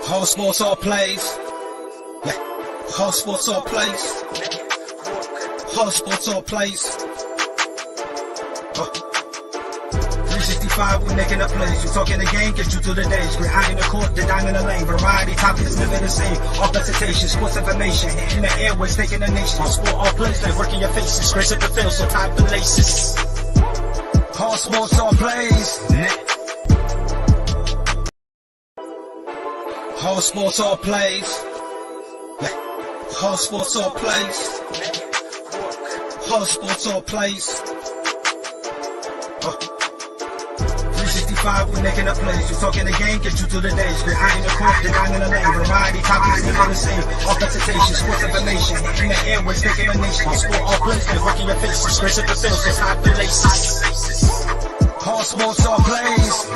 Whole sports all plays. Yeah. Whole sports all plays. Whole sports all plays. 365, we making a plays. You talking the game, get you to the days. We're out in the court, the dime in the lane. Variety topics, living the same. All presentation, sports information. In the airways, taking the nation. All sport, all plays, they working your faces. Grace at the field, so tie the laces. Whole sports all plays. Whole sports all plays. Whole sports all plays. Whole sports all plays. 365, we making a plays. You talking the game, get you to the days. We're out in the court, the dime in the lane. Variety topics, living the same. All presentation, sports information. In the airways, taking the nation. All sport, all plays, they working your faces. Grace at the field, so tie the laces. Whole sports all plays.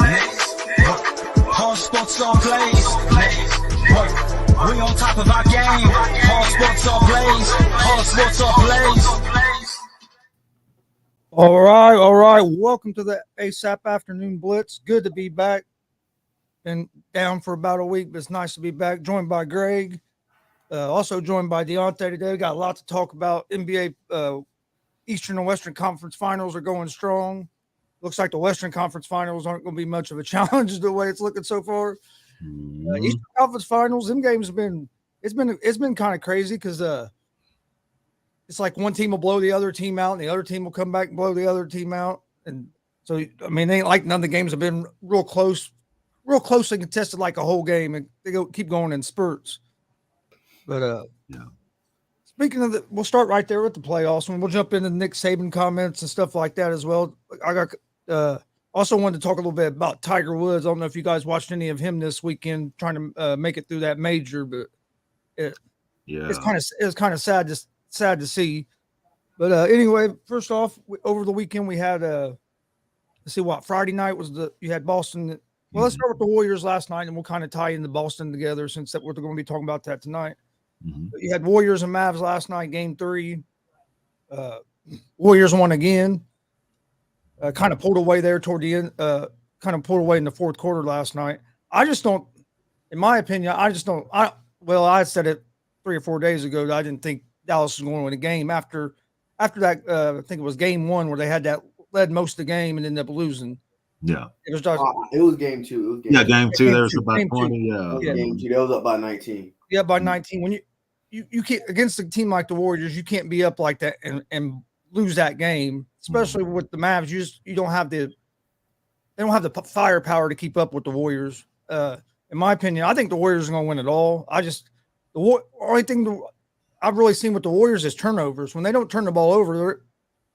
Whole sports all plays. We on top of our game. Whole sports all plays. Whole sports all plays. All right. Welcome to the ASAP Afternoon Blitz. Good to be back. Been down for about a week, but it's nice to be back. Joined by Greg. Also joined by Deontay today. We got a lot to talk about. NBA Eastern and Western Conference Finals are going strong. Looks like the Western Conference Finals aren't going to be much of a challenge the way it's looking so far. Eastern Conference Finals, them games have been kind of crazy because it's like one team will blow the other team out, and the other team will come back and blow the other team out. And so, I mean, they ain't like none of the games have been real closely contested like a whole game, and they keep going in spurts. But speaking of we'll start right there with the playoffs, and we'll jump into Nick Saban comments and stuff like that as well. I got also wanted to talk a little bit about Tiger Woods. I don't know if you guys watched any of him this weekend trying to make it through that major, but it's kind of sad to see. But anyway, first off, over the weekend we had Friday night was you had Boston. Well, let's start with the Warriors last night, and we'll kind of tie into Boston together since we're going to be talking about that tonight. You had Warriors and Mavs last night, game 3. Warriors won again. Kind of pulled away there toward the end. Kind of pulled away in the fourth quarter last night. I just don't, in my opinion, I said it 3 or 4 days ago that I didn't think Dallas was going to win a game after that. I think it was game 1 where they had that led most of the game and ended up losing. Yeah, it was game 2. Game 2. There was about 20. Game 2. They was up by 19. Yeah, by 19. When you can't against a team like the Warriors, you can't be up like that and lose that game, especially with the Mavs. They don't have the firepower to keep up with the Warriors. In my opinion, I think the Warriors are going to win it all. The only thing I've really seen with the Warriors is turnovers. When they don't turn the ball over,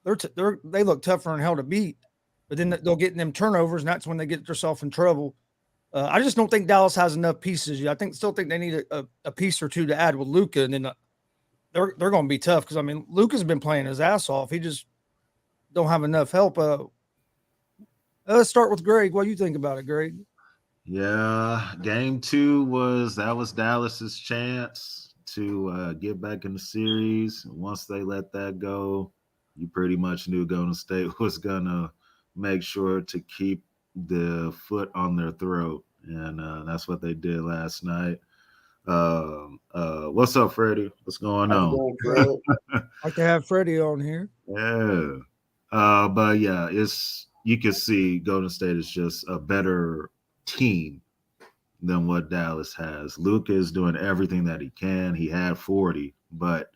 they look tougher than hell to beat. But then they'll get in them turnovers, and that's when they get themselves in trouble. I just don't think Dallas has enough pieces yet. Still think they need a piece or two to add with Luka, and then they're going to be tough because Luka's been playing his ass off. He just don't have enough help. Let's start with Greg. What do you think about it, Greg? Yeah, game 2 was Dallas's chance to get back in the series. Once they let that go, you pretty much knew Golden State was gonna make sure to keep the foot on their throat, and that's what they did last night. What's up, Freddie? What's going on? Like to have Freddie on here. Yeah. But yeah, you can see Golden State is just a better team than what Dallas has. Luka is doing everything that he can. He had 40, but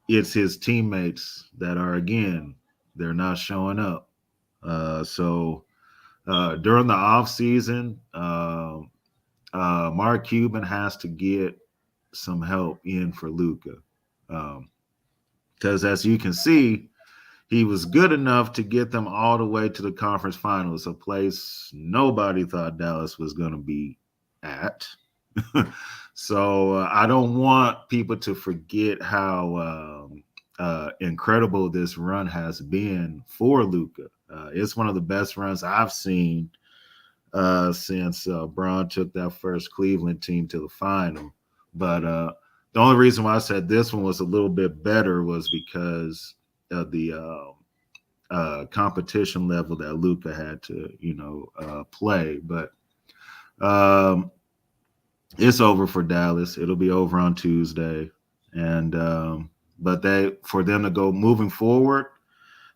it's his teammates that are, again, they're not showing up. So during the offseason, Mark Cuban has to get some help in for Luka. Because as you can see, he was good enough to get them all the way to the conference finals, a place nobody thought Dallas was going to be at. So I don't want people to forget how incredible this run has been for Luka. It's one of the best runs I've seen since Bron took that first Cleveland team to the final. But the only reason why I said this one was a little bit better was because of the competition level that Luka had to, play. But It's over for Dallas. It'll be over on Tuesday, and but for them to go moving forward,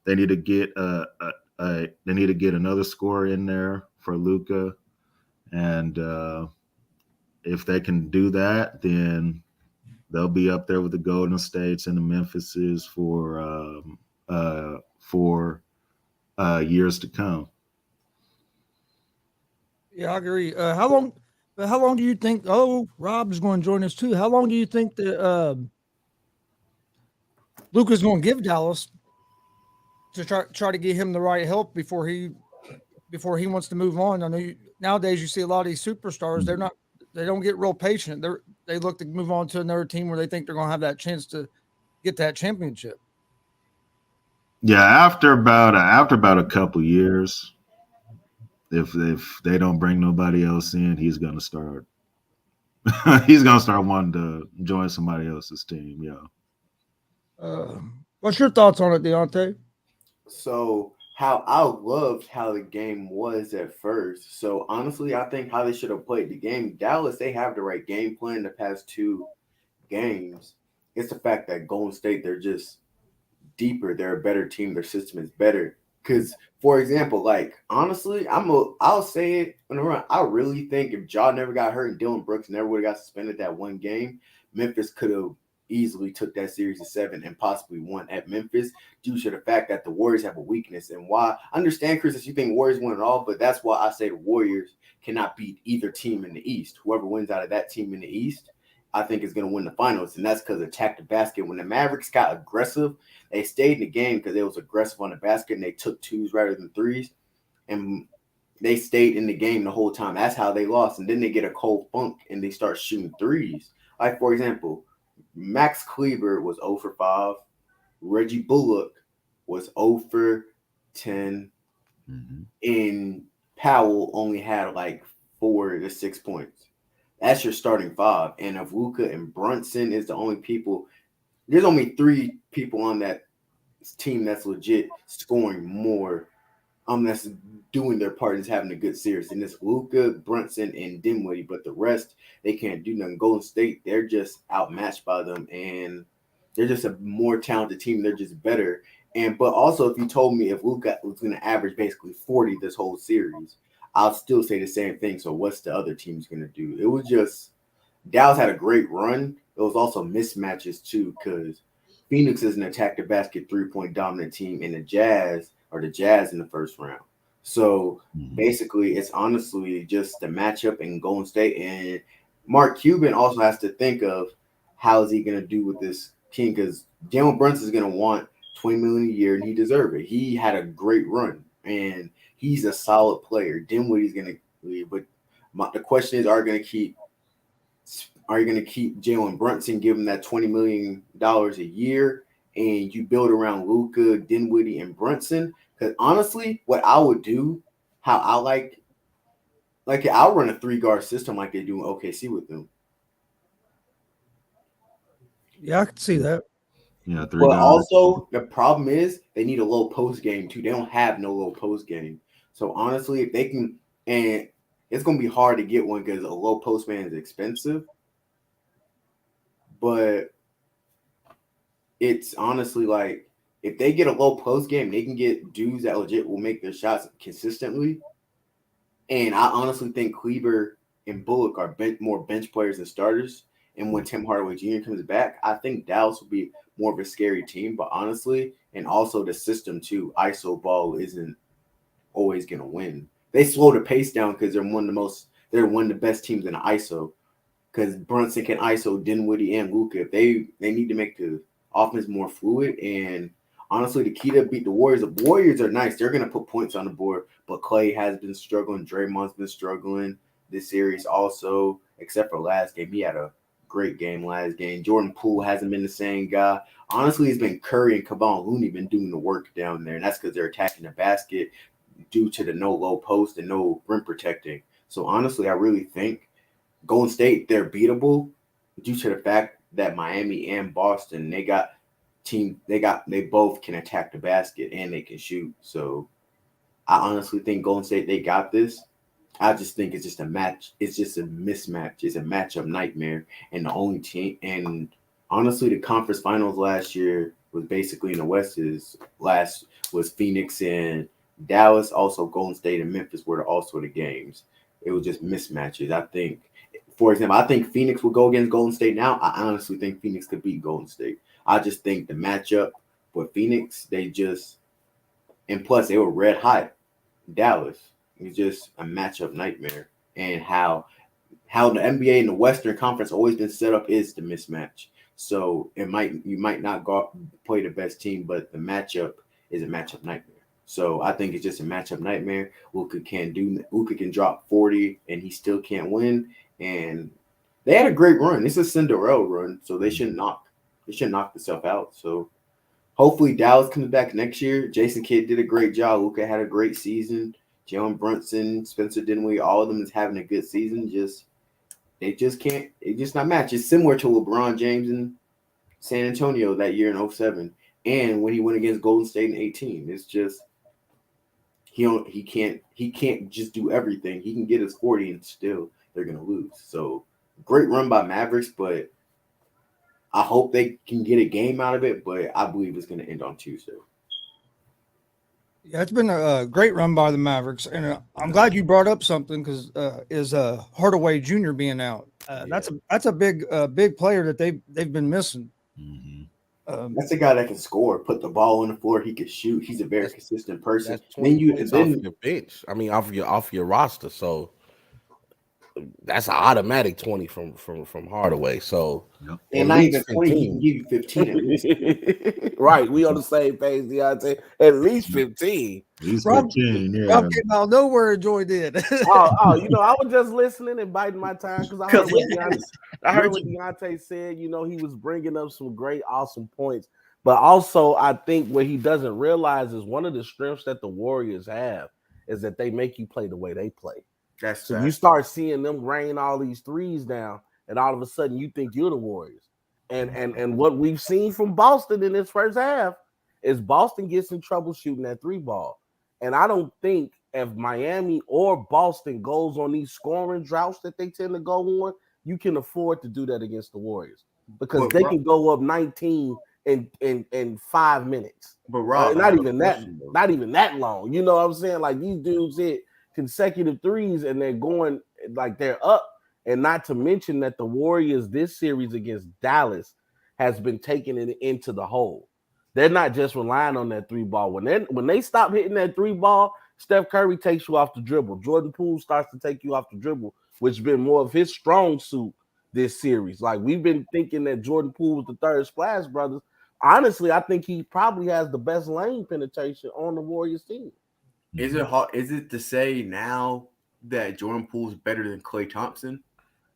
they need to get they need to get another scorer in there for Luka, and if they can do that, then they'll be up there with the Golden States and the Memphises for years to come. Yeah, I agree. How long do you think? Oh, Rob is going to join us too. How long do you think that Luka's going to give Dallas to try to get him the right help before he wants to move on? I know nowadays you see a lot of these superstars. They don't get real patient. They look to move on to another team where they think they're going to have that chance to get that championship. Yeah, after about a couple years, if they don't bring nobody else in, he's gonna start. He's gonna start wanting to join somebody else's team. Yeah. What's your thoughts on it, Deontay? So how I loved how the game was at first. So honestly, I think how they should have played the game. Dallas, they have the right game plan the past two games. It's the fact that Golden State, they're just deeper. They're a better team. Their system is better. Because, for example, like honestly, I'll say it on the run. I really think if Ja never got hurt and Dylan Brooks never would have got suspended that one game, Memphis could have easily took that series to 7 and possibly won at Memphis due to the fact that the Warriors have a weakness. And why I understand, Chris, that you think Warriors win it all, but that's why I say the Warriors cannot beat either team in the East. Whoever wins out of that team in the East, I think is going to win the finals. And that's because attack the basket. When the Mavericks got aggressive, they stayed in the game because they was aggressive on the basket and they took twos rather than threes. And they stayed in the game the whole time. That's how they lost. And then they get a cold funk and they start shooting threes. Like, for example, Max Kleber was 0 for 5. Reggie Bullock was 0 for 10. Mm-hmm. And Powell only had like 4 to 6 points. That's your starting 5. And if Luka and Brunson is the only people, there's only 3 people on that team that's legit scoring more. That's doing their part is having a good series. And it's Luka, Brunson, and Dinwiddie. But the rest, they can't do nothing. Golden State, they're just outmatched by them. And they're just a more talented team. They're just better. But also, if you told me if Luka was going to average basically 40 this whole series, I'll still say the same thing. So what's the other team's going to do? It was just Dallas had a great run. It was also mismatches too because Phoenix is an attack the basket 3-point dominant team, and the Jazz in the first round. So basically, it's honestly just the matchup in Golden State. And Mark Cuban also has to think of how is he going to do with this team because Jalen Brunson is going to want $20 million a year, and he deserves it. He had a great run, and he's a solid player. Dinwiddie's going to leave, but the question is, are you going to keep Jalen Brunson, give him that $20 million a year, and you build around Luka, Dinwiddie, and Brunson? Because honestly, what I would do, how I like I'll run a 3-guard system like they do in OKC with them. Yeah, I can see that. Yeah, 3 But guys. also, the problem is they need a low post game too. They don't have no low post game. So honestly, if they can, and it's going to be hard to get one because a low post man is expensive. But it's honestly like if they get a low post game, they can get dudes that legit will make their shots consistently. And I honestly think Kleber and Bullock are more bench players than starters. And when Tim Hardaway Jr. comes back, I think Dallas will be more of a scary team. But honestly, and also the system too, ISO ball isn't always going to win. They slow the pace down because they're one of the best teams in the ISO. Because Brunson can ISO Dinwiddie and Luka. If they need to make the offense more fluid. And honestly, the key to beat the Warriors are nice. They're going to put points on the board. But Clay has been struggling. Draymond's been struggling this series also, except for last game. He had a great game last game. Jordan Poole hasn't been the same guy. Honestly, it's been Curry and Kevon Looney been doing the work down there. And that's because they're attacking the basket due to the no low post and no rim protecting. So honestly, I really think Golden State, they're beatable due to the fact that Miami and Boston, they both can attack the basket and they can shoot. So I honestly think Golden State, they got this. I just think it's just a match. It's just a mismatch. It's a matchup nightmare. And the only team, and honestly, the conference finals last year was basically in the West. Was Phoenix and Dallas. Also, Golden State and Memphis were also the games. It was just mismatches. I think, for example, I think Phoenix will go against Golden State now. I honestly think Phoenix could beat Golden State. I just think the matchup with Phoenix, and plus they were red hot. Dallas. It's just a matchup nightmare. And how the NBA and the Western Conference always been set up is the mismatch. So you might not go play the best team, but the matchup is a matchup nightmare. So I think it's just a matchup nightmare. Luka can drop 40 and he still can't win. And they had a great run. It's a Cinderella run, so they shouldn't knock themselves out. So hopefully Dallas comes back next year. Jason Kidd did a great job. Luka had a great season. Jalen Brunson, Spencer Dinwiddie, all of them is having a good season. They just not match. It's similar to LeBron James in San Antonio that year in 2007. And when he went against Golden State in 2018. It's just he can't just do everything. He can get his 40 and still they're gonna lose. So great run by Mavericks, but I hope they can get a game out of it, but I believe it's gonna end on Tuesday. Yeah, it's been a great run by the Mavericks, and I'm glad you brought up something because is Hardaway Jr. being out. That's a big player that they've been missing. Mm-hmm. That's a guy that can score, put the ball on the floor. He can shoot. He's a very consistent person. That's 20 points off your bench. I mean, off your roster. So that's an automatic 20 from Hardaway. So and not even 20, he can give you 15 at least. Right. We on the same page, Deontay. At least 15. At least 15, yeah. Rob came out nowhere, Joy did. I was just listening and biting my time because I heard what Deontay said. He was bringing up some great, awesome points. But also, I think what he doesn't realize is one of the strengths that the Warriors have is that they make you play the way they play. So you start seeing them rain all these threes down, and all of a sudden you think you're the Warriors. And what we've seen from Boston in this first half is Boston gets in trouble shooting that three ball. And I don't think if Miami or Boston goes on these scoring droughts that they tend to go on, you can afford to do that against the Warriors because they can go up 19 in 5 minutes. But Rob, not even that long. You know what I'm saying? Like these dudes hit consecutive threes and they're going like they're up. And not to mention that the Warriors this series against Dallas has been taking it into the hole. They're not just relying on that three ball. When they stop hitting that three ball, Steph Curry takes you off the dribble. Jordan Poole starts to take you off the dribble, which has been more of his strong suit this series. Like we've been thinking that Jordan Poole was the third Splash Brothers. Honestly, I think he probably has the best lane penetration on the Warriors team. Is it hard? Is it to say now that Jordan Poole is better than Klay Thompson?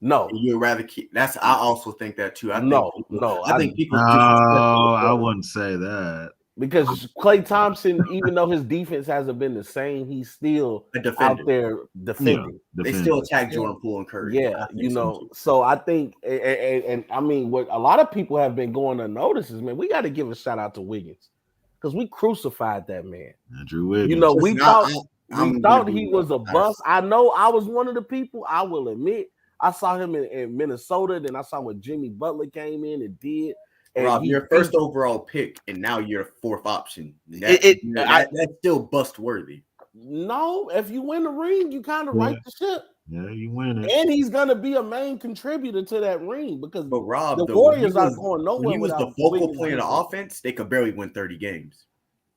No, you'd rather keep. I also think that too. I think people. No, I wouldn't say that because Klay Thompson, even though his defense hasn't been the same, he's still out there defending. Yeah, they still attack Jordan Poole and Curry. Yeah, So I think, and I mean, what a lot of people have been going unnoticed is, man, we got to give a shout out to Wiggins because we crucified that man. Andrew Wiggins. We thought he was a bust. I know I was one of the people. I will admit. I saw him in Minnesota, then I saw what Jimmy Butler came in and did. And Rob, you're first overall pick, and now you're a fourth option. That's still bust worthy. No, if you win the ring, you kind of right the ship. Yeah, you win it. And he's going to be a main contributor to that ring because but Rob, the Warriors aren't going nowhere. When he was the focal point of the offense, they could barely win 30 games.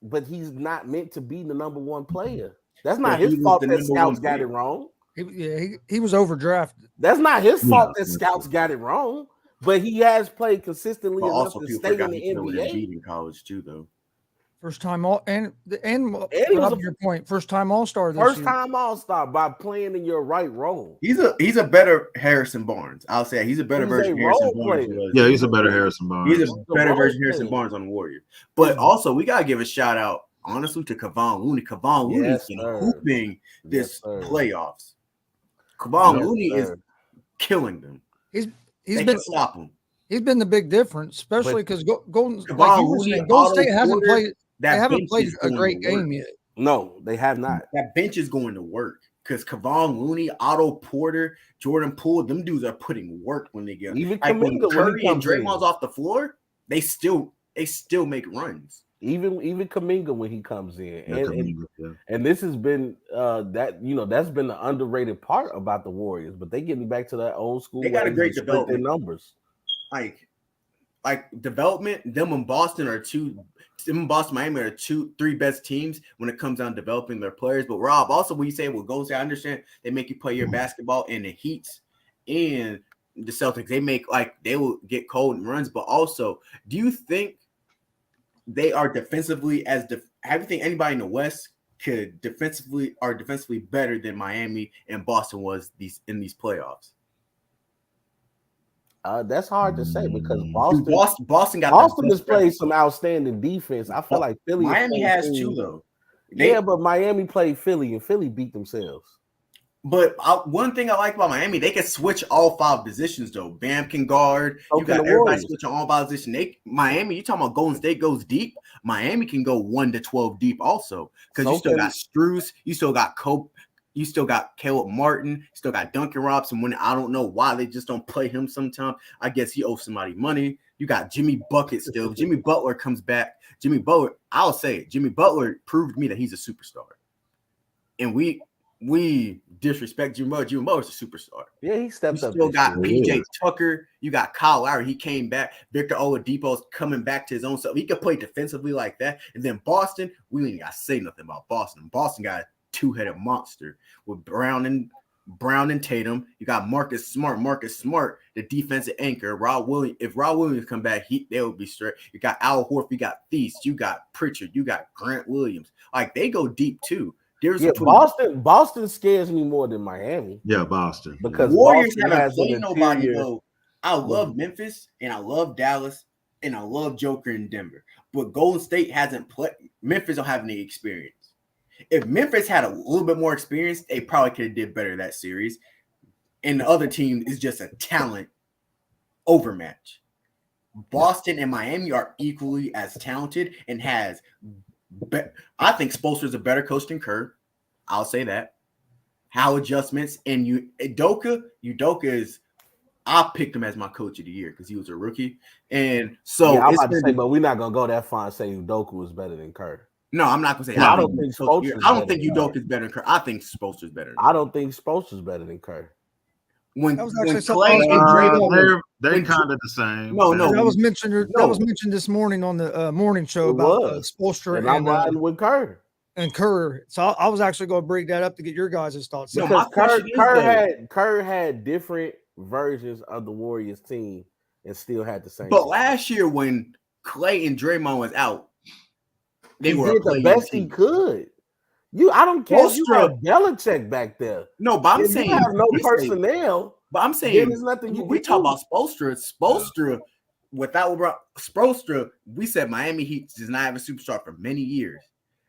But he's not meant to be the number one player. That's not his fault that scouts got it wrong. He was overdrafted. That's not his fault that scouts got it wrong, but he has played consistently enough to stay in the NBA. In college too, though. First time all and your point. First time All-Star. First time All-Star by playing in your right role. He's a better Harrison Barnes. I'll say he's a better version of Harrison Barnes. Yeah, he's a better Harrison Barnes. He's a better version of Harrison Barnes on the Warriors. But also, we gotta give a shout out, honestly, to Kevon Looney. Kevon Looney's been hooping this playoffs. Kevon Looney is killing them. He's been stop him. He's been the big difference, especially because Golden State hasn't played. They haven't played a great game yet. No, they have not. That bench is going to work. because Kevon Looney, Otto Porter, Jordan Poole, them dudes are putting work when they get Even like when Kuminga, when Curry he and comes in. Draymond's off the floor, they still make runs. Even Kuminga when he comes in, Yeah. and this has been that's been the underrated part about the Warriors. But they getting back to that old school. They got a ways great to split their development. numbers. Like development. Them and Boston, Miami are 2-3 best teams when it comes down to developing their players. But Rob, also when you say well, Golden State, I understand they make you play your basketball, and the Heat and the Celtics, they will get cold and runs. But also, do you think they are defensively have you think anybody in the West could defensively better than Miami and Boston was in these playoffs? That's hard to say because Boston has played some outstanding defense. I feel like Philly, Miami has too though. But Miami played Philly and Philly beat themselves. But one thing I like about Miami, they can switch all 5 positions though. Bam can guard. You got everybody Warriors. switching all 5 positions. Miami, you talking about Golden State goes deep. Miami can go 1 to 12 deep also because you still got Strus, you still got Cope. You still got Caleb Martin, you still got Duncan Robinson. When I don't know why they just don't play him sometimes. I guess he owes somebody money. You got Jimmy Bucket still. Jimmy Butler comes back. Jimmy Butler, I'll say it. Jimmy Butler proved to me that he's a superstar. And we disrespect Jimmy Butler. Jimmy Butler's a superstar. Yeah, he stepped up. You still got PJ Tucker. You got Kyle Lowry. He came back. Victor Oladipo's coming back to his own self. He could play defensively like that. And then Boston, we ain't got to say nothing about Boston. Boston got a 2-headed monster with Brown and Tatum. You got Marcus Smart, the defensive anchor. If Rob Williams come back, they would be straight. You got Al Horford, you got Feast, you got Pritchard, you got Grant Williams. Like they go deep too. Boston scares me more than Miami. Yeah, Boston. Because Warriors Boston haven't played nobody though. I love Memphis and I love Dallas and I love Joker in Denver. But Golden State hasn't played. Memphis don't have any experience. If Memphis had a little bit more experience, they probably could have did better that series. And the other team is just a talent overmatch. Boston and Miami are equally as talented and I think Spoelstra's a better coach than Kerr. I'll say that. How adjustments and Udoka is. I picked him as my coach of the year because he was a rookie, and so I'm about to say, but we're not gonna go that far and say Udoka was better than Kerr. No, I'm not gonna say. I don't think Udoka is better than Kerr. I think Spoelstra's better. I don't think Spoelstra's better than Kerr. When Clay and Draymond, they're kind of the same. No, that was mentioned this morning on the morning show about Spoelstra and I'm riding with Kerr. And Kerr. So I was actually going to bring that up to get your guys' thoughts. Because Kerr had different versions of the Warriors team and still had the same. But last year when Clay and Draymond was out, they were did the best he could. I don't care. You had Belichick back there. No, but I'm saying you have no personnel. But I'm saying there's nothing we talk about Spoelstra. Without Spoelstra, we said Miami Heat does not have a superstar for many years.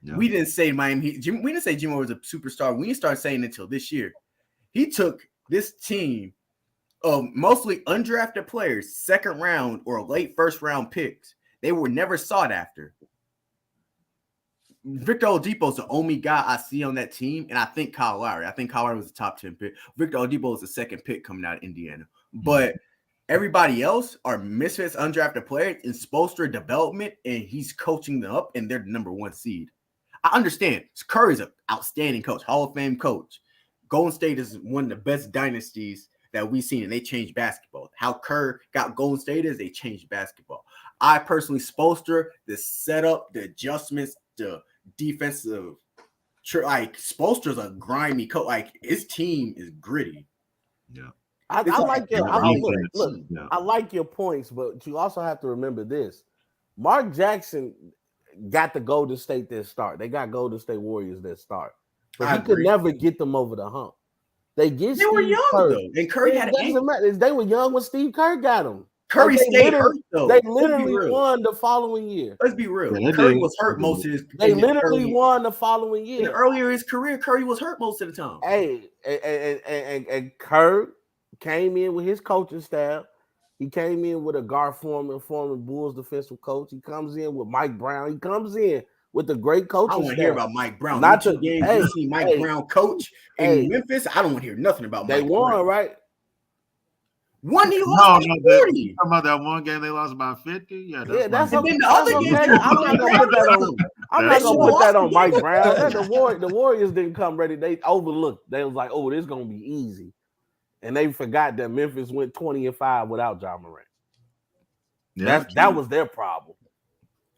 Yeah. We didn't say Miami Heat. We didn't say Jimmy was a superstar. We didn't start saying it until this year. He took this team of mostly undrafted players, second round or late first round picks. They were never sought after. Victor Oladipo is the only guy I see on that team, and I think Kyle Lowry. I think Kyle Lowry was the top 10 pick. Victor Oladipo is the second pick coming out of Indiana. But everybody else are misfits, undrafted players in Spoelstra development, and he's coaching them up, and they're the number 1 seed. I understand. Curry is an outstanding coach, Hall of Fame coach. Golden State is one of the best dynasties that we've seen, and they changed basketball. How Kerr got Golden State is they changed basketball. I personally, Spoelstra, the setup, the adjustments, the defensive, like Spoelstra's a grimy coach. Like his team is gritty. Yeah, I like your points, but you also have to remember this: Mark Jackson got the Golden State that start. They got Golden State Warriors that start, but he could never get them over the hump. They were young though, and Curry had. It doesn't matter. They were young when Steve Kerr got them. Curry stayed hurt though. They literally won the following year. Let's be real. Curry was hurt most of his. They literally won the following year. Earlier in his career, Curry was hurt most of the time. Hey, and Kerr came in with his coaching staff. He came in with a Gar Forman, former Bulls defensive coach. He comes in with Mike Brown. He comes in with the great coaching. I don't want to hear about Mike Brown. Not Not to- games hey, we see Mike hey, Brown coach in Memphis. I don't want to hear nothing about They Mike won, Brown. right? One he No, lost no, by you 40. talking about that one game they lost by 50? Yeah, That's And okay. then the other That's game, okay. I'm not gonna put that on. I'm not They gonna should've put that lost on the Mike game. Brown. The Warriors didn't come ready. They overlooked. They was like, "Oh, this gonna be easy," and they forgot that Memphis went 20-5 without John Morant. Yeah. That was their problem.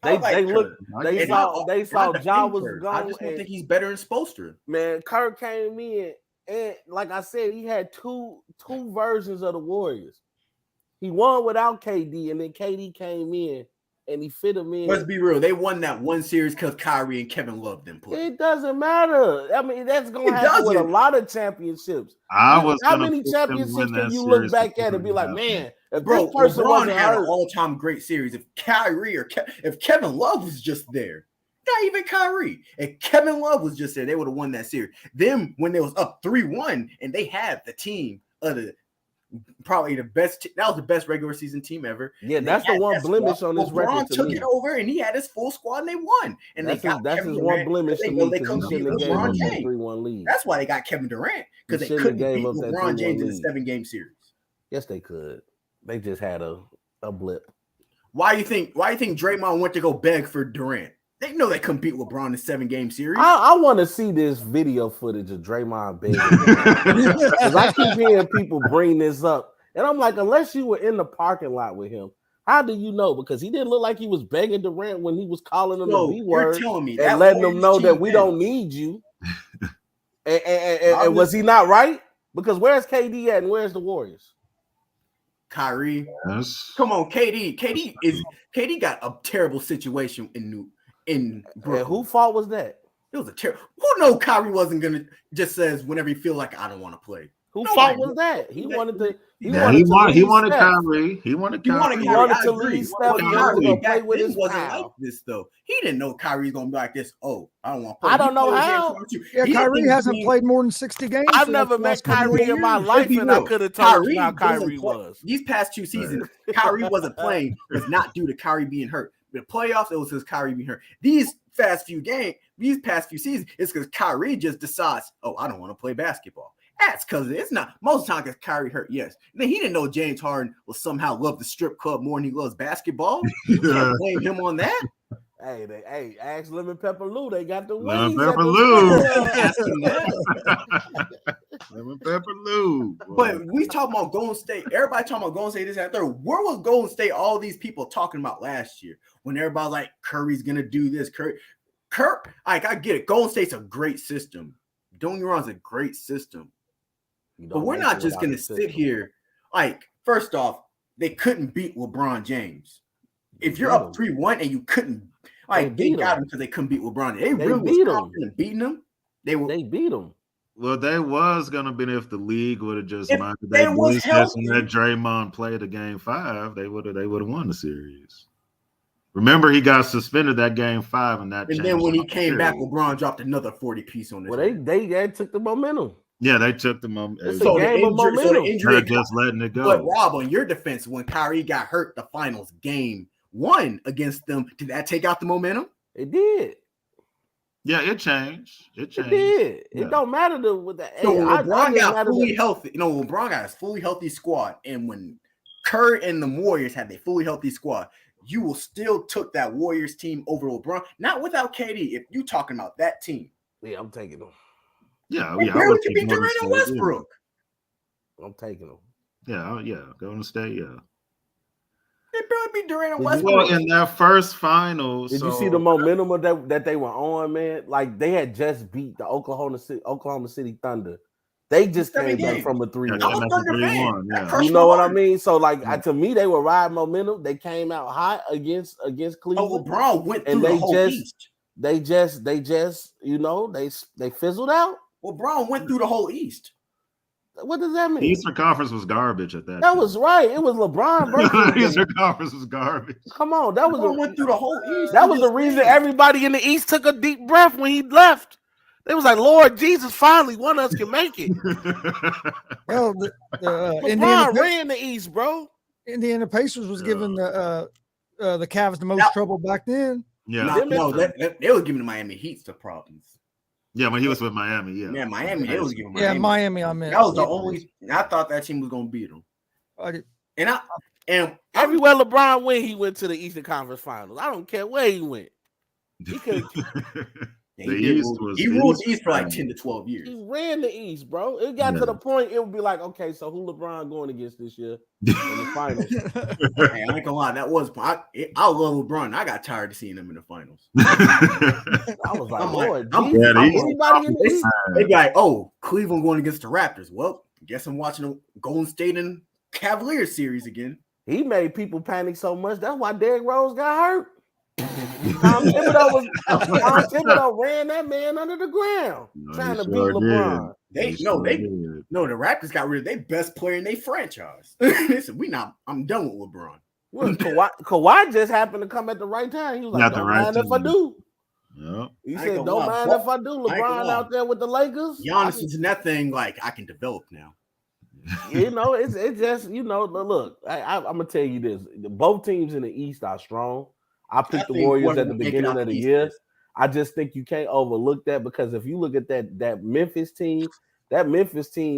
I like They Kerr. looked. They And saw not Ja defend was Kerr. gone. I just don't and- think he's better than Spoelstra. Man, Kerr came in, and like I said, he had two versions of the Warriors. He won without KD, and then KD came in and he fit him in. Let's be real. They won that one series because Kyrie and Kevin Love didn't play. It doesn't matter. I mean, that's gonna happen with a doesn't. lot of championships. How many championships can you look back at and be like, man, if Bro, this person LeBron wasn't had an hurt, all-time great series. If Kyrie or if Kevin Love was just there, not even Kyrie, if Kevin Love was just there, they would have won that series. Then when they was up 3-1 and they had the team of the probably the best. That was the best regular season team ever. yeah, And that's they the had one that blemish squad. on this record. LeBron To took me. it over and he had his full squad and they won. And That's they got that's Kevin his one Durant. blemish They to know me they because he couldn't beat shouldn't have gave LeBron up that James. 3-1 lead. That's why they got Kevin Durant because they shouldn't have couldn't beat gave up that LeBron 3-1 James in a lead. 7-game series. Yes, they could. They just had a blip. Why you think Draymond went to go beg for Durant? They know they couldn't beat LeBron in a 7-game series. I want to see this video footage of Draymond begging. Because I keep hearing people bring this up. And I'm like, unless you were in the parking lot with him, how do you know? Because he didn't look like he was begging Durant when he was calling him the B you're word telling me and that letting them Warriors know that team we then- don't need you. And was he not right? Because where's KD at and where's the Warriors? Kyrie. Yes. Come on, KD got a terrible situation in Brooklyn. And whose fault was that? It was a terrible. Who know Kyrie wasn't gonna just says whenever he feel like I don't want to play. Whose Nobody fault was that? He wanted to. He wanted wanted Steph. Kyrie. He wanted Kyrie. He wanted I to agree. leave Steph. But He wanted to go Kyrie play back with then his wasn't pal. like this though. He didn't know Kyrie was gonna be like this. Oh, I don't want to play. I don't know how. Yeah, Kyrie hasn't played more than 60 games. I've in never the met last couple of Kyrie in my years. life, be and I real. could have told you how Kyrie Kyrie wasn't was. These past 2 seasons, Kyrie wasn't playing was not due to Kyrie being hurt. The playoffs, it was because Kyrie being hurt. These past few seasons, it's because Kyrie just decides, oh, I don't want to play basketball. That's because it's not most of the time because Kyrie hurt. Yes, and then he didn't know James Harden will somehow love the strip club more than he loves basketball. You can't blame him on that. Hey, ask Lemon Pepper Lou. They got the Lemon wings. at Pepper the Lou. front. Lemon Pepper Lou. But we talking about Golden State. Everybody talking about Golden State this and that. Third. Where was Golden State? All these people talking about last year when everybody's like Curry's gonna do this. Curry, like I get it. Golden State's a great system. Don't get me wrong, it's a great system. But we're not just gonna sit here. Like first off, they couldn't beat LeBron James. If you're up 3-1 and you couldn't, like they got him because they couldn't beat LeBron. They really beat was him. confident beating him. They beat him. Well, they was gonna be if the league would have just If minded they their was business and healthy. let Draymond play the game 5, they would have won the series. Remember, he got suspended that game 5, and that. And then when he came back, LeBron dropped another 40 piece on his. Well, they took the momentum. Yeah, they took the momentum. It's a game of momentum. Injury Just letting it go. But Rob, on your defense, when Kyrie got hurt, the finals game 1 against them, did that take out the momentum? It did. Yeah, it changed. It changed. It did. Yeah. It don't matter with the. So when I LeBron just got matter fully that- healthy, LeBron got his fully healthy squad, and when Kerr and the Warriors had their fully healthy squad, you will still took that Warriors team over LeBron. Not without KD. If you talking about that team, Yeah, I'm taking them. Yeah, they yeah. barely could beat Durant and Westbrook. I'm taking them. Yeah. Golden State, yeah. They barely beat Durant and Did you- Westbrook. Well, in that first final, Did you see the momentum of that they were on, man? Like they had just beat the Oklahoma City Thunder. They just 7 came back games. from a 3-1. I'm a Thunder fan. 3-1, That yeah. crushed You know my what I heart. mean? So like to me, they were riding momentum. They came out hot against Oh, Cleveland. LeBron went through And the they whole just- East. They just they fizzled out. LeBron went through the whole East. What does that The mean? Eastern Conference was garbage at that. That was right. It was LeBron the versus. Eastern Conference was garbage. Come on, that was LeBron went through the whole East. that was the reason everybody in the East took a deep breath when he left. They was like, Lord Jesus, finally one of us can make it. Well, the LeBron ran the East, bro. Indiana Pacers was giving the Cavs the most trouble back then. Yeah. They was giving the Miami Heat the problems. Yeah, when he was with Miami, yeah. Yeah, Miami, they was giving Miami. Yeah, Miami, I meant. That was the only. I thought that team was gonna beat them. And everywhere LeBron went, he went to the Eastern Conference Finals. I don't care where he went. He could. He ruled the East for like 10 to 12 years. He ran the East, bro. It got to the point it would be like, okay, so who LeBron going against this year in the finals? Hey, I ain't gonna lie, that was I love LeBron. I got tired of seeing him in the finals. I was like, Lord, anybody in the East? They be like, oh, Cleveland going against the Raptors. Well, guess I'm watching the Golden State and Cavaliers series again. He made people panic so much. That's why Derrick Rose got hurt. Tom Thibodeau ran that man under the ground trying to beat LeBron. The Raptors got rid of their best player in their franchise. They said, I'm done with LeBron. Well, Kawhi just happened to come at the right time. He was like, don't mind if I do. Yeah. He said, don't mind if I do. LeBron out there with the Lakers. Giannis is in that thing like, I can develop now. It's just, look, I'm going to tell you this. Both teams in the East are strong. I picked the Warriors at the beginning of the year. I just think you can't overlook that because if you look at that Memphis team,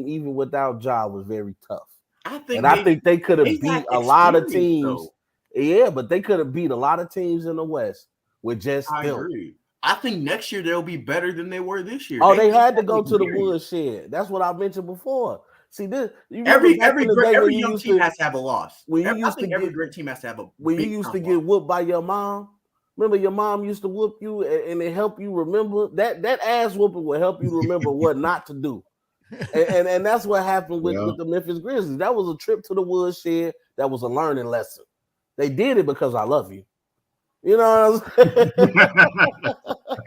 even without Ja, was very tough. I think they could have beat a lot of teams. Though. Yeah, but they could have beat a lot of teams in the West with just film. I think next year they'll be better than they were this year. Oh, they had to go to the woodshed. That's what I mentioned before. See, this every young team has to have a loss. Every great team has to have a. When you used to get whooped by your mom, remember your mom used to whoop you and it helped you remember that ass whooping will help you remember what not to do, and that's what happened with the Memphis Grizzlies. That was a trip to the woodshed. That was a learning lesson. They did it because I love you. You know what I'm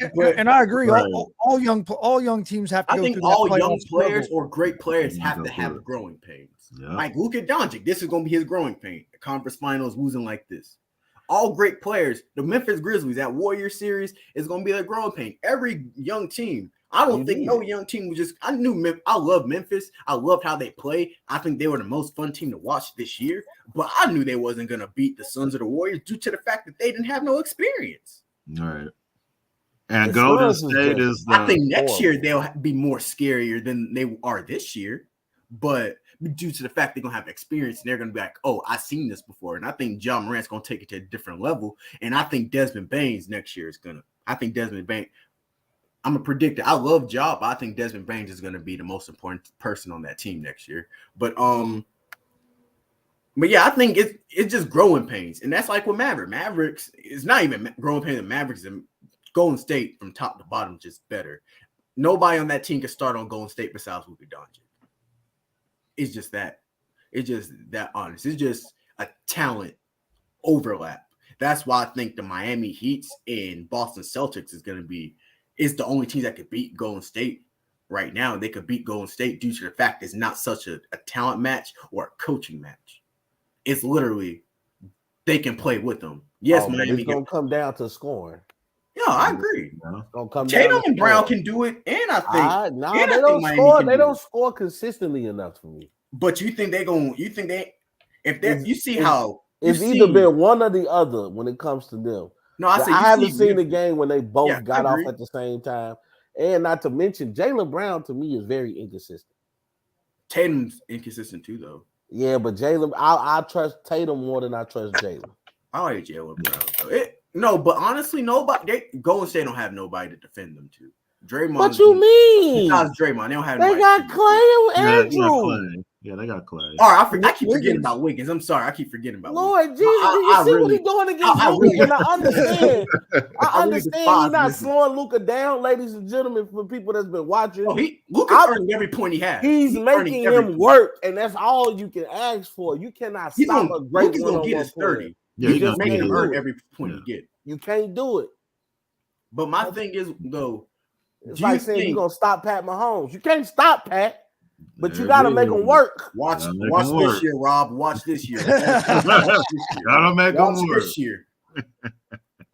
saying? And I agree. Right. All young teams have to. I think all young players or great players have to have growing pains. Yeah. Like Luka Doncic, this is going to be his growing pain. The conference finals losing like this. All great players. The Memphis Grizzlies, that Warrior series is going to be their growing pain. Every young team. I don't think no young team was just. I love Memphis. I loved how they play. I think they were the most fun team to watch this year. But I knew they wasn't going to beat the Suns or the Warriors due to the fact that they didn't have no experience. All right. And Golden State is. I think next year they'll be more scarier than they are this year. But due to the fact they're going to have experience, and they're going to be like, oh, I've seen this before. And I think John Morant's going to take it to a different level. And I think Desmond Baines next year is going to. I think Desmond Baines. I'm a predictor. I love Ja, but I think Desmond Baines is going to be the most important person on that team next year. But yeah, I think it's just growing pains, and that's like with Mavericks. It's not even growing pains. Mavericks and Golden State from top to bottom just better. Nobody on that team can start on Golden State besides Luka Doncic. It's just that. It's just that honest. It's just a talent overlap. That's why I think the Miami Heats and Boston Celtics is the only team that could beat Golden State right now. They could beat Golden State due to the fact it's not such a talent match or a coaching match. It's literally they can play with them. Yes, Miami. It's going to come down to scoring. Yeah, I agree. Tatum and Brown can do it, and I think they don't score. They don't score consistently enough for me. But you think you see how it's either been one or the other when it comes to them. No, I haven't seen a game when they both got off at the same time. And not to mention, Jaylen Brown to me is very inconsistent. Tatum's inconsistent too, though. Yeah, but Jaylen, I trust Tatum more than I trust Jaylen. I like Jaylen Brown, though. But honestly, Golden State don't have nobody to defend them to. Draymond. What you mean? Besides Draymond, they don't have. They got Clay and Andrew. Yeah, they got Clay. All right, I keep forgetting about Wiggins. I'm sorry, I keep forgetting about Lord Jesus. You see what he's doing against Luka, and I understand. I understand he's not slowing Luka down, ladies and gentlemen, for people that's been watching. Luka's earning every point he has. He's making him work, and that's all you can ask for. You cannot stop a great Luka's going to get his 30. Yeah, he's just making him earn every point he get. You can't do it. But my thing is, though, it's like saying you're going to stop Pat Mahomes. You can't stop Pat. But you gotta make them work. Watch this year, Rob. Watch this year. Gotta make them work this year.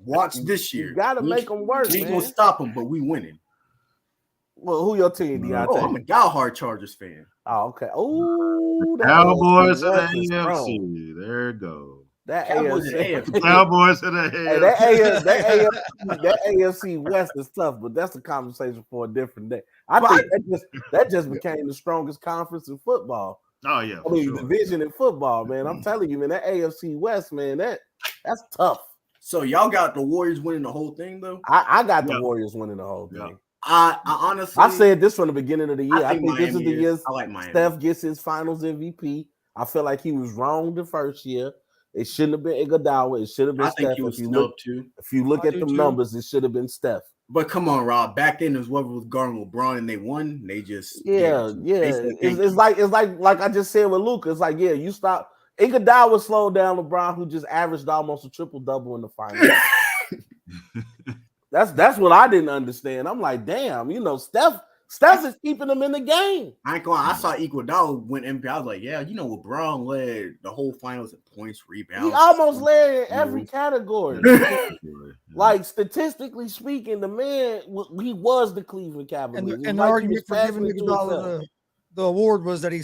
Watch this year. You gotta make them work. We ain't gonna stop them, but we winning. Well, who your team, Deontay? I'm a diehard Chargers fan. Oh, okay. Oh, Cowboys and AFC. There you go. That Cowboys and AFC. Cowboys and the Hey, that AFC West is tough, but that's a conversation for a different day. I think that just became the strongest conference in football. Oh yeah, I mean, division in football, man. I'm telling you, man, that AFC West, man, that's tough. So y'all got the Warriors winning the whole thing, though. I got the Warriors winning the whole thing. Yeah. I honestly, I said this from the beginning of the year. I think this is the year like Steph gets his Finals MVP. I feel like he was wrong the first year. It shouldn't have been Iguodala. It should have been Steph. Think he was snubbed too. If you look at the numbers, it should have been Steph. But come on, Rob. Back then, it was whoever was guarding LeBron, and they won. They just It's like I just said with Luka. It's like you stop. Iguodala slowed down LeBron, who just averaged almost a triple-double in the finals. That's what I didn't understand. I'm like, damn, Steph is keeping them in the game. I ain't going. I saw Iguodala win MVP. I was like, LeBron led the whole finals in points, rebounds. He almost led in every category. Like statistically speaking, the man he was the Cleveland Cavaliers. And the argument for giving Iguodala the award was that he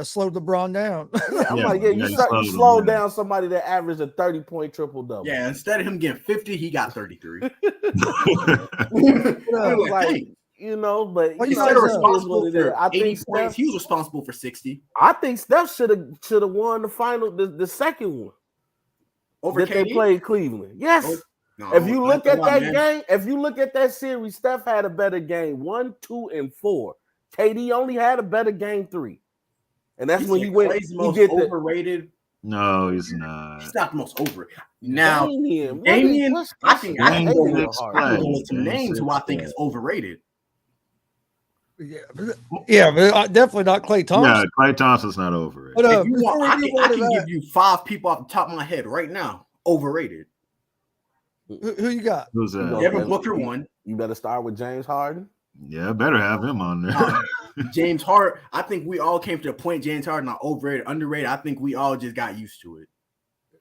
slowed LeBron down. I'm like, you slowed down somebody that averaged a 30-point triple-double. Yeah, instead of him getting 50, he got 33. But he said responsible for 80 points. He was responsible for 60. I think Steph should have won the final, the second one over that KD? they played Cleveland. Yes. If you look at that game, if you look at that series, Steph had a better game 1, 2, and 4. KD only had a better game 3, and that's when he went. Most overrated. No, he's not. He's not the most over. Now, Damian, I think I can go with some names who I think is overrated. But definitely not Klay Thompson. Yeah, Klay Thompson's not overrated. But if you want, I can give you 5 people off the top of my head right now overrated. Who you got? Who's that? Devin Booker won. You better start with James Harden. Yeah, better have him on there. James Harden. I think we all came to the point. James Harden not overrated, underrated. I think we all just got used to it.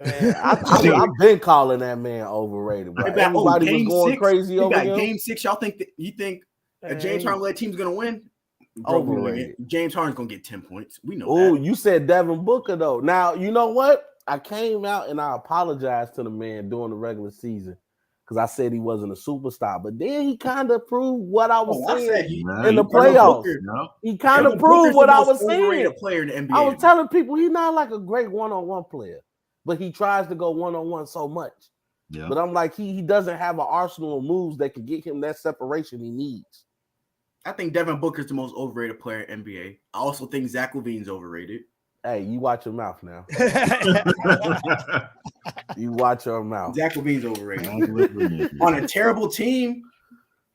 Man, I've been calling that man overrated. Bro. Everybody was going crazy over him. Game 6. Y'all think a James Harden led team's gonna win? Overrated. James Harden's gonna get 10 points. We know. Oh, you said Devin Booker though. Now you know what? I came out and I apologized to the man during the regular season because I said he wasn't a superstar, but then he kind of proved what I was saying in the playoffs. He kind of proved what I was saying. Player in the NBA. I was telling people he's not like a great one-on-one player, but he tries to go one-on-one so much. Yeah. But I'm like, he doesn't have an arsenal of moves that can get him that separation he needs. I think Devin Booker's the most overrated player in NBA. I also think Zach LaVine's overrated. Hey, you watch your mouth now. You watch your mouth. Zach LaVine's overrated. On a terrible team,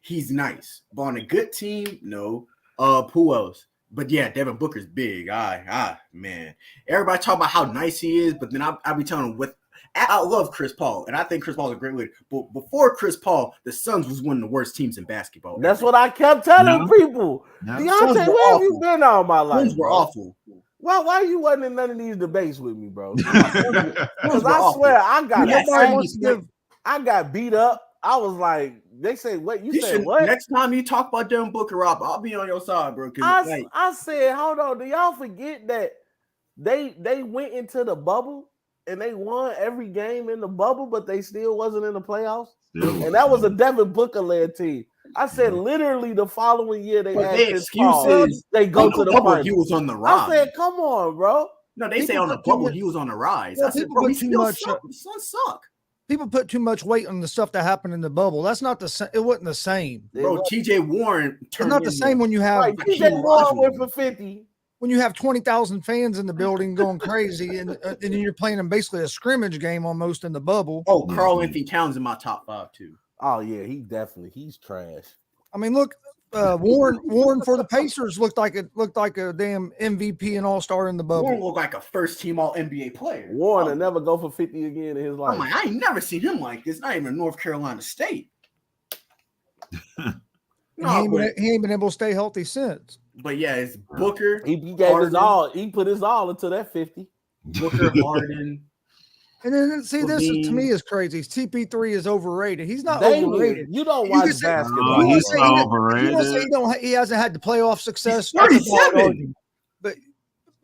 he's nice. But on a good team, no. Who else? But yeah, Devin Booker's big. Man. Everybody talk about how nice he is, but then I'll be telling them I love Chris Paul, and I think Chris Paul is a great leader. But before Chris Paul, the Suns was one of the worst teams in basketball. That's what I kept telling people. Deontay, where have you been all my life? Suns were awful. Well, why you wasn't in none of these debates with me, bro? Because I swear I got beat up. I was like, they say, what? You said what? Next time you talk about Devin Booker, Rob, I'll be on your side, bro. I said, hold on. Do y'all forget that they went into the bubble and they won every game in the bubble, but they still wasn't in the playoffs? And that was a Devin Booker-led team. I said literally the following year they had excuses. They go to the finals. He was on the rise. I said, come on, bro. No, they say on the bubble he was on the rise. I said, bro, he still suck. The Suns suck. People put too much weight on the stuff that happened in the bubble. That's not the same. It wasn't the same. Bro, TJ Warren It's not the same when you have TJ Warren went for 50. When you have 20,000 fans in the building going crazy, and you're playing in basically a scrimmage game almost in the bubble. Oh, Karl Anthony Towns in my top 5 too. Oh yeah, he's trash. I mean, look, Warren for the Pacers looked like a damn MVP and all-star in the bubble. Warren looked like a first-team All-NBA player. Warren will never go for 50 again in his life. I'm like, I ain't never seen him like this. Not even North Carolina State. He ain't been able to stay healthy since. But yeah, it's Booker. He gave Harden, his all. He put his all into that 50. Booker, Harden. And then see, this to me is crazy. CP3 is overrated. He's not overrated. You don't watch basketball. He's not overrated. You say he hasn't had the playoff success. He's 37. But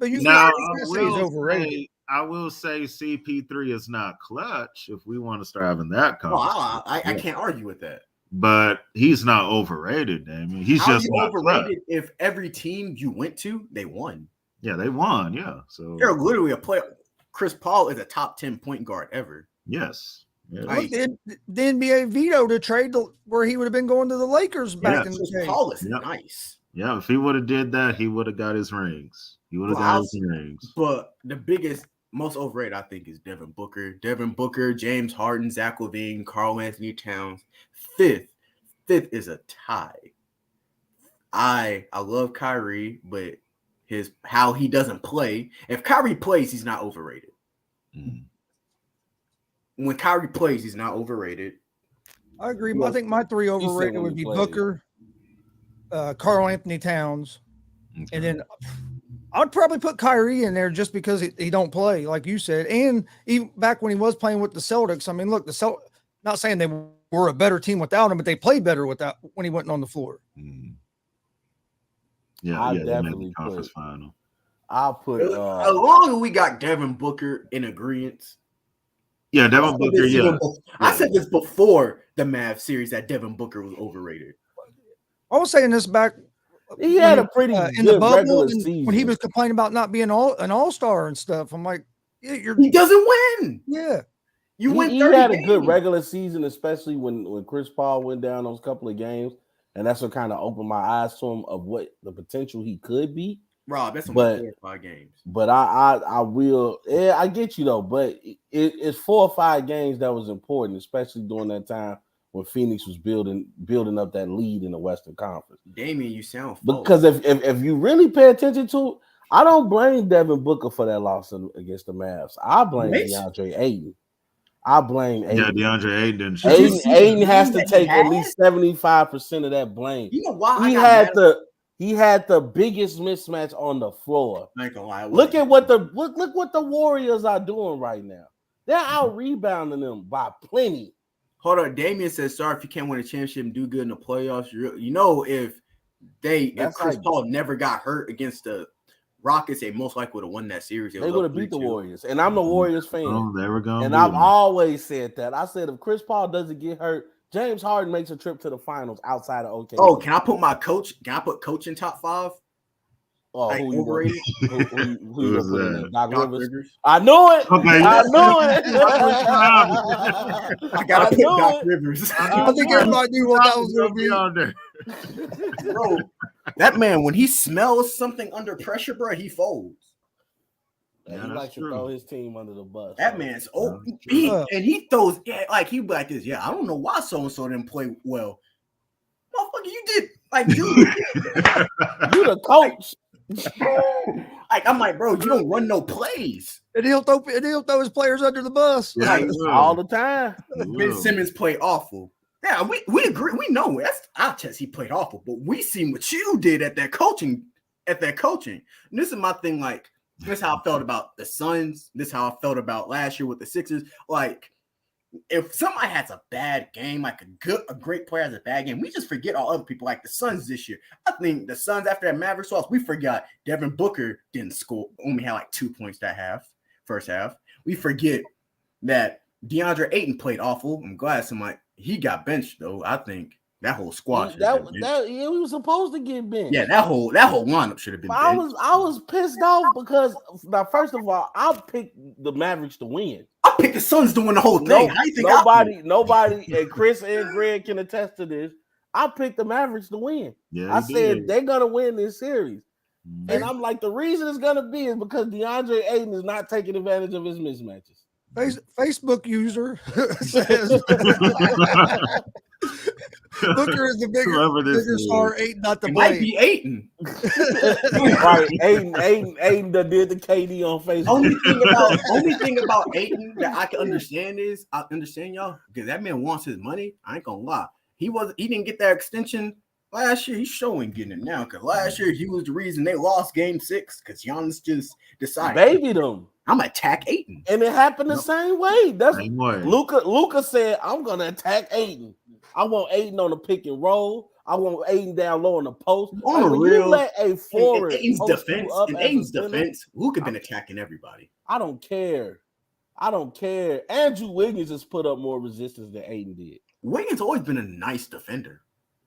you say he's overrated. I will say CP3 is not clutch if we want to start having that Well, conversation. I can't argue with that. But he's not overrated, Damien. He's How just you not overrated clutch. if every team you went to, they won. Yeah, they won. Yeah. So They're literally a player. Chris Paul is a top 10 point guard ever. yes. Yeah. Look, the NBA vetoed a trade where he would have been going to the Lakers back in the Chris day. Paul is Yep. nice. Yeah, if he would have did that, he would have got his rings. He would have got his rings. But the biggest, most overrated, I think, is Devin Booker, James Harden, Zach LaVine, Karl Anthony Towns. Fifth is a tie. I love Kyrie, but how he doesn't play. If Kyrie plays, he's not overrated. Mm. When Kyrie plays, he's not overrated. I agree. I think my three overrated would be Booker, Karl Anthony Towns, Okay. and then I'd probably put Kyrie in there just because he don't play, like you said. And even back when he was playing with the Celtics, I mean, look, not saying they were a better team without him, but they played better without when he wasn't on the floor. Mm. Yeah, I they made definitely the conference final. I'll put As long as we got Devin Booker in agreement. Yeah, Devin Booker. Yeah, I said this before the Mavs series that Devin Booker was overrated. I was saying this back. he had a pretty in the good bubble regular and season. when he was complaining about not being an all-star and stuff. I'm like, yeah, He doesn't win. yeah. You win he 30 had a games. good regular season, especially when Chris Paul went down those couple of games, and that's what kind of opened my eyes to him of what the potential he could be. Rob, that's only 4 or 5 games. But I will. Yeah, I get you though. But it's 4 or 5 games that was important, especially during that time when Phoenix was building up that lead in the Western Conference. Damien, you sound false. Because if you really pay attention to it, I don't blame Devin Booker for that loss against the Mavs. I blame DeAndre Ayton. I blame Ayton. Yeah, DeAndre Ayton. Ayton has to take at least 75% of that blame. You know why? He had the biggest mismatch on the floor. I ain't gonna lie. Look what the Warriors are doing right now. They're out rebounding them by plenty. Hold on, Damien says, "Sorry if you can't win a championship and do good in the playoffs." You know, if Chris Paul never got hurt against the Rockets, they most likely would have won that series. They would have beat the Warriors, and I'm a Warriors fan. Oh, there we go. And I've always said that. I said if Chris Paul doesn't get hurt, James Harden makes a trip to the finals outside of OKC. Oh, can I put my coach? Can I put coach in top 5? Oh, Like, who overrated? who you Who's gonna put in there? Doc Rivers? I I knew it. Okay. I knew it. gotta put knew Doc it. Rivers. I think everybody knew what that was going to be. on there. Bro, that man, when he smells something under pressure, bro, he folds. Yeah, he that's likes true. to throw his team under the bus. That so. man's he throws he be like this. Yeah, I don't know why so and so didn't play well. Motherfucker, you did like dude. You the coach. Like I'm like, bro, you don't run no plays. And he'll throw his players under the bus. Yeah, Like, All the time. Ben Simmons played awful. Yeah, we agree. We know that's our test. He played awful, but we seen what you did at that coaching. And this is my thing. Like, this is how I felt about the Suns. This is how I felt about last year with the Sixers. Like, if somebody has a bad game, like a great player has a bad game, we just forget all other people. Like the Suns this year. I think the Suns after that Mavericks loss, we forgot Devin Booker didn't score. Only had like 2 points first half. We forget that DeAndre Ayton played awful. I'm glad he got benched though. I think that whole squad He was supposed to get benched. yeah, that whole lineup should have been benched. I was pissed off because now, first of all, I picked the Mavericks to win. I picked the Suns to win the whole thing. How you think Nobody, and Chris and Greg can attest to this. I picked the Mavericks to win. Yeah, I said they're gonna win this series. Mm-hmm. And I'm like, the reason it's gonna be is because DeAndre Ayton is not taking advantage of his mismatches. Facebook user says Booker is the bigger star. Ayton not the might be Ayton. Right, Ayton that did the KD on Facebook. Only thing about Ayton that I can understand is I understand y'all because that man wants his money. I ain't gonna lie. He didn't get that extension last year. He's showing getting it now because last year he was the reason they lost Game 6 because Giannis just decided babied him. I'm gonna attack Ayton, and it happened the same way. That's same way. Luka said, "I'm gonna attack Ayton. I want Ayton on the pick and roll. I want Aiden down low in the post. On Like, the when you real, let a forward Aiden's post you defense, up in as a Aiden's center, defense, Luka been attacking everybody. I don't care. Andrew Wiggins has put up more resistance than Aiden did. Wiggins always been a nice defender.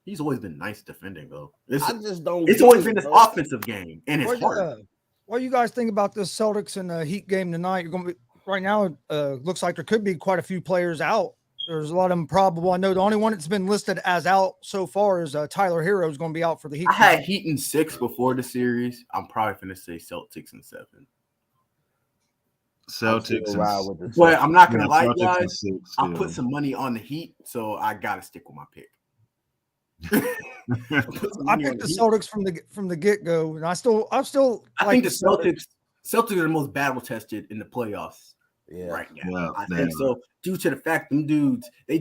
He's always been nice defending, though. I just don't. It's always been his offensive game and his heart. What do you guys think about this Celtics and Heat game tonight? You're going to be right now. Looks like there could be quite a few players out. There's a lot of them probable. I know the only one that's been listed as out so far is Tyler Hero is going to be out for the Heat. I had Heat in 6 before the series. I'm probably going to say Celtics in 7. Celtics, but I'm not going to lie, guys. 6, I put some money on the Heat, so I got to stick with my pick. I picked the Celtics from the get go, and I still I like think the Celtics are the most battle tested in the playoffs right now. Yeah, I think so, due to the fact them dudes they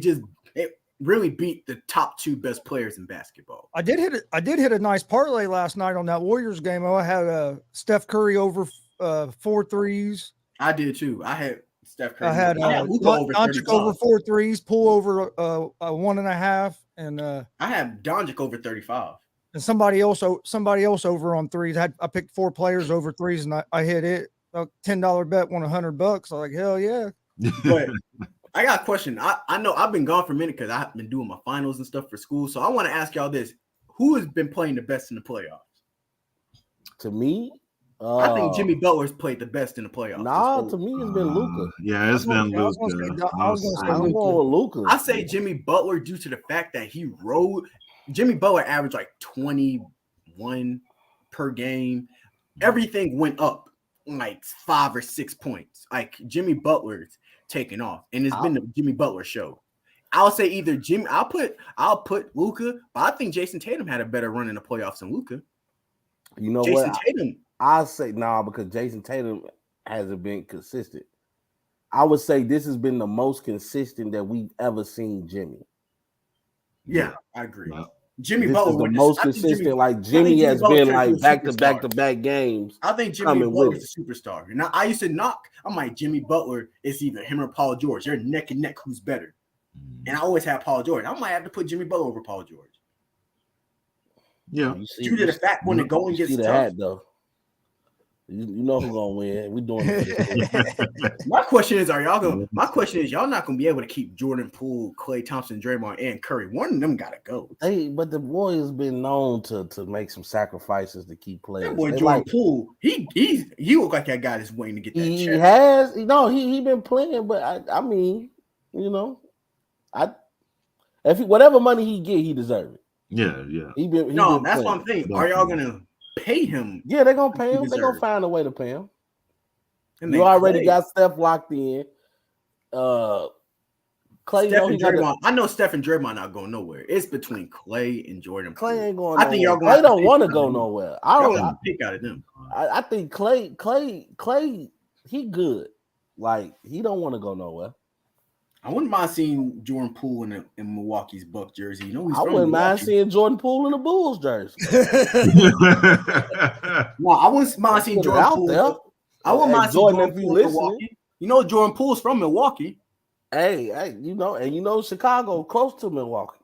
really beat the top 2 best players in basketball. I did hit a nice parlay last night on that Warriors game. I had Steph Curry over 4 threes. I did too. I had Steph Curry. I had Luka over 35. over 4 threes, pull over 1.5, and I had Doncic over 35. And somebody else over on threes. I picked 4 players over threes, and I hit it. A $10 bet won $100. I was like, hell yeah! But I got a question. I know I've been gone for a minute because I've been doing my finals and stuff for school. So I want to ask y'all this: who has been playing the best in the playoffs? To me, I think Jimmy Butler's played the best in the playoffs. Nah, to me, it's been Luka. Yeah, it's been Luka. I'm going with Luka. I say Jimmy Butler due to the fact that he rode. Jimmy Butler averaged like 21 per game. Everything went up like 5 or 6 points. Like Jimmy Butler's taken off, and it's been the Jimmy Butler show. I'll say either Jimmy. I'll put Luka, but I think Jason Tatum had a better run in the playoffs than Luka. You know Jason what? Tatum. I say because Jason Tatum hasn't been consistent. I would say this has been the most consistent that we've ever seen Jimmy. Yeah, I agree. Wow. Jimmy This Butler is the was most consistent. Like Jimmy has been like back-to-back games. I think Jimmy Butler's a superstar. Now I used to knock. I'm like Jimmy Butler. It's either him or Paul George. They're neck and neck. Who's better? And I always have Paul George. I might have to put Jimmy Butler over Paul George. Yeah, due to the fact when the going gets tough. Hat, though. You know who's gonna win. We're doing it. My question is y'all not gonna be able to keep Jordan Poole, Klay Thompson, Draymond, and Curry. One of them gotta go. But the Warriors been known to make some sacrifices to keep players. That boy Jordan Poole, he look like that guy that's waiting to get that he check. has he been playing, but I mean, whatever money he get, he deserve it. Yeah. That's what I'm saying. Are y'all gonna pay him? Yeah, they're gonna pay him. They're gonna find a way to pay him. And you already got Steph locked in. Klay, I know Steph and Draymond not going nowhere. It's between Klay and Jordan. Klay ain't going. I think y'all Klay don't want to go nowhere. I pick out of them. I think Klay, he good. Like he don't want to go nowhere. I wouldn't mind seeing Jordan Poole in Milwaukee's Buck jersey. I wouldn't mind seeing Jordan Poole in a Bulls jersey. No, I wouldn't mind seeing Jordan Poole. I wouldn't mind seeing Jordan Poole in Milwaukee. You know Jordan Poole's from Milwaukee. Hey, and Chicago close to Milwaukee.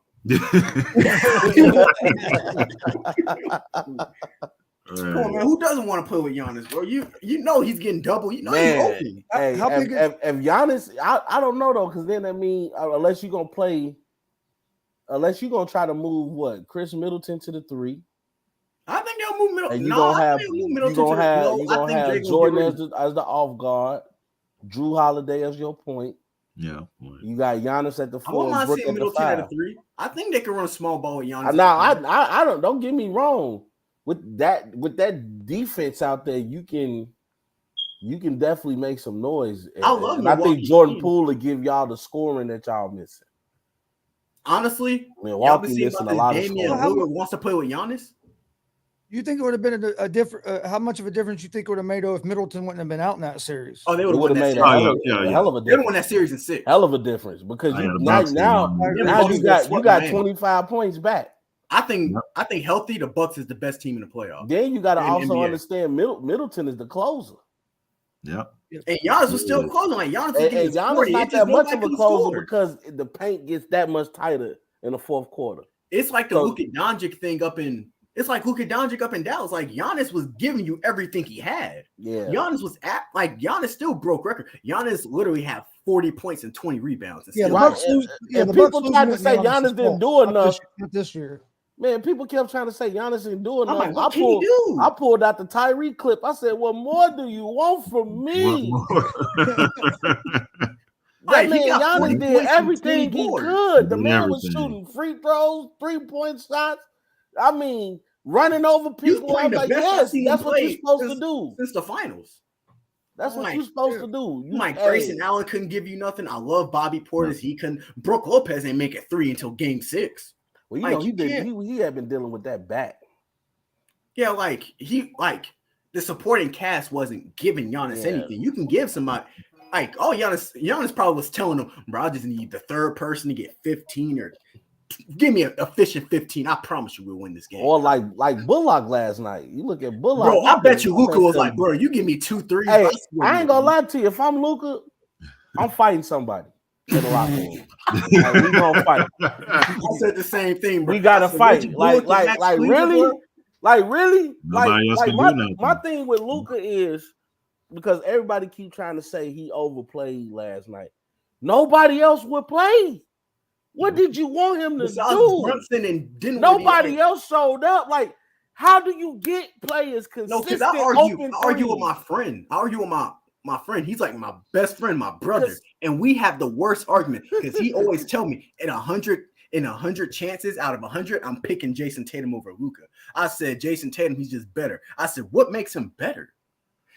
Come on, man. Who doesn't want to play with Giannis, bro? You know he's getting double. You know he's open. Hey, if Giannis, I don't know though, because then unless you're gonna try to move Chris Middleton to the 3. I think they'll move Middleton. And you're gonna have Jordan as the off guard, Drew Holiday as your point. Yeah, you got Giannis at the 4. I want Middleton at the 3. I think they can run small ball with Giannis. Now I don't get me wrong. With that defense out there, you can definitely make some noise. I think Jordan Poole will give y'all the scoring that y'all missing. Honestly, Milwaukee missing a lot of scoring. Lillard wants to play with Giannis. You think it would have been a different? How much of a difference you think it would have made if Middleton wouldn't have been out in that series? Oh, they would have made a hell of a difference. They would have won that series in 6. Hell of a difference because now you got 25 points back. I think healthy, the Bucks is the best team in the playoffs. Then you got to also understand Middleton is the closer. Yeah. And Giannis was still closing. Like Giannis not that much of a closer because the paint gets that much tighter in the fourth quarter. It's like the Luka Doncic thing up in. It's like Luka Doncic up in Dallas. Like Giannis was giving you everything he had. Yeah. Giannis still broke record. Giannis literally had 40 points and 20 rebounds. Yeah, the Right. Bucks lose, And people tried to say Giannis didn't do enough. Not this year. Man, people kept trying to say Giannis didn't do enough. Like, what can he do? I pulled out the Tyree clip. I said, "What more do you want from me?" That man Giannis did everything he could. The man was shooting free throws, 3-point shots. I mean, running over people. I was like, yes, that's what you're supposed to do. Since the finals. That's what you're supposed to do. Grayson Allen couldn't give you nothing. I love Bobby Portis. He couldn't. Brooke Lopez ain't make it 3 until game 6. Well, you know, he had been dealing with that back. Yeah, the supporting cast wasn't giving Giannis anything. You can give somebody Giannis probably was telling him, bro, I just need the third person to get 15 or give me an efficient 15. I promise you we'll win this game. Or like Bullock last night. You look at Bullock. Bro, I bet you Luka was like, bro, you give me 2 threes. Hey, I ain't gonna lie to you. If I'm Luka, I'm fighting somebody in the locker room. Like, we gonna fight. I said the same thing, bro. We gotta fight. Like really? Like really? My thing with Luka is because everybody keep trying to say he overplayed last night. Nobody else would play. What did you want him to do? Brunson and Nobody else showed up. Like, how do you get players consistent? No, because I argue with my friend. I argue with my friend. He's like my best friend, my brother, and we have the worst argument because he always tell me in 100 chances out of 100, I'm picking Jason Tatum over Luka. I said Jason Tatum, he's just better. I said, what makes him better?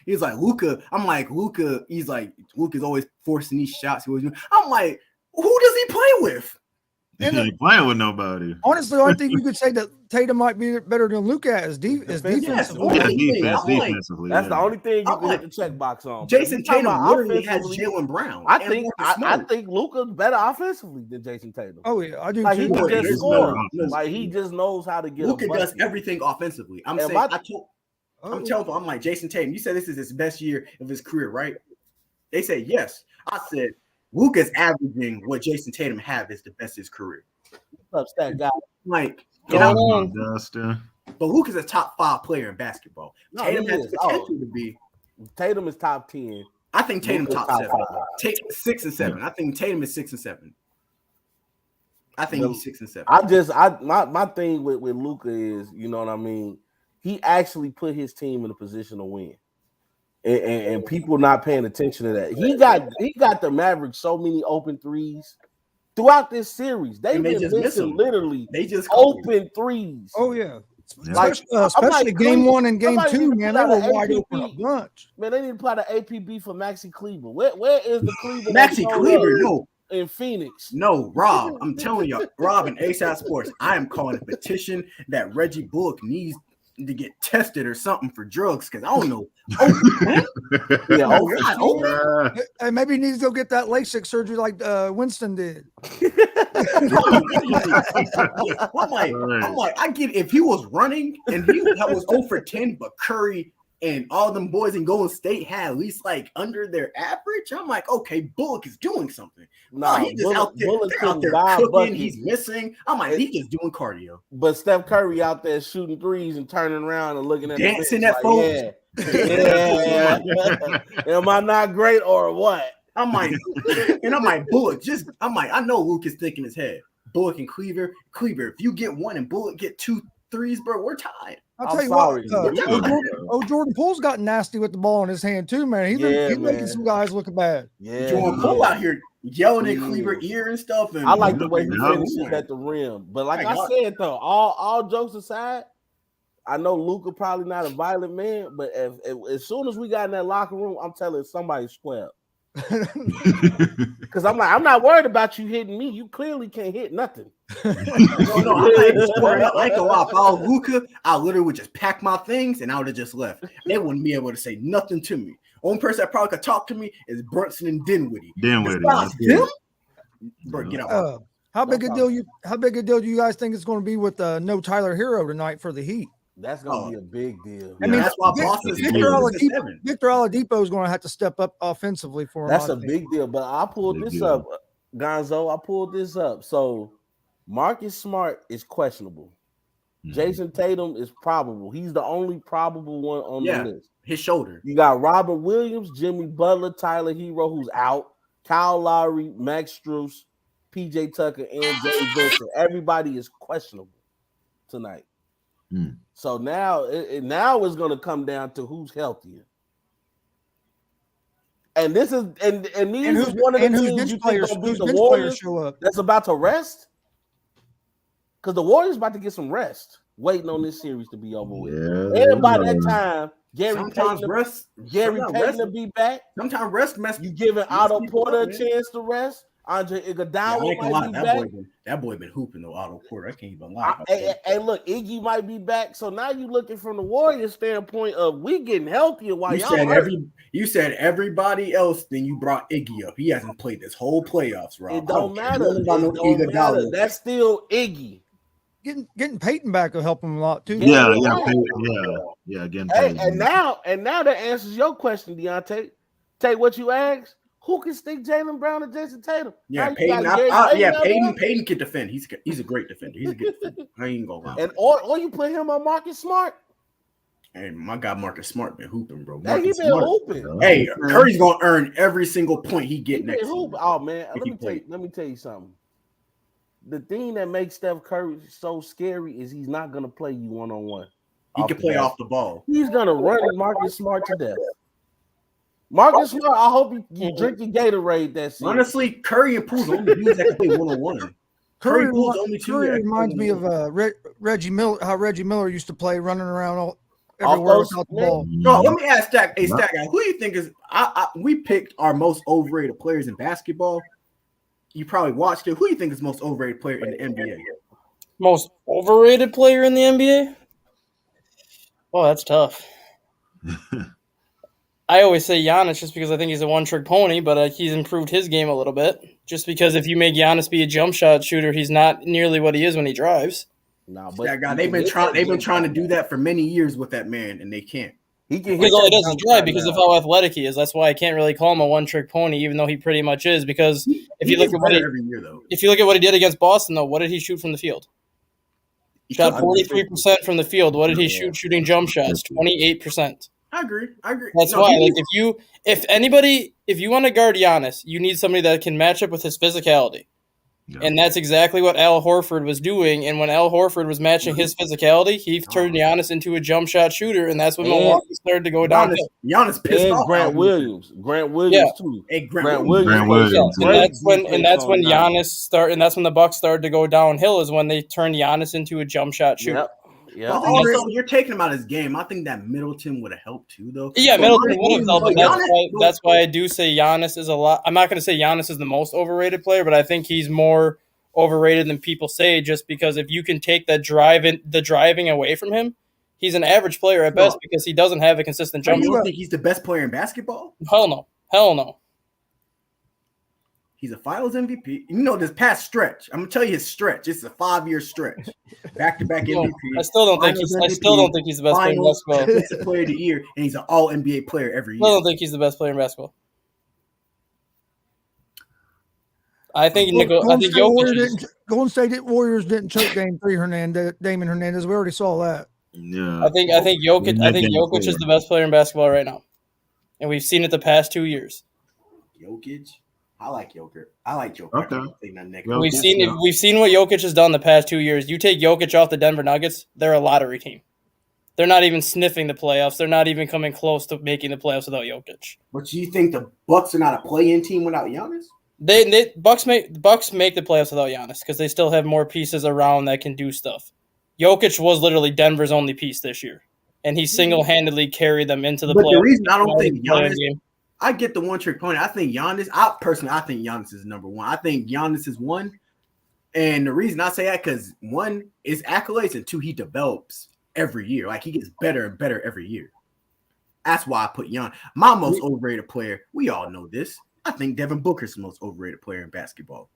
He's like Luka. I'm like Luka. He's like Luka's always forcing these shots. I'm like, who does he play with? He ain't playing with nobody. Honestly, I think you could say that Tatum might be better than Luka is defensively. Defensively. That's the only thing you can hit the checkbox on. Jason Tatum literally has Jaylen Brown. I think Luka's better offensively than Jason Tatum. Oh yeah, I do like, too. He can just score. Like he just knows how to get. Luka does everything offensively. I'm telling you, I'm like Jason Tatum. You said this is his best year of his career, right? They say yes. I said Luka's averaging what Jason Tatum have is the best of his career. That guy. Like, Dustin. But Luka's a top 5 player in basketball. No, Tatum has potential to be. Tatum is top 10. I think Tatum top 7. Take 6 and 7. I think Tatum is 6 and 7. I think he's 6 and 7. My thing with Luka is, you know what I mean? He actually put his team in a position to win. And people not paying attention to that. He got the Mavericks so many open threes throughout this series. They've been missing literally open threes. Oh yeah, like, especially game 1 and game 2, man. They were wide open a bunch. Man, they need to apply the APB for Maxi Kleber. Where is the Kleber? Maxi Kleber, no. In Phoenix. No, Rob, I'm telling you, Rob and ASAP Sports, I am calling a petition that Reggie Bullock needs to get tested or something for drugs because I don't know. Hey, maybe he needs to go get that LASIK surgery like Winston did. I'm like, I get it. If he was running and he was 0 for 10, but Curry and all them boys in Golden State had at least like under their average, I'm like, okay, Bullock is doing something. No, he's just out there cooking. He's missing. I'm like, he's just doing cardio. But Steph Curry out there shooting threes and turning around and looking at dancing at folks. Yeah. Am I not great or what? I'm like, Bullock. I know Luke is thick in his head. Bullock and Kleber. If you get 1 and Bullock get 2 threes, bro, we're tied. I'll tell you what. Jordan Poole's got nasty with the ball in his hand too, man. He's making some guys look bad. Yeah, Jordan Poole out here yelling in Kleber ear and stuff. And I like the way he finishes at the rim. But like I said though, all jokes aside, I know Luka probably not a violent man, but as soon as we got in that locker room, I'm telling somebody square up. Because I'm not worried about you hitting me. You clearly can't hit nothing. No, I ain't gonna lie. If I was Luka, I literally would just pack my things and I would have just left. They wouldn't be able to say nothing to me. Only person that probably could talk to me is Brunson and Dinwiddie. Them? Bro, get out. How big a deal do you guys think it's going to be with no Tyler Hero tonight for the Heat? That's going to be a big deal. I mean, that's why Victor Oladipo is going to have to step up offensively for him. That's a big deal. But I pulled this up, Gonzo. I pulled this up. So Marcus Smart is questionable. Jason Tatum is probable. He's the only probable one on the list. His shoulder. You got Robert Williams, Jimmy Butler, Tyler Hero, who's out, Kyle Lowry, Max Strus, PJ Tucker, and Jay Vincent. Everybody is questionable tonight. So now it's going to come down to who's healthier. And this is and these is one of the teams you think gonna beat the Warriors that's about to rest. Because the Warriors about to get some rest, waiting on this series to be over with. Yeah, and by that time, Gary Payton to be back. Sometimes rest mess. You giving Otto Porter a chance to rest. Andre Iguodala might be back. That boy been hooping though. Otto Porter, I can't even lie. Hey, look, Iggy might be back. So now you looking from the Warriors standpoint of we getting healthier while you said everybody else. Then you brought Iggy up. He hasn't played this whole playoffs, Rob. It don't matter. That's still Iggy. Getting Peyton back will help him a lot too. Yeah. Again, and now that answers your question, Deontay. Take what you asked. Who can stick Jaylen Brown and Jason Tatum? Yeah, Peyton can defend. He's a great defender. He's a good defender. I ain't gonna lie. And or you put him on Marcus Smart. And my guy Marcus Smart been hooping, bro. Hey, he been hooping. Hey, Curry's gonna earn every single point he get next. Oh man, let me tell you something. The thing that makes Steph Curry so scary is he's not gonna play you one-on-one. He can play off the ball. He's gonna run Marcus Smart to death. Marcus Smart, I hope you drink your Gatorade that season. Honestly, Curry and Poole's only dudes that can play one-on-one. Curry reminds me of Reggie Miller, how Reggie Miller used to play, running around everywhere without the ball. No, let me ask Stack. Hey, Stack guy, who do you think is? We picked our most overrated players in basketball. You probably watched it. Who do you think is the most overrated player in the NBA? Most overrated player in the NBA? Oh, that's tough. I always say Giannis just because I think he's a one-trick pony, but he's improved his game a little bit. Just because if you make Giannis be a jump shot shooter, he's not nearly what he is when he drives. No, but that guy, they've been trying to do that for many years with that man, and they can't. Because all he does is drive because of how athletic he is. That's why I can't really call him a one-trick pony, even though he pretty much is. Because if you look at what he did against Boston, though, what did he shoot from the field? Shot 43% from the field. What did he shoot shooting jump shots? 28%. I agree. That's why. Like if you want to guard Giannis, you need somebody that can match up with his physicality. Yeah. And that's exactly what Al Horford was doing. And when Al Horford was matching his physicality, he turned Giannis into a jump shot shooter, and that's when Milwaukee started to go down. Giannis pissed off Grant Williams too. Hey, Grant Williams. And that's when Giannis started, and that's when the Bucks started to go downhill. Is when they turned Giannis into a jump shot shooter. Yep. Yeah. Also, you're taking him out of his game. I think that Middleton would have helped too, though. Yeah, Middleton would have helped. That's why I do say Giannis is a lot. I'm not going to say Giannis is the most overrated player, but I think he's more overrated than people say. Just because if you can take the driving away from him, he's an average player at best because he doesn't have a consistent jump. You don't think he's the best player in basketball? Hell no. He's a Finals MVP. You know this past stretch. I'm gonna tell you his stretch. It's a 5-year stretch, back-to-back MVP. I still don't think he's the best player in basketball. Defensive Player of the Year, and he's an All NBA player every year. I don't think he's the best player in basketball. I think Golden State Warriors didn't choke Game 3 Damon Hernandez. We already saw that. Yeah, I think Jokic is the best player in basketball right now, and we've seen it the past 2 years. Jokic. I like Joker. Okay. We've seen what Jokic has done the past 2 years. You take Jokic off the Denver Nuggets, they're a lottery team. They're not even sniffing the playoffs. They're not even coming close to making the playoffs without Jokic. But you think the Bucks are not a play-in team without Giannis? Bucks make the playoffs without Giannis because they still have more pieces around that can do stuff. Jokic was literally Denver's only piece this year, and he single-handedly carried them into the playoffs. But the reason I don't think Giannis – I get the one-trick pony. I think Giannis. I think Giannis is number one. I think Giannis is one, and the reason I say that because one is accolades, and two he develops every year. Like he gets better and better every year. That's why I put Giannis. My most overrated player. We all know this. I think Devin Booker's the most overrated player in basketball.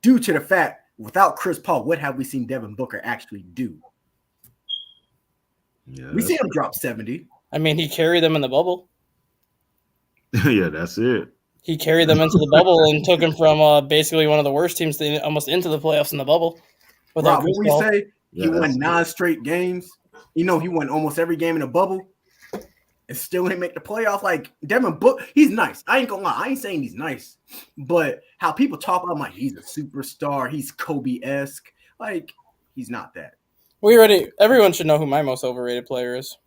Due to the fact, without Chris Paul, what have we seen Devin Booker actually do? Yeah, we see him drop 70. I mean, he carried them in the bubble. Yeah, that's it. He carried them into the bubble and took them from basically one of the worst teams to almost into the playoffs in the bubble. Rob, when we say he Yeah, won 9 straight games, he won almost every game in the bubble and still didn't make the playoffs. Like Devin Book, he's nice. I ain't gonna lie, I ain't saying he's nice, but how people talk about him like he's a superstar, he's Kobe-esque. Like, he's not that. Everyone should know who my most overrated player is.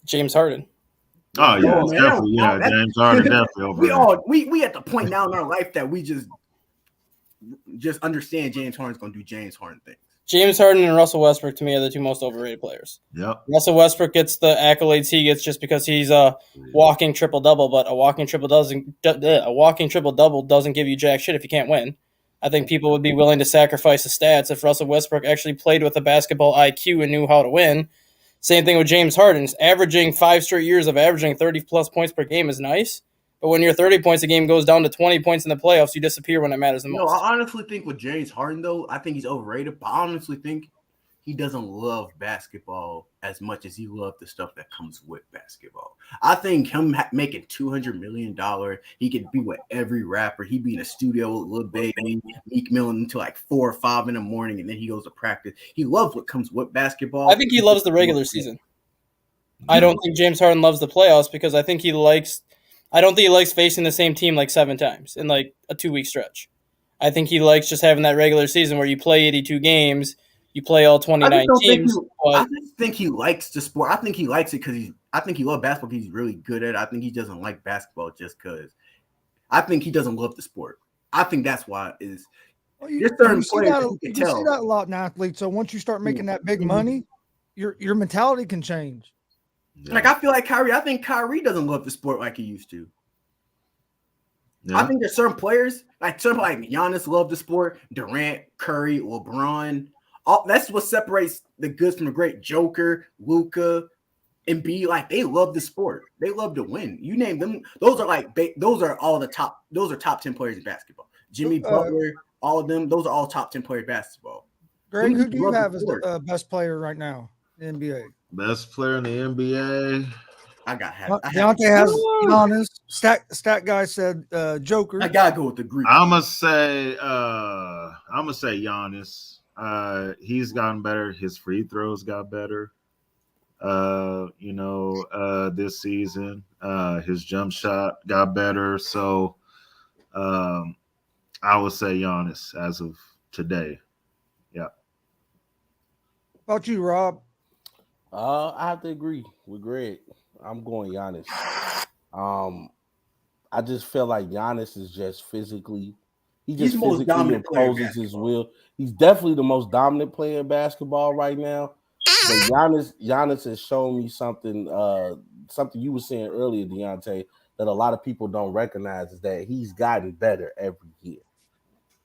James Harden. Oh yeah, Oh, man, definitely. Yeah, James Harden definitely over. We at the point now in our life that we just understand James Harden's gonna do James Harden things. James Harden and Russell Westbrook to me are the two most overrated players. Yep. Russell Westbrook gets the accolades he gets just because he's a walking triple double, but a walking triple double doesn't give you jack shit if you can't win. I think people would be willing to sacrifice the stats if Russell Westbrook actually played with a basketball IQ and knew how to win. Same thing with James Harden. Averaging 5 straight years of averaging 30-plus points per game is nice, but when your 30 points a game goes down to 20 points in the playoffs, you disappear when it matters the most. No, I honestly think with James Harden, though, I think he's overrated, but I honestly think he doesn't love basketball as much as he loves the stuff that comes with basketball. I think him making $200 million, he could be with every rapper. He'd be in a studio with Lil Baby, Meek Mill until like 4 or 5 in the morning, and then he goes to practice. He loves what comes with basketball. I think he loves the regular season. I don't think James Harden loves the playoffs because I don't think he likes facing the same team like 7 times in like a 2-week stretch. I think he likes just having that regular season where you play 82 games. You play all 29 teams. I just think he likes the sport. I think he likes it because I think he loves basketball because he's really good at it. I think he doesn't like basketball just because. I think he doesn't love the sport. I think that's why it is. You see that a lot in athletes. So once you start making that big money, your mentality can change. Yeah. Like I feel like Kyrie. I think Kyrie doesn't love the sport like he used to. Yeah. I think there's certain players like Giannis love the sport. Durant, Curry, LeBron. That's what separates the goods from the great. Joker, Luka, Embiid, like they love the sport. They love to win. You name them; those are all the top. Those are top 10 players in basketball. Jimmy Butler, all of them. Those are all top 10 players in basketball. Greg, who do you have as the best player right now in the NBA? Best player in the NBA. I got Deontay has Giannis. Stat guy said Joker. I gotta go with the Greek. I'm gonna say Giannis. He's gotten better. His free throws got better. This season, his jump shot got better. So, I would say Giannis as of today. Yeah. How about you, Rob? I have to agree with Greg. I'm going Giannis. I just feel like Giannis is just physically. He just physically imposes his will. He's definitely the most dominant player in basketball right now. But Giannis has shown me something you were saying earlier, Deontay, that a lot of people don't recognize is that he's gotten better every year.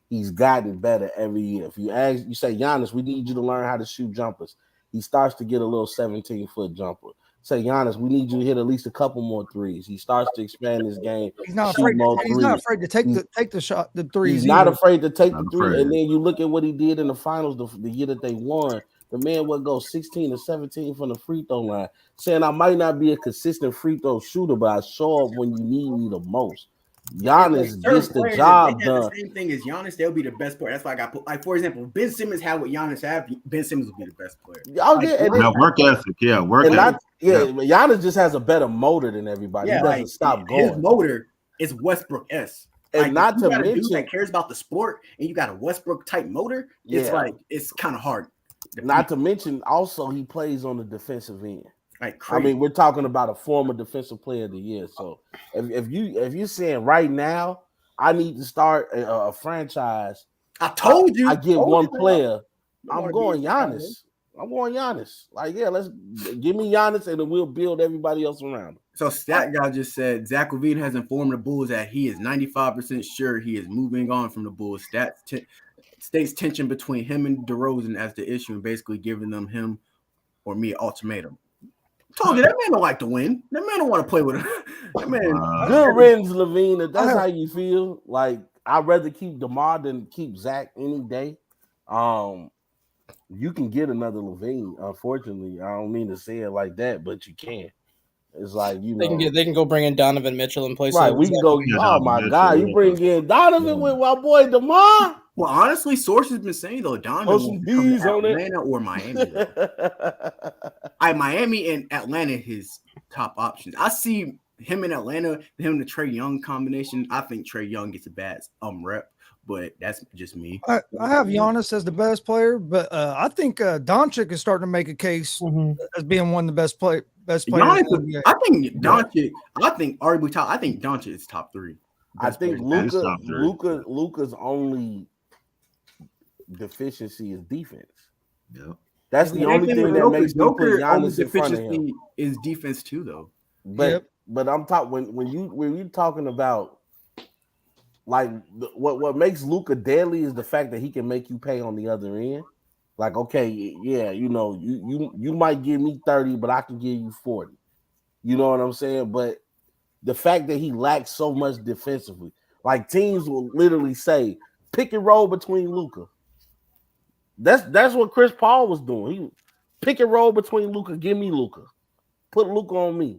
He's gotten better every year. If you say, Giannis, we need you to learn how to shoot jumpers. He starts to get a little 17-foot jumper. Say, Giannis, we need you to hit at least a couple more threes. He starts to expand his game. He's not afraid to take the shot, the threes. He's not afraid to take the three. And then you look at what he did in the finals the year that they won. The man would go 16 to 17 from the free throw line, saying I might not be a consistent free throw shooter, but I show up when you need me the most. Giannis gets the job done. The same thing as Giannis, they'll be the best player. That's why I got put. Like for example, Ben Simmons had what Giannis had. Ben Simmons will be the best player. Work ethic. Yeah, work ethic. Giannis just has a better motor than everybody. He doesn't stop going. His motor is Westbrook-esque. And not to mention, that cares about the sport, and you got a Westbrook type motor. It's kind of hard. Not to mention, also he plays on the defensive end. Like crazy. I mean, we're talking about a former defensive player of the year. So if you're saying right now, I need to start a franchise. I told you. I get one player. I'm going Giannis. Like, let's give me Giannis, and then we'll build everybody else around him. So Stat Guy just said Zach LaVine has informed the Bulls that he is 95% sure he is moving on from the Bulls. States tension between him and DeRozan as the issue, and basically giving them him or me ultimatum. Told you that man don't like to win. That man don't want to play with him. That man. Good riddance, LaVine. If that's how you feel, like I'd rather keep DeMar than keep Zach any day. You can get another LaVine. Unfortunately, I don't mean to say it like that, but you can. It's like they can go bring in Donovan Mitchell in place. Right, we can go. Oh my God, you bring in Donovan with my boy DeMar. Well, honestly, sources have been saying though Donovan will come to Atlanta or Miami. Miami and Atlanta his top options. I see him in Atlanta, him and the Trae Young combination. I think Trae Young gets a bad rep, but that's just me. I have Giannis as the best player, but I think Doncic is starting to make a case as being one of the best players. I think Doncic. I think arguably top. I think Doncic is top 3. I think Luka's only deficiency is defense. Yep. That's the only thing that makes me put Giannis in front of him. Is defense too, though. But I'm talking when you're talking about like what makes Luka deadly is the fact that he can make you pay on the other end. Like, okay, yeah, you might give me 30, but I can give you 40. You know what I'm saying? But the fact that he lacks so much defensively, like teams will literally say, pick and roll between Luka. That's what Chris Paul was doing. He pick and roll between Luka, give me Luka, put Luka on me.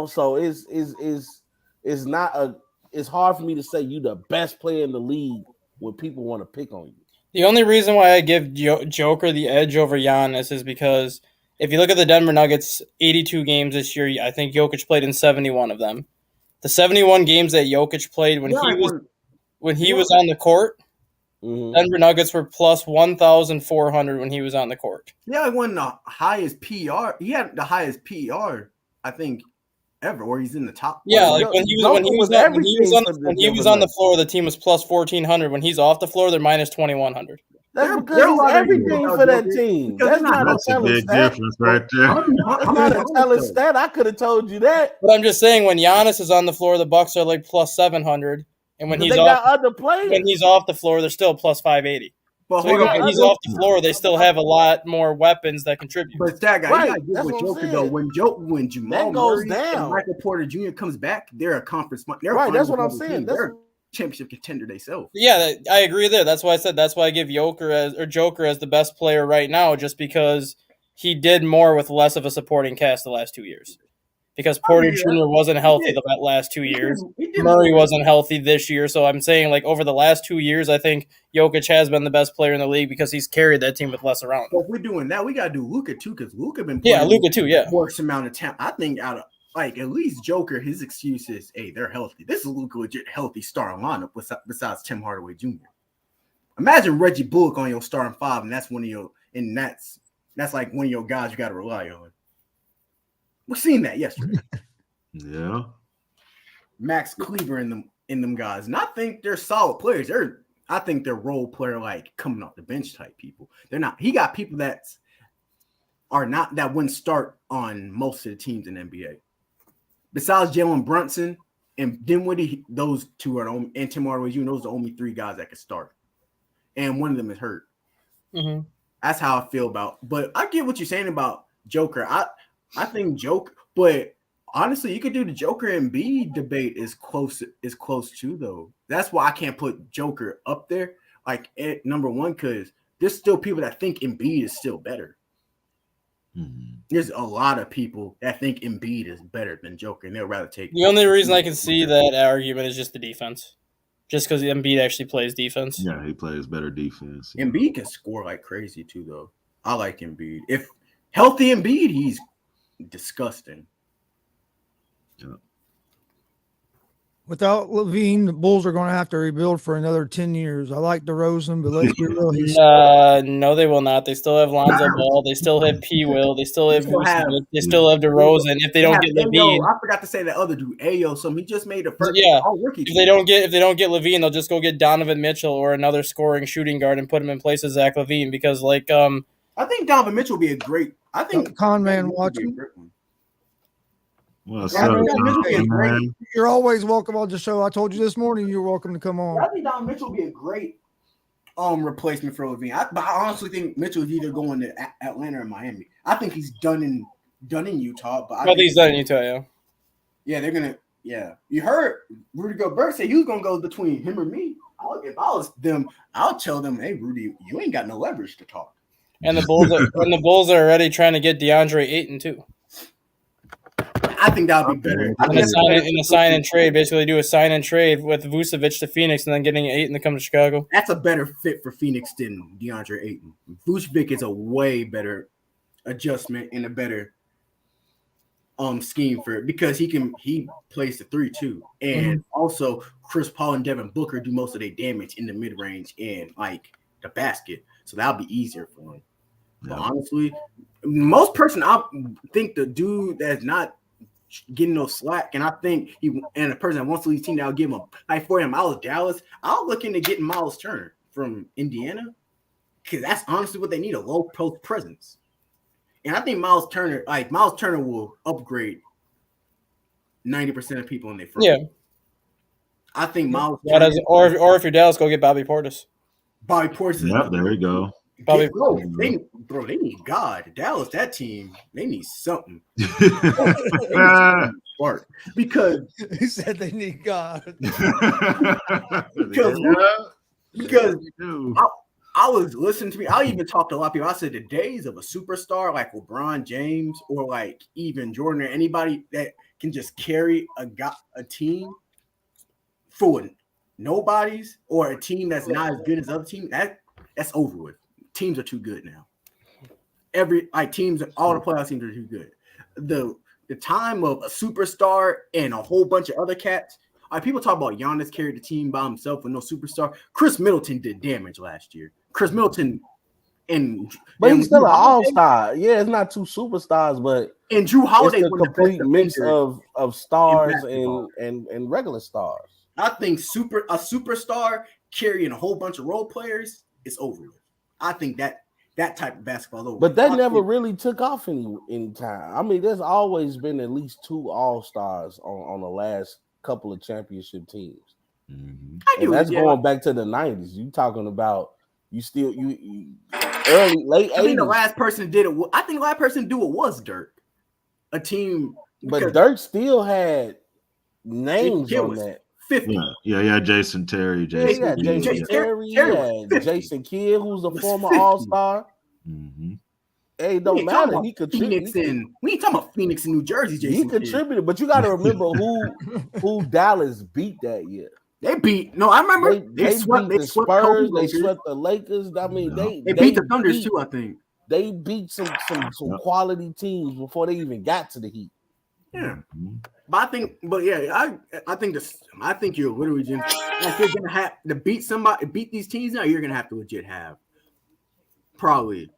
So it's hard for me to say you the best player in the league when people want to pick on you. The only reason why I give Joker the edge over Giannis is because if you look at the Denver Nuggets 82 games this year, I think Jokic played in 71 of them. The 71 games that Jokic played when he was on the court, Denver Nuggets were plus 1,400 when he was on the court. Yeah, he won the highest PR. He had the highest PR, I think, ever, or he's in the top. Yeah, like when he was on the floor, the team was plus 1,400. When he's off the floor, they're minus 2,100. That's because he's everything for that team. That's not a big difference right there. That's not a telling stat. I could have told you that. But I'm just saying, when Giannis is on the floor, the Bucks are like plus 700, and when he's off the floor, they're still plus 580. But so when he's off the floor, they still have a lot more weapons that contribute. But that guy, you gotta get with Joker though. When Jamal Murray and Michael Porter Jr. comes back, they're a conference. Right, that's what I'm saying. They're a championship contender themselves. Yeah, I agree there. That's why I said that's why I give Joker as the best player right now, just because he did more with less of a supporting cast the last 2 years. Because Porter Jr. wasn't healthy the last 2 years. Murray wasn't healthy this year. So I'm saying, like, over the last 2 years, I think Jokic has been the best player in the league because he's carried that team with less around him. But if we're doing that, we got to do Luka, too, because Luka been playing Luka too, worst amount of time. I think out of, like, at least Joker, his excuse is, hey, they're healthy. This is Luka legit healthy starting lineup besides Tim Hardaway Jr. Imagine Reggie Bullock on your starting 5, and that's one of your – and that's like one of your guys you got to rely on. We've seen that yesterday. Yeah. Max Kleber in them guys. And I think they're solid players. I think they're role player, like coming off the bench type people. They're not. He got people that wouldn't start on most of the teams in the NBA. Besides Jalen Brunson and Dinwiddie, those two are and Tim Hardaway Jr. Those are the only 3 guys that could start. And one of them is hurt. Mm-hmm. That's how I feel about. But I get what you're saying about Joker. I think Joker, but honestly, you could do the Joker and Embiid debate is close too, though. That's why I can't put Joker up there, like at number 1, because there's still people that think Embiid is still better. Mm-hmm. There's a lot of people that think Embiid is better than Joker, and they'll rather take. The only reason I can see that argument is just the defense, just because Embiid actually plays defense. Yeah, he plays better defense. Embiid can score like crazy too, though. I like Embiid. If healthy Embiid, he's disgusting. Yeah. Without Levine, the Bulls are going to have to rebuild for another 10 years. I like DeRozan, but let's be real. No, they will not. They still have Lonzo Ball. They still have P. Will. They still have DeRozan. If they don't get Levine, I forgot to say that other dude, Ayo. He just made a first. Rookie. If they don't get Levine, they'll just go get Donovan Mitchell or another scoring shooting guard and put him in place of Zach Levine because, I think Donovan Mitchell will be a great. I think con man watching. Well, so you're always welcome on the show. I told you this morning you're welcome to come on. I think Donovan Mitchell will be a great replacement for Levine. But I honestly think Mitchell is either going to Atlanta or Miami. I think he's done in Utah. But I think he's done in Utah, yeah. Yeah, they're gonna. Yeah, you heard Rudy Gobert say he was gonna go between him or me. If I was them, I'll tell them, hey, Rudy, you ain't got no leverage to talk. And the Bulls are already trying to get DeAndre Ayton too. I think that would be better. In a sign and trade, basically do a sign and trade with Vucevic to Phoenix and then getting Ayton to come to Chicago. That's a better fit for Phoenix than DeAndre Ayton. Vucevic is a way better adjustment and a better scheme for it because he plays the 3 too, and also Chris Paul and Devin Booker do most of their damage in the mid range and like the basket, so that'll be easier for him. Yeah. But honestly, most person I think the dude that's not getting no slack, and I think a person that wants to lead team that'll give him like for him. I was Dallas. I'll look into getting Miles Turner from Indiana because that's honestly what they need, a low post presence. And I think Miles Turner will upgrade 90% of people in their front. Yeah. I think Miles Turner, or if you're Dallas, go get Bobby Portis. Bobby Portis. Yep, there you go. They need God. Dallas, that team, they need something. Because he said they need God. because I was listening to me. I even talked to a lot of people. I said the days of a superstar like LeBron James or like even Jordan or anybody that can just carry a team full of nobodies or a team that's not as good as other teams, that's over with. Teams are too good now. All the playoff teams are too good. The time of a superstar and a whole bunch of other cats. People talk about Giannis carried the team by himself with no superstar. Chris Middleton did damage last year. Chris Middleton but he's still an all-star. Yeah, it's not two superstars, but Drew Holiday it's a complete mix of stars and regular stars. I think a superstar carrying a whole bunch of role players is over with. I think that type of basketball is over. But that never really took off in time. I mean, there's always been at least 2 all-stars on the last couple of championship teams. Mm-hmm. And that's going back to the 90s. You talking about early, late 80s. I think the last person did it. I think the last person to do it was Dirk. A team. But Dirk still had names on that. 50. Yeah, Jason Terry. Jason Terry. Jason Kidd, who's a former All-Star. Mm-hmm. Hey, it don't matter. He contributed. We ain't talking about Phoenix and New Jersey, Jason. He contributed, but you got to remember who Dallas beat that year. They beat. No, I remember they swept the Spurs. They swept the Lakers. I mean, they beat the Thunders too. I think they beat some quality teams before they even got to the Heat. Yeah, I think you're literally just if you're gonna have to beat these teams now, you're gonna have to legit have probably.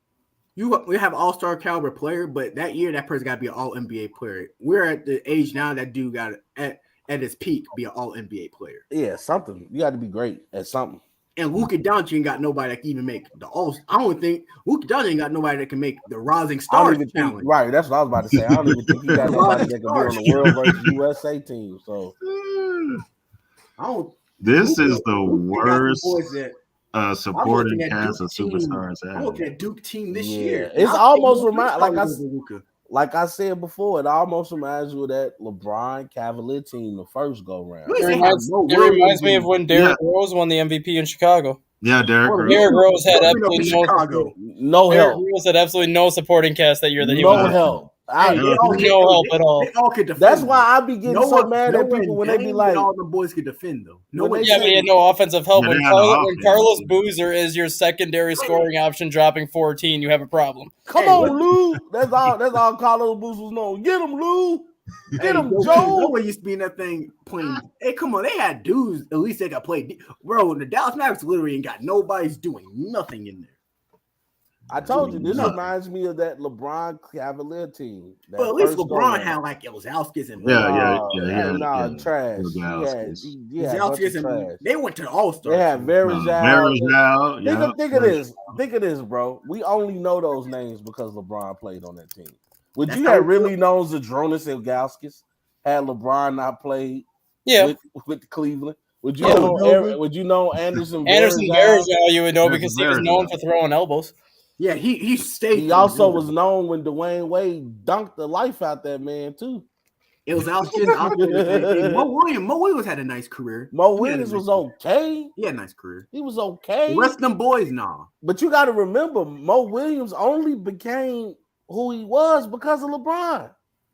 We have all-star caliber player, but that year that person got to be an all-NBA player. We're at the age now that dude got at his peak be an all-NBA player. Yeah, something. You got to be great at something. And Luka Doncic ain't got nobody that can even make the all. I don't think Luka Doncic ain't got nobody that can make the Rising Stars challenge. Right, that's what I was about to say. I don't even think he got nobody that can be on the World versus USA team. So this is the worst supporting cast of superstars. I'm looking at Duke team this year. It's almost like I said before, it almost reminds you of that LeBron Cavalier team the first go round. It reminds me of when Derrick Rose won the MVP in Chicago. Yeah, Derrick Rose had absolutely no help. Derrick Rose had absolutely no supporting cast that year. No help. No help at all. They all could defend. That's why I be getting so mad at people when they be like, all the boys could defend though. But he had no offensive help. When Carlos Boozer is your secondary scoring option, dropping 14, you have a problem. Come on, Lou. That's all Carlos Boozer was known. Get him, Lou. Get him, Joe. Nobody used to be in that thing playing. Hey, come on. They had dudes. At least they got played. Bro, the Dallas Mavericks literally ain't got nobody's doing nothing in there. I told you, this reminds me of that LeBron Cavalier team. But at least LeBron had like Ilgauskas and trash. They went to the All-Star. They had Varejao. Think of this, bro. We only know those names because LeBron played on that team. Would you have really known Zadronis Ilgauskas had LeBron not played with Cleveland? Would you know Anderson Varejao? You would know because he was known for throwing elbows. Yeah, he stayed. He also was known when Dwayne Wade dunked the life out that man too. It was out. Mo Williams had a nice career. Mo Williams was okay. He had a nice career. He was okay. The rest of them boys, nah. But you got to remember, Mo Williams only became who he was because of LeBron.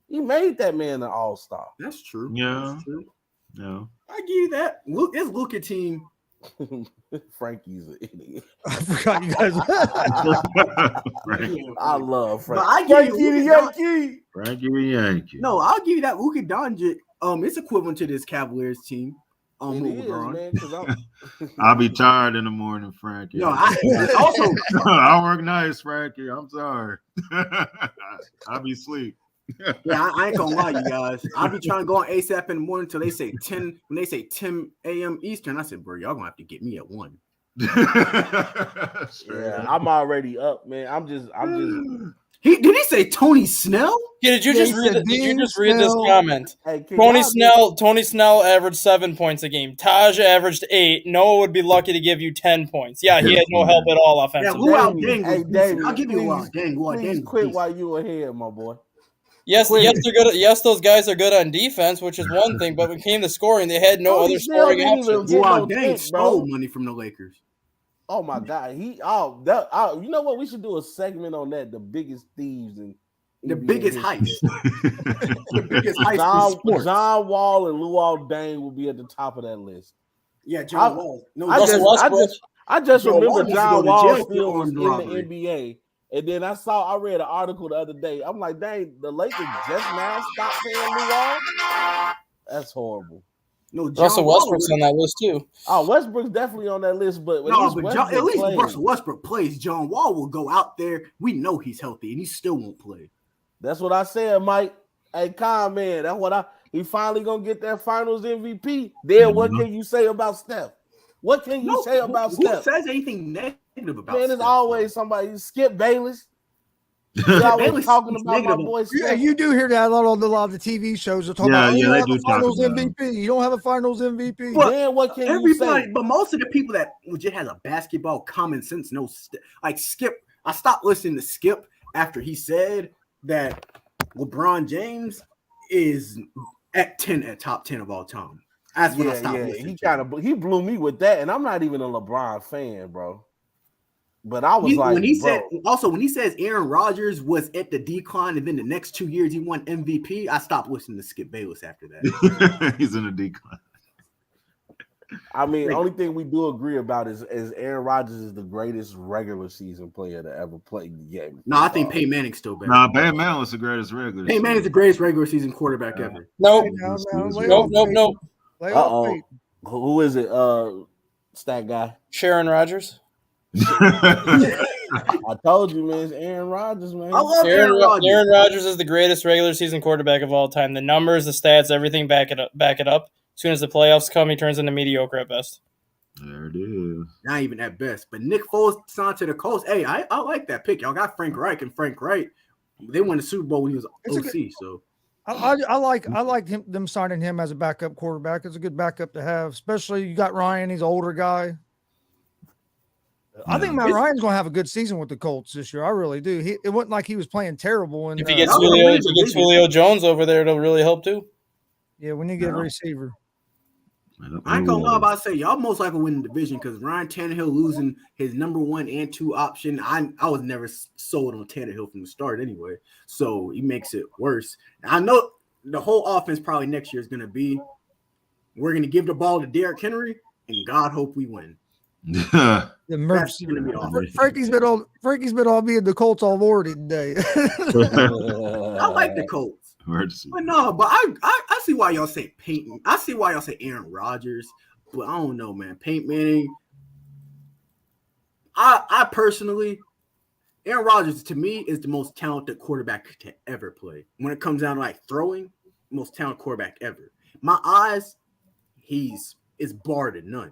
He made that man an all-star. That's true. Yeah. That's true. Yeah. I give you that. Look, this Luka team. Frankie's an idiot. I forgot you guys. Right. I love But Frankie. I give Frankie you the Luka Yankee. Frankie the Yankee. No, I'll give you that. Luka Doncic. It's equivalent to this Cavaliers team. It With is, LeBron. man. Because I'll be tired in the morning, Frankie. No, also I work nights, Frankie. I'm sorry. I'll be asleep. yeah, I ain't gonna lie, you guys. I'll be trying to go on ASAP in the morning until they say 10. When they say 10 a.m. Eastern, I said, bro, y'all gonna have to get me at 1. yeah, I'm already up, man. I'm just. Did he say Tony Snell? Yeah, did you Yeah, just he read? said Did you Dean just read this Snell. comment? Hey, can Tony y'all Snell. Tony Snell averaged 7 points a game. Taj averaged 8. Noah would be lucky to give you 10 points. Yeah, he had no help at all Yeah, offensively. Luau Damien, Deng hey, was decent. Damien, I'll give you Luau Deng. Luau Please Deng was quit decent. while you ahead, my boy. Yes, Quit yes, it. they're good. Yes, those guys are good on defense, which is one thing. But when it came to scoring, they had no Tony other Snell scoring didn't even options. get Luau no Deng tent, stole bro. money from the Lakers. Oh my God, you know what? We should do a segment on that. The biggest thieves in The NBA biggest history. heist. The biggest heist in sports. John Wall and Luau Deng will be at the top of that list. Yeah, John Wall. No, Russell Westbrook. I just John remember Wall needs to John go to Wall jail for still was armed in robbery. the NBA, and then I read an article the other day. I'm like, dang, the Lakers just now stopped paying Luau. That's horrible. No, John Russell Wall Westbrook's on that list too. Oh, Westbrook's definitely on that list, but at least plays. Russell Westbrook plays. John Wall will go out there. We know he's healthy, and he still won't play. That's what I said, Mike. Hey, Con, man, he finally gonna get that Finals MVP. Then what can you say about Steph? What can you say about Steph? Who says anything negative about Man, Steph? there's always somebody. Skip Bayless. He's always Bayless talking speaks about my negative. boy Yeah, Steph. you do hear that a lot on a lot of the TV shows. They're talking Yeah, about, yeah, you they don't have do a Finals talk about it. MVP. You don't have a Finals MVP. But Then what can you everybody, say? but most of the people that legit has a basketball common sense know like Skip. I stopped listening to Skip after he said that LeBron James is at top 10 of all time. That's when I stopped listening. He blew me with that, and I'm not even a LeBron fan, bro. But I was when he bro. says Aaron Rodgers was at the decline and then the next 2 years he won MVP, I stopped listening to Skip Bayless after that. He's in a decline. I mean, only thing we do agree about is Aaron Rodgers is the greatest regular season player to ever play the game. No, I think Peyton Manning's still better. Nah, Peyton Manning was the greatest regular. Peyton Manning's the greatest regular season quarterback ever. Nope. Nope. Uh-oh. Who is it? Stat guy. Sharon Rodgers. I told you, man. It's Aaron Rodgers, man. I love Aaron Rodgers. Aaron Rodgers is the greatest regular season quarterback of all time. The numbers, the stats, everything back it up. As soon as the playoffs come, he turns into mediocre at best. There it is. Not even at best. But Nick Foles signed to the Colts. Hey, I like that pick. Y'all got Frank Reich, and Frank Reich, they won the Super Bowl when he was OC. So I like them signing him as a backup quarterback. It's a good backup to have, especially you got Ryan. He's an older guy. I think Matt Ryan's going to have a good season with the Colts this year. I really do. It wasn't like he was playing terrible. And if he gets Julio Jones over there, it'll really help too. Yeah, when you get a receiver. I ain't gonna lie about say y'all most likely win the division because Ryan Tannehill losing his number 1 and 2 option. I was never sold on Tannehill from the start anyway, so he makes it worse. I know the whole offense probably next year is gonna be we're gonna give the ball to Derrick Henry and God hope we win. The mercy. Frankie's been on me and the Colts all morning today. I like the Colts. But no, but I see why y'all say Peyton. I see why y'all say Aaron Rodgers, but I don't know, man. Peyton Manning. I personally, Aaron Rodgers to me is the most talented quarterback to ever play. When it comes down to like throwing, most talented quarterback ever. My eyes, is bar to none.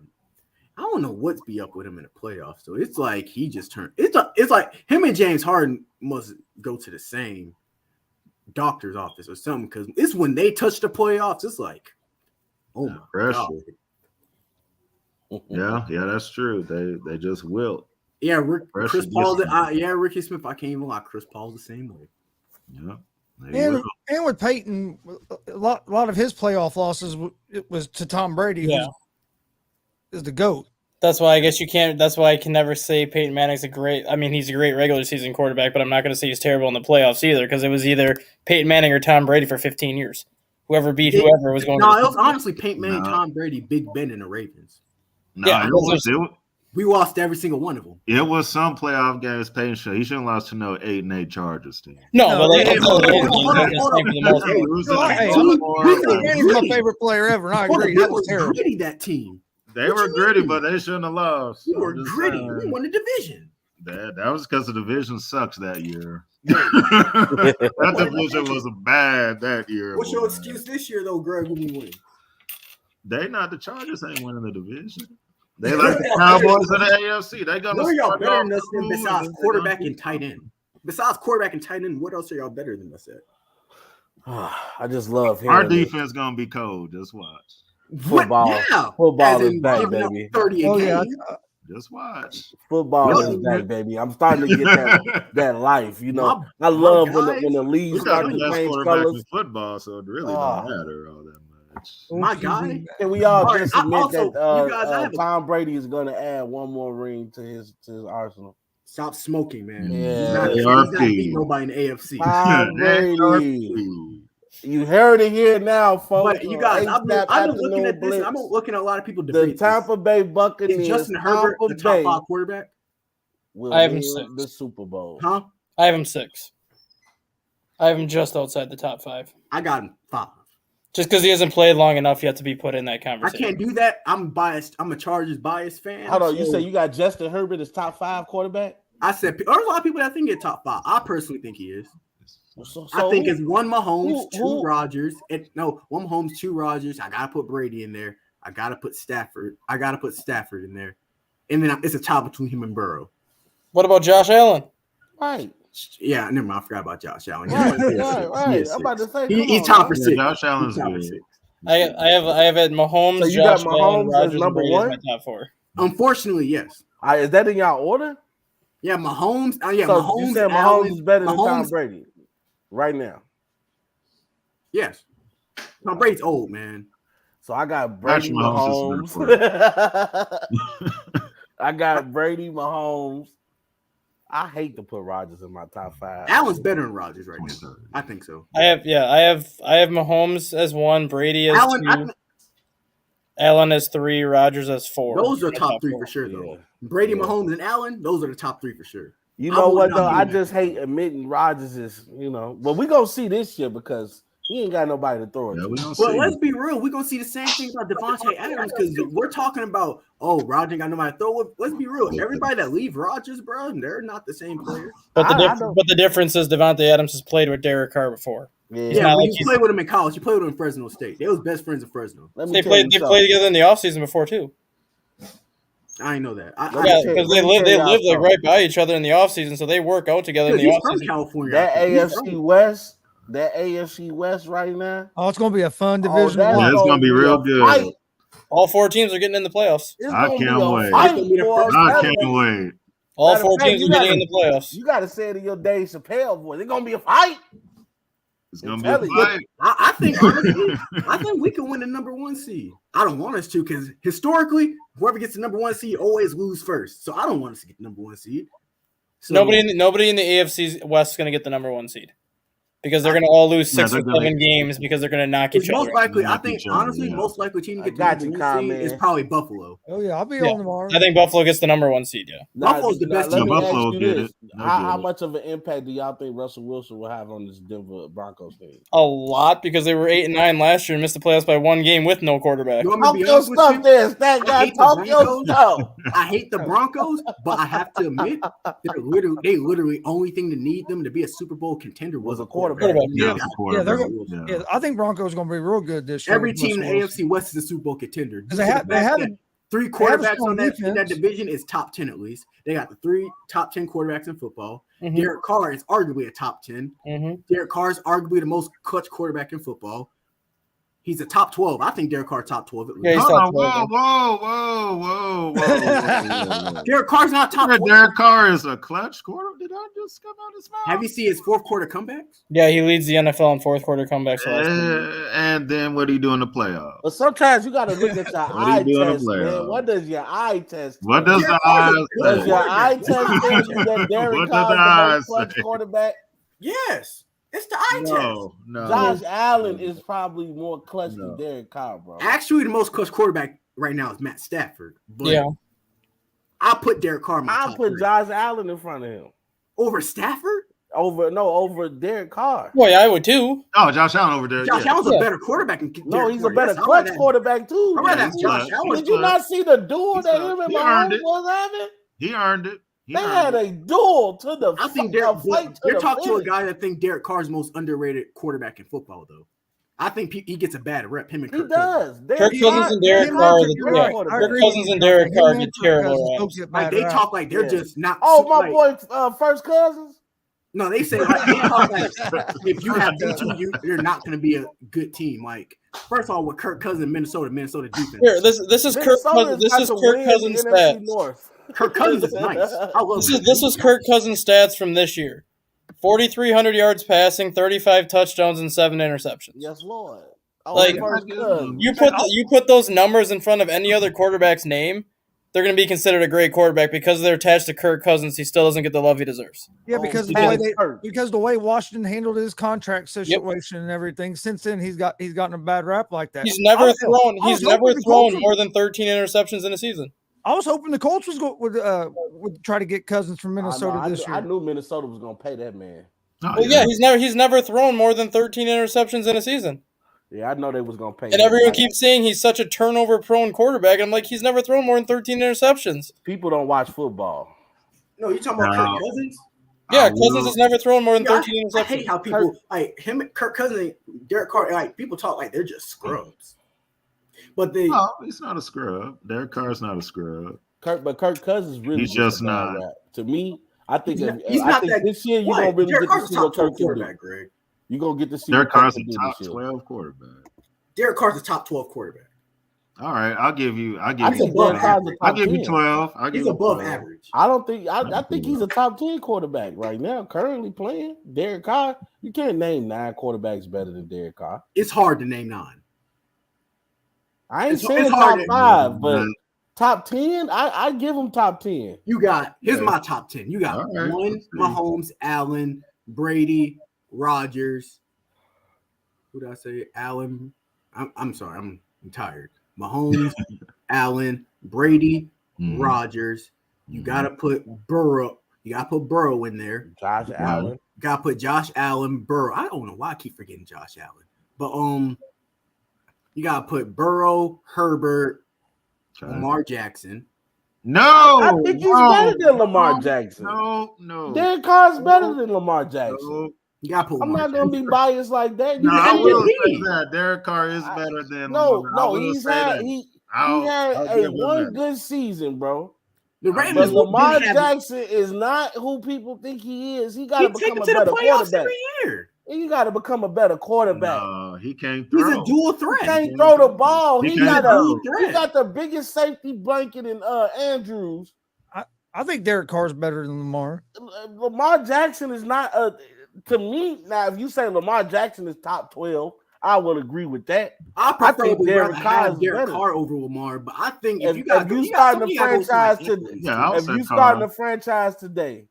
I don't know what's be up with him in the playoffs. So it's like he just turned. It's like him and James Harden must go to the same doctor's office or something because it's when they touch the playoffs, it's like, oh my God. Yeah, that's true. They just will. Yeah, Chris Paul. Ricky Smith. I can't even lie. Chris Paul's the same way. Yeah, and with Peyton, a lot of his playoff losses it was to Tom Brady, who is the GOAT. That's why I guess you can't. That's why I can never say Peyton Manning's a great. I mean, he's a great regular season quarterback, but I'm not going to say he's terrible in the playoffs either because it was either Peyton Manning or Tom Brady for 15 years. Whoever beat whoever was going. No, to it was honestly Peyton Manning, Tom Brady, Big Ben, and the Ravens. No, Yeah, we lost every single one of them. It was some playoff games. Peyton show. He shouldn't have lost to no 8-8 Chargers team. No, but like, Manning's my favorite player ever, and I agree. That was terrible. Gritty, that team. They were gritty, but they shouldn't have lost. We were gritty. We won the division. That was because the division sucks that year. That division was bad that year. What's your excuse this year, though, Greg, when we win? They not the Chargers ain't winning the division. They like the Cowboys in the AFC. They gonna. What are y'all better than us than besides quarterback and tight end? Besides quarterback and tight end, what else are y'all better than us at? I just love hearing our defense gonna be cold. Just watch. Football. Yeah. Football is back, baby. 30 a game. Just watch. Football is back, baby. I'm starting to get that life. You know, I love when the league starts to change colors. In football, so it really don't matter all that much. My guy, and we all just admit that Tom Brady is going to add one more ring to his arsenal. Stop smoking, man. Yeah, he's not beating nobody in the AFC. Tom Brady. You heard it here now, folks. But you guys, I've been looking at this. I'm looking at a lot of people debate the Tampa Bay Buccaneers. Is Justin Herbert the top 5 quarterback? I have him 6. The Super Bowl. Huh? I have him 6. I have him just outside the top 5. I got him 5. Just because he hasn't played long enough yet to be put in that conversation. I can't do that. I'm biased. I'm a Chargers biased fan. Hold on, you say you got Justin Herbert as top 5 quarterback? I said there's a lot of people that think he's top 5. I personally think he is. So I think it's 1 Mahomes, 2 Rodgers. No, 1 Mahomes, 2 Rodgers. I gotta put Brady in there. I gotta put Stafford. In there, and then it's a tie between him and Burrow. What about Josh Allen? Right. Yeah, never mind. I forgot about Josh Allen. Right. I'm about to say he's top for 6. Yeah, Josh Allen's good. I have had Mahomes. So you Josh got Mahomes Allen, as number 1. My top 4. Unfortunately, yes. Is that in y'all order? Yeah, Mahomes. So Mahomes. You said Mahomes is better than Tom Brady right now. Yes. Tom Brady's old, man. So I got Brady Mahomes. I got Brady Mahomes. I hate to put Rodgers in my top 5. Allen's better than Rodgers right now. I think so. I have Mahomes as 1, Brady as 2, Allen as 3, Rodgers as 4. Those are top 3 for sure, though. Yeah. Brady, Mahomes, and Allen, those are the top 3 for sure. You know what, though? I just hate admitting Rodgers is, but we're going to see this year because he ain't got nobody to throw it to. Well, let's be real. We're going to see the same thing about Devontae Adams because we're talking about, Rodgers ain't got nobody to throw it. Let's be real. Everybody that leave Rodgers, bro, they're not the same player. But the difference is Devontae Adams has played with Derek Carr before. Yeah, when you played with him in college. You played with him in Fresno State. They was best friends in Fresno. They played together in the offseason before, too. I didn't know that. Because they live like right by each other in the offseason, so they work out together in the offseason. From California. That AFC West right now. Oh, it's going to be a fun division. Yeah, it's going to be real good. All 4 teams are getting in the playoffs. I can't wait. I can't wait. All 4 teams are getting in the playoffs. You got to say it in your Dave Chappelle voice. It's going to be a fight. It's going to be a fight. I think, honestly, we can win the number 1 seed. I don't want us to because historically, whoever gets the number 1 seed always lose first. So I don't want us to get the number 1 seed. So, nobody in the AFC West is going to get the number 1 seed. Because they're going to all lose 6 or 7 games because they're going to knock each other. Most likely, I think, honestly, most likely team to get the number 1 seed is probably Buffalo. Oh, yeah, I'll be on tomorrow. I think Buffalo gets the number 1 seed, yeah. Buffalo's the best team. Buffalo get it. How much of an impact do y'all think Russell Wilson will have on this Denver Broncos team? A lot, because they were 8-9 last year and missed the playoffs by 1 game with no quarterback. Talk your stuff there, Stat Guy. Talk your stuff. I hate the Broncos, but I have to admit, they literally only thing that need them to be a Super Bowl contender was a quarterback. Yeah, I think Broncos are going to be real good this year. Every team in the AFC West is a Super Bowl contender. Because they have 3 quarterbacks in that division is top 10 at least. They got the 3 top 10 quarterbacks in football. Mm-hmm. Derek Carr is arguably a top 10. Mm-hmm. Derek Carr is arguably the most clutch quarterback in football. He's a top 12. I think Derek Carr top 12. Yeah, he's top 12. Whoa. Derek Carr's not top 12. Derek Carr is a clutch quarter. Did I just come out his mouth? Have you seen his fourth quarter comebacks? Yeah, he leads the NFL in fourth quarter comebacks. And then what do you do in the playoffs? But sometimes you got to look at your eye do you do in the test, man. playoffs? What does your eye test? What does Derek the Carr's eyes a good Does say? your eye test tell you that Derek What Carr's does the the eyes most clutch say? quarterback? Yes. It's the eye test. No. Josh Allen is probably more clutch than Derek Carr, bro. Actually, the most clutch quarterback right now is Matt Stafford. But Yeah. I'll put Derek Carr in my I'll top put three. Josh Allen in front of him. Over Stafford? Over Derek Carr. Well, yeah, I would too. Oh, Josh Allen over there. Josh Allen's a better quarterback than Derek No, he's Carr. a better Yes, clutch quarterback too. I'd rather have He's Josh clutch. Allen. Did you not see the duel He's that clutch. him and He earned Mahomes it. was having? He earned it. They had a duel to the I think fight to you're the talking to a finish. guy that think Derek Carr's most underrated quarterback in football, though. I think he gets a bad rep. Him and He Kirk Cousins. does. Kirk Cousins and Derek Carr. Kirk Cousins and Derek Carr get terrible raps. Like they talk like they're just not. Oh, my like, boy, First Cousins. No, they say like, they talk like if you have them two, you're not going to be a good team. Like first of all, with Kirk Cousins, Minnesota defense. Here, this is Kirk Cousins. This is Kirk Cousins stats. Kirk Cousins is nice. I love This is Kirk Cousins stats from this year: 4,300 yards passing, 35 touchdowns, and 7 interceptions. Yes, Lord. Like you put those numbers in front of any other quarterback's name, they're going to be considered a great quarterback because they're attached to Kirk Cousins. He still doesn't get the love he deserves. Yeah, because the way Washington handled his contract situation and everything, since then he's gotten a bad rap like that. He's never thrown more than 13 interceptions in a season. I was hoping the Colts would try to get Cousins from Minnesota this year. I knew Minnesota was going to pay that man. He's never thrown more than 13 interceptions in a season. Yeah, I know they was going to pay. And everyone keeps saying he's such a turnover-prone quarterback. I'm like, he's never thrown more than 13 interceptions. People don't watch football. No, you talking about Kirk Cousins? Yeah, Cousins has never thrown more than 13 interceptions. I hate how people like him, Kirk Cousins, Derek Carr. Like people talk like they're just scrubs. But he's not a scrub. Derek Carr's not a scrub. Kirk Cousins really. He's just not. To me, I think he's not that. This year you're gonna really Derek get to see what Kirk quarterback, Greg. You're gonna get to see Derek Carr's a top 12 quarterback. Derek Carr's a top 12 quarterback. All right, I'll give you 12. He's above average. I don't think I think he's a top 10 quarterback right now, currently playing. Derek Carr, you can't name 9 quarterbacks better than Derek Carr. It's hard to name 9. I ain't saying top 5, but top 10, I give him top 10. You got here's my top 10. You got one Mahomes, Allen, Brady, Rodgers. Who did I say? Allen. I'm sorry, I'm tired. Mahomes, Allen, Brady, Rodgers. You gotta put Burrow. You gotta put Burrow in there. Josh Allen. You gotta put Josh Allen, Burrow. I don't know why I keep forgetting Josh Allen, but you gotta put Burrow, Herbert, Lamar Jackson. No, I think he's better than Lamar Jackson. No. Derek Carr's better than Lamar Jackson. No. You gotta put. I'm not gonna be biased like that. No, I will say that Derek Carr is better than. He had a one good season, bro. But Lamar Jackson is not who people think he is. He got to become a better quarterback. Every year. He got to become a better quarterback. No, he can't throw. He's a dual threat. He can't throw the ball. He got the biggest safety blanket in Andrews. I think Derek Carr's better than Lamar. Lamar Jackson is not to me. Now, if you say Lamar Jackson is top 12, I will agree with that. I think Derek Carr over Lamar, but I think if you starting the franchise today,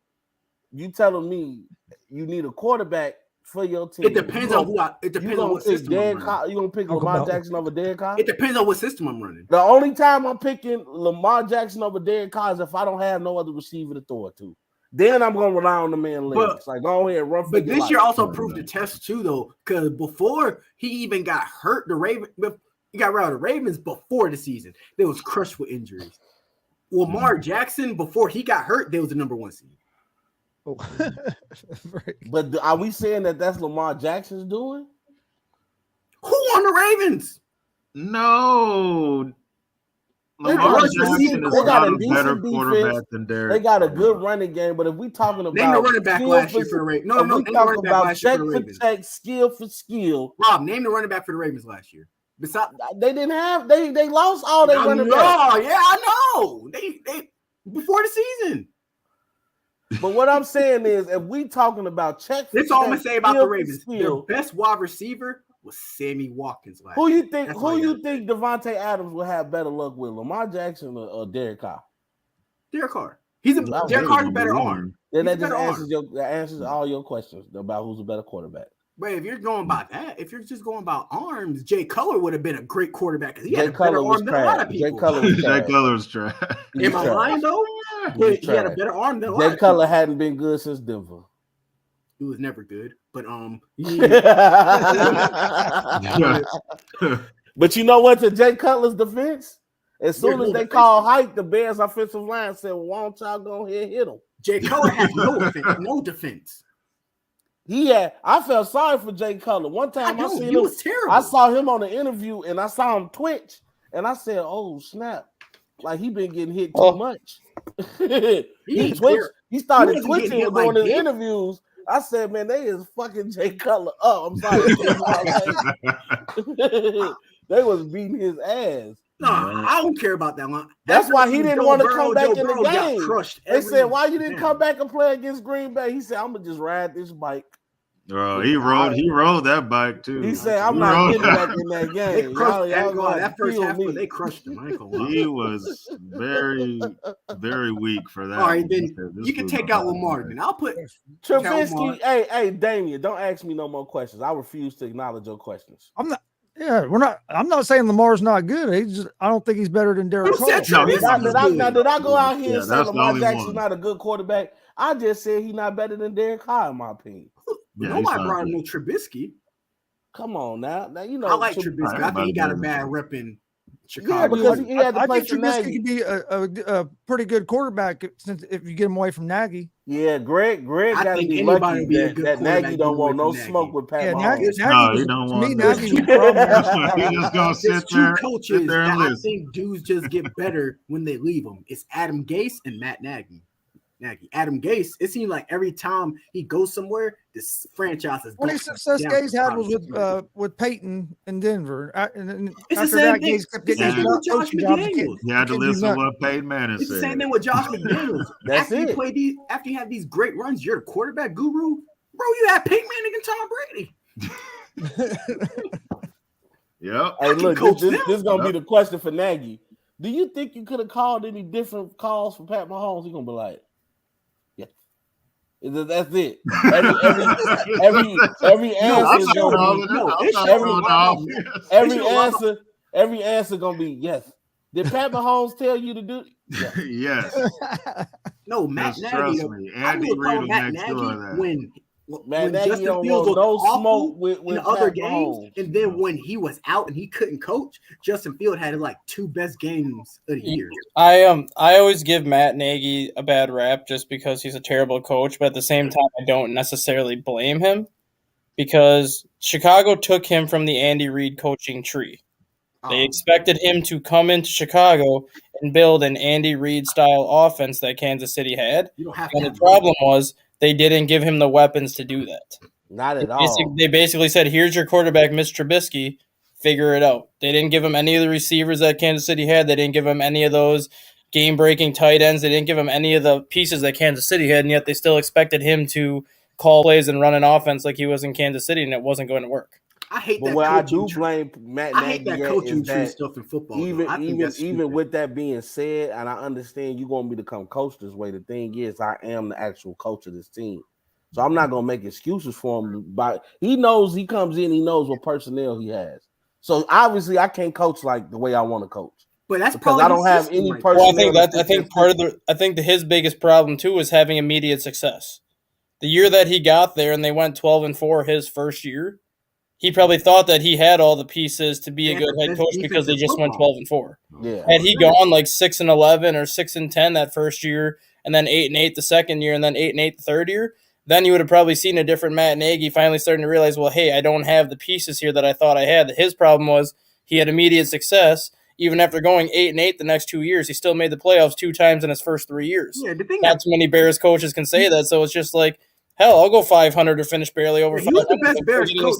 you telling me you need a quarterback for your team. It depends on who. It depends on what system. You gonna pick Lamar Jackson over Derek Carr? It depends on what system I'm running. The only time I'm picking Lamar Jackson over Derek Carr is if I don't have no other receiver to throw it to. Then I'm gonna rely on the man legs. Like go ahead, run. But this year also proved the test too, though, because before he even got hurt, he got rid of the Ravens before the season. They was crushed with injuries. Lamar Jackson, before he got hurt, they was the number 1 seed. Oh. Right. But are we saying that that's Lamar Jackson's doing? Who on the Ravens? No. Lamar Jackson is not a better quarterback than Derek. They got a good running game, but if we talking about name the running back last year for the Ravens. No, name the running back last year for the Ravens. Skill for skill. Rob, name the running back for the Ravens last year. Besides, They didn't have they lost all their running backs. Oh yeah, I know. They before the season. But what I'm saying is, if we talking about check, That's all I'm gonna say about the Ravens. Their Skill, best wide receiver was Sammy Watkins. who you think Devontae Adams will have better luck with, Lamar Jackson or Derek Carr? Derek Carr. Derek Carr's a better arm. Then that just answers all your questions about who's a better quarterback. But if you're going by that, if you're just going by arms, Jay Cutler would have been a great quarterback because he had a better arm than a lot of people. Jay Cutler was trash. Am I lying though? He had a better arm than a lot of people. Jay Cutler hadn't been good since Denver. He was never good, but But you know what? To Jay Cutler's defense, as soon as they call hike, the Bears offensive line said, well, "Why don't y'all go ahead and hit him?" Jay Cutler had no defense. I felt sorry for Jay Cutler. One time I seen him, was terrible. I saw him on the interview and I saw him twitch, and I said, "Oh snap! Like he been getting hit too much." He twitched. He started twitching during his interviews. I said, "Man, they is fucking Jay Cutler up." I'm sorry. They was beating his ass. No, I don't care about that one. That's why he didn't want to come back in the game. They said, "Why you didn't come back and play against Green Bay?" He said, "I'm gonna just ride this bike." Bro, he rode that bike too. He said, "I'm not getting back in that game." That first half, they crushed him. He was very, very weak for that. All right, then you can take out Lamar. Then I'll put Trubisky. Hey, Damien, don't ask me no more questions. I refuse to acknowledge your questions. I'm not saying Lamar's not good. I don't think he's better than Derek Carr. Did I go out here and say Lamar Jackson's not a good quarterback? I just said he's not better than Derek Carr, in my opinion. Nobody brought up no Trubisky. Come on now you know. I like Trubisky. I think he got a bad rep in Chicago. Yeah, because he had to play think Trubisky could be a pretty good quarterback if you get him away from Nagy. Yeah, Greg got to be lucky that Nagy don't want no smoke with Pat Mahomes. No, he don't want Nagy's He just gonna sit there. Coaches that I think dudes just get better when they leave them. It's Adam Gase and Matt Nagy. Adam Gase, it seems like every time he goes somewhere, this franchise is only success Gase had was with Peyton in Denver. And it's the same thing. Kept getting Josh McDaniels. You had to listen to what Peyton Manning said. It's the same thing with Josh McDaniels. After you have these great runs, you're a quarterback guru. Bro, you have Peyton Manning and Tom Brady. Yep. Hey, look, this is gonna be the question for Nagy. Do you think you could have called any different calls for Pat Mahomes? He's gonna be like, yeah. That's it. Every answer gonna be yes. Did Pat Mahomes tell you to do? Yes. No, Matt Nagy. Andy Reid will make sure that. When Justin Fields was awful with other games, and then when he was out and he couldn't coach, Justin Fields had like 2 best games of the year. I always give Matt Nagy a bad rap just because he's a terrible coach, but at the same time, I don't necessarily blame him because Chicago took him from the Andy Reid coaching tree. They expected him to come into Chicago and build an Andy Reid style offense that Kansas City had. And the problem was they didn't give him the weapons to do that. Not at all. They basically said, here's your quarterback, Mr. Trubisky. Figure it out. They didn't give him any of the receivers that Kansas City had. They didn't give him any of those game-breaking tight ends. They didn't give him any of the pieces that Kansas City had, and yet they still expected him to call plays and run an offense like he was in Kansas City, and it wasn't going to work. I hate but that. But I do blame Matt Nagy. I hate that coaching tree stuff in football. Even with that being said, and I understand you want me to come coach this way. The thing is, I am the actual coach of this team, so I'm not gonna make excuses for him. But he knows he comes in, he knows what personnel he has. So obviously, I can't coach like the way I want to coach. But that's because I don't have any personnel. Well, I think his biggest problem too is having immediate success. The year that he got there and they went 12-4 his first year. He probably thought that he had all the pieces to be a good head coach because they just went 12-4. Yeah. Had he gone like 6-11 or 6-10 that first year, and then 8-8 the second year, and then 8-8 the third year, then you would have probably seen a different Matt Nagy finally starting to realize, well, hey, I don't have the pieces here that I thought I had. His problem was he had immediate success. Even after going 8-8 the next 2 years, he still made the playoffs 2 times in his first 3 years. Yeah, the thing not too many Bears coaches can say that, so it's just like Hell, I'll go 500 or finish barely over 500. He was the best Bears coach.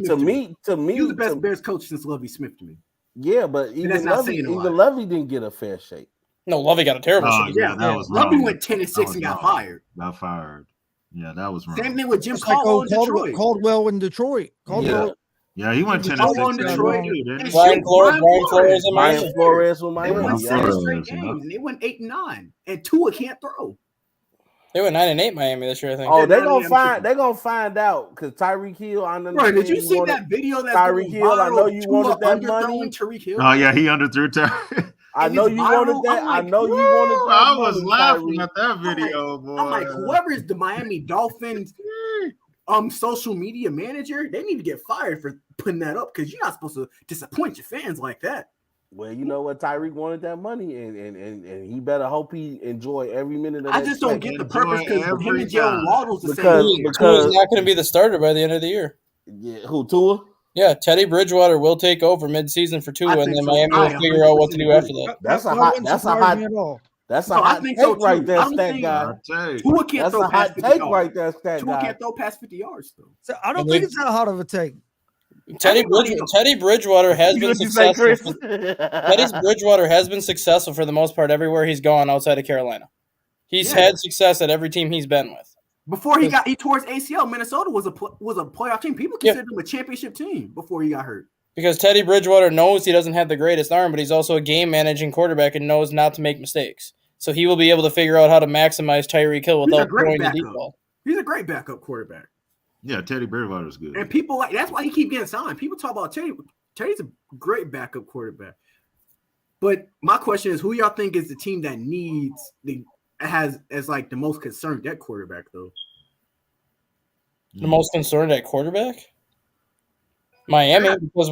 To me, he was the best Bears coach since Lovie Smith to me. Yeah, but even Lovie didn't get a fair shake. No, Lovie got a terrible shake. Yeah, that was Lovie wrong. went 10-6 and got fired. Got fired. Yeah, that was wrong. Same thing with Jim Caldwell in Detroit. Caldwell in Detroit. Yeah, he went 10-6 in Detroit. Brian Flores in Miami. Brian Flores in Miami. They won 7 straight games, and they went 8-9. And Tua can't throw. They went 9-8 Miami this year, I think. Oh, they're gonna find out because Tyreek Hill. I know. Bro, did you see that video? That Tyreek Hill. I know you wanted that money. Oh yeah, he underthrew Tyreek. I know you wanted that. I know you wanted that. I was laughing at that video, boy. I'm like, whoever is the Miami Dolphins social media manager, they need to get fired for putting that up because you're not supposed to disappoint your fans like that. Well, you know what? Tyreek wanted that money, and he better hope he enjoy every minute of that. I just don't get the purpose because him and Jalen Waddle's the same. Because he's not going to be the starter by the end of the year. Yeah, who, Tua? Yeah, Teddy Bridgewater will take over mid-season for Tua, and then Miami will figure out what to do after that. That's a hot take right there, stat guy. Tua can't throw past 50 yards. Right there, stat Tua guy. can't throw past 50 yards, though. So I don't think it's that hot of a take. Teddy Bridgewater has been successful. Teddy Bridgewater has been successful for the most part everywhere he's gone outside of Carolina. He's had success at every team he's been with. Before he tore his ACL, Minnesota was a playoff team. People considered him a championship team before he got hurt. Because Teddy Bridgewater knows he doesn't have the greatest arm, but he's also a game managing quarterback and knows not to make mistakes. So he will be able to figure out how to maximize Tyreek Hill without throwing the deep ball. He's a great backup quarterback. Yeah, Teddy Bridgewater's good. And people that's why he keep getting signed. People talk about Teddy. Teddy's a great backup quarterback. But my question is, who y'all think is the team that has the most concerned at quarterback though? The most concerned at quarterback? Miami, because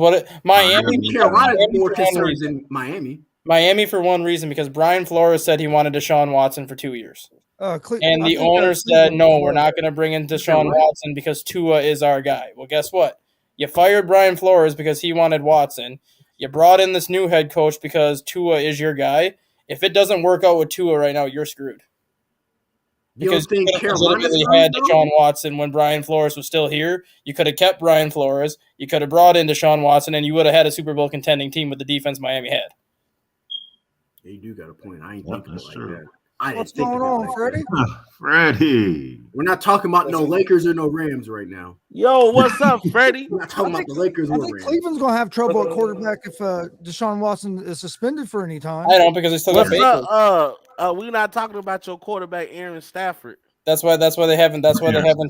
Carolina's more concerned than Miami. Miami for one reason, because Brian Flores said he wanted Deshaun Watson for 2 years. And the owner said, no, we're not going to bring in Deshaun Watson because Tua is our guy. Well, guess what? You fired Brian Flores because he wanted Watson. You brought in this new head coach because Tua is your guy. If it doesn't work out with Tua right now, you're screwed. Because you could have legitimately had Deshaun Watson when Brian Flores was still here. You could have kept Brian Flores. You could have brought in Deshaun Watson, and you would have had a Super Bowl contending team with the defense Miami had. Yeah, you do got a point. I ain't thinking like true. that. What's going on, Freddie? Freddie. We're not talking about no Lakers or no Rams right now. Yo, what's up, Freddie? We're not talking about the Lakers or Rams. Cleveland's going to have trouble at quarterback if Deshaun Watson is suspended for any time. I don't, because they still got Baker. We're not talking about your quarterback, Aaron Stafford. That's why they haven't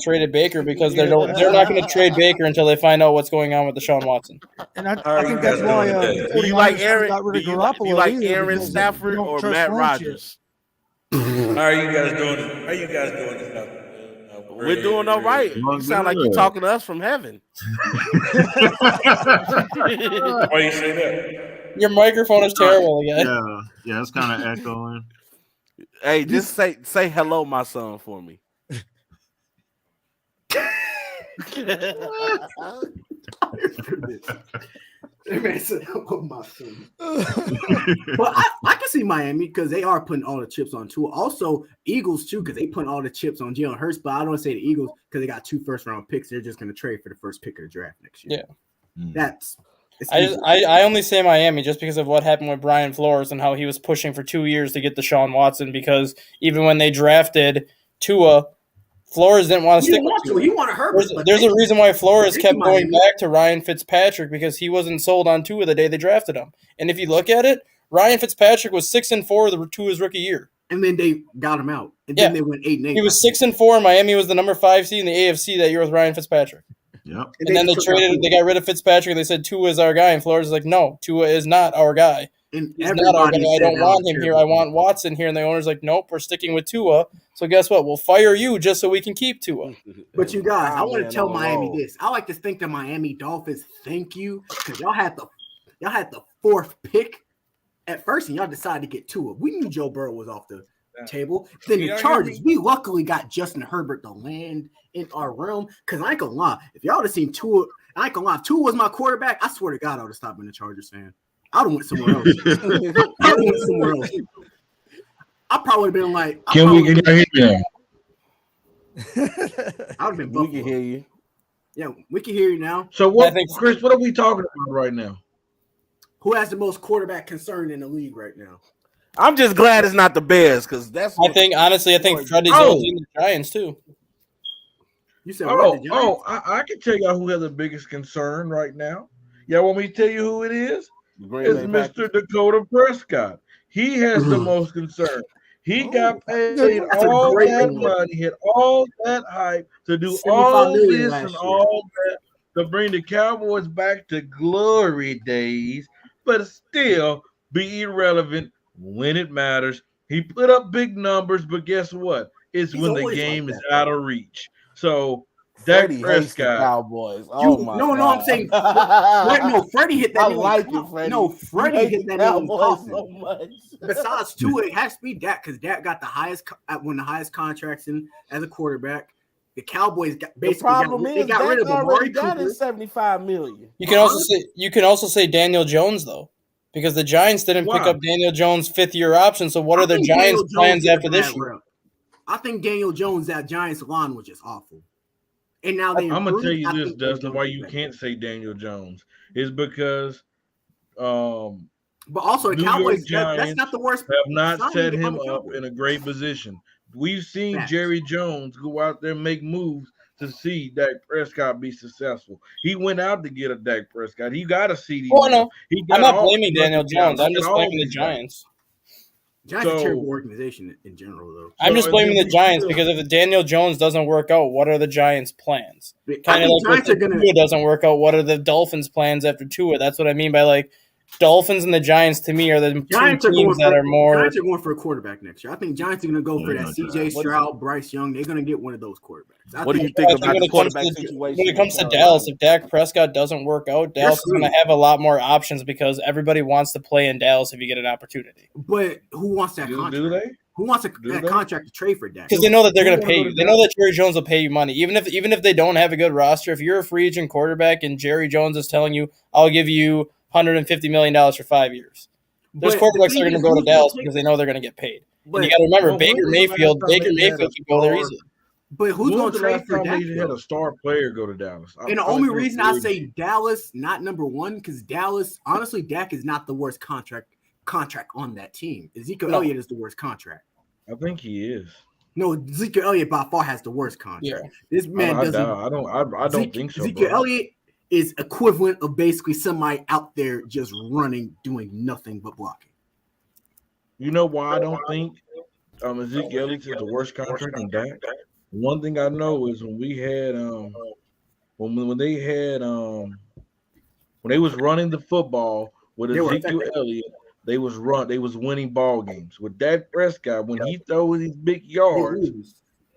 traded Baker, because they're not going to trade Baker until they find out what's going on with Deshaun Watson. And I think that's why you like Aaron? Got rid of Garoppolo. You like Aaron Stafford or Matt Rogers? How are you guys doing it? We're doing all right. You sound like you're talking to us from heaven. Why you say that? Your microphone is terrible again. Yeah, it's kind of echoing. Hey, just say hello, my son, for me. Man said hello, my son. But I can see Miami because they are putting all the chips on Tua. Also, Eagles too, because they putting all the chips on Jalen Hurts. But I don't want to say the Eagles because they got 2 first-round picks. They're just going to trade for the first pick of the draft next year. Yeah, I only say Miami just because of what happened with Brian Flores and how he was pushing for 2 years to get Deshaun Watson, because even when they drafted Tua, Flores didn't want to stick with Tua. He wanted Herbert. There's a reason why Flores kept going back to Ryan Fitzpatrick, because he wasn't sold on Tua the day they drafted him. And if you look at it, Ryan Fitzpatrick was 6-4 Tua's rookie year. And then they got him out. And then they went 8-8. He was 6-4. Miami was the number 5 seed in the AFC that year with Ryan Fitzpatrick. Yep. And then they got rid of Fitzpatrick. They said Tua is our guy, and Flores is like, no, Tua is not our guy. And he's not our guy. I don't want him here. I want Watson here. And the owner's like, nope, we're sticking with Tua. So guess what? We'll fire you just so we can keep Tua. But you guys, I want to tell Miami this. I like to think the Miami Dolphins thank you, because y'all had the 4th pick at first, and y'all decided to get Tua. We knew Joe Burrow was off the table. Then the Chargers, we luckily got Justin Herbert to land in our realm. Because I ain't gonna lie, if y'all would have seen Tua, I ain't gonna lie, if Tua was my quarterback, I swear to God, I would have stopped being a Chargers fan. I would have went somewhere else. I probably would have been like, Can we hear him? I would have been We Buffalo. can hear you. Yeah, we can hear you now. So what, I think- Chris? What are we talking about right now? Who has the most quarterback concern in the league right now? I'm just glad it's not the Bears because that's. I think Freddie's Oh. on the Giants too. You said what? The Giants? I can tell y'all who has the biggest concern right now. Y'all want me to tell you who it is? Green It's Bay Mr. Dakota Prescott. He has the most concern. He got paid That's a all great that one. money, had all that hype to do 75 all million this last and year. all that to bring the Cowboys back to glory days, but still be irrelevant when it matters. He put up big numbers, but guess what? It's He's when the always game like is that, out of reach. So Dak Freddie hates the Prescott. Cowboys. Oh my No, God. I'm saying Freddie hit that. I nigga like coffin. it, Freddie. No, Freddie You hit hate that the nigga Cowboys coffin. so much. Besides Tua, it has to be Dak because Dak got the highest one of the highest contracts in as a quarterback. The Cowboys got The basically problem they is got rid of Dak already Amari got Cooper. his $75 million. You can also say Daniel Jones though, because the Giants didn't pick Why? up Daniel Jones' 5th-year option. So what I are the think Giants' Daniel Jones plans did a after this bad year? route. I think Daniel Jones, that Giants line was just awful. And now they I'm gonna tell improved. you I this, think Daniel Dustin. Jones Why did you better. can't say Daniel Jones is because But also the New Cowboys, York that's not the worst. have not signing set on him the up Cowboys. in a great position. We've seen Facts. Jerry Jones go out there and make moves to see Dak Prescott be successful. He went out to get a Dak Prescott. He got a CD. Well, no, He I'm got not all- blaming Daniel Jones. I'm Look at just all blaming the these guys. Giants. Giants are a So- terrible organization in general, though. I'm just and blaming then the we Giants still- because if Daniel Jones doesn't work out, what are the Giants' plans? I Kind of think like Giants are if gonna. Tua doesn't work out, what are the Dolphins' plans after Tua? That's what I mean by like Dolphins and the Giants. To me, are the Giants two are going teams that for are more. Giants are going for a quarterback next year. I think Giants are going to go for Yeah, that CJ Stroud, Bryce Young. They're going to get one of those quarterbacks. What do you I think think about when the it comes quarterback to situation? when it comes to in Carolina? Dallas, if Dak Prescott doesn't work out, Dallas is going to screwed. have a lot more options because everybody wants to play in Dallas if you get an opportunity. But who wants that contract? Do they? Who wants that they? contract to trade for Dak? Because they know that they're Who going to wanna pay go you. to They know Dallas? that Jerry Jones will pay you money, even if they don't have a good roster. If you're a free agent quarterback and Jerry Jones is telling you, "I'll give you $150 million for 5 years," those But the quarterbacks thing are going to is, go to who's gonna Dallas take- because they know they're going to get paid. But, And you got to remember, Well, Baker when's the last Mayfield time they had could go there a easily. but who's When's going the to trade last for time Dak? they had though? a star player go to Dallas? And the only reason I say Dallas, not number one, because Dallas, honestly, Dak is not the worst contract on that team. Ezekiel No. Elliott is the worst contract. I think he is. No, Ezekiel Elliott by far has the worst contract. Yeah. This man I doesn't. don't think so. Ezekiel bro. Elliott is equivalent of basically somebody out there just running, doing nothing but blocking. You know why I don't think Ezekiel Elliott is the worst contract than Dak? One thing I know is when we had when they was running the football with They were Ezekiel effective. Elliott, they was winning ball games. With Dak Prescott, when he throws these big They yards, lose.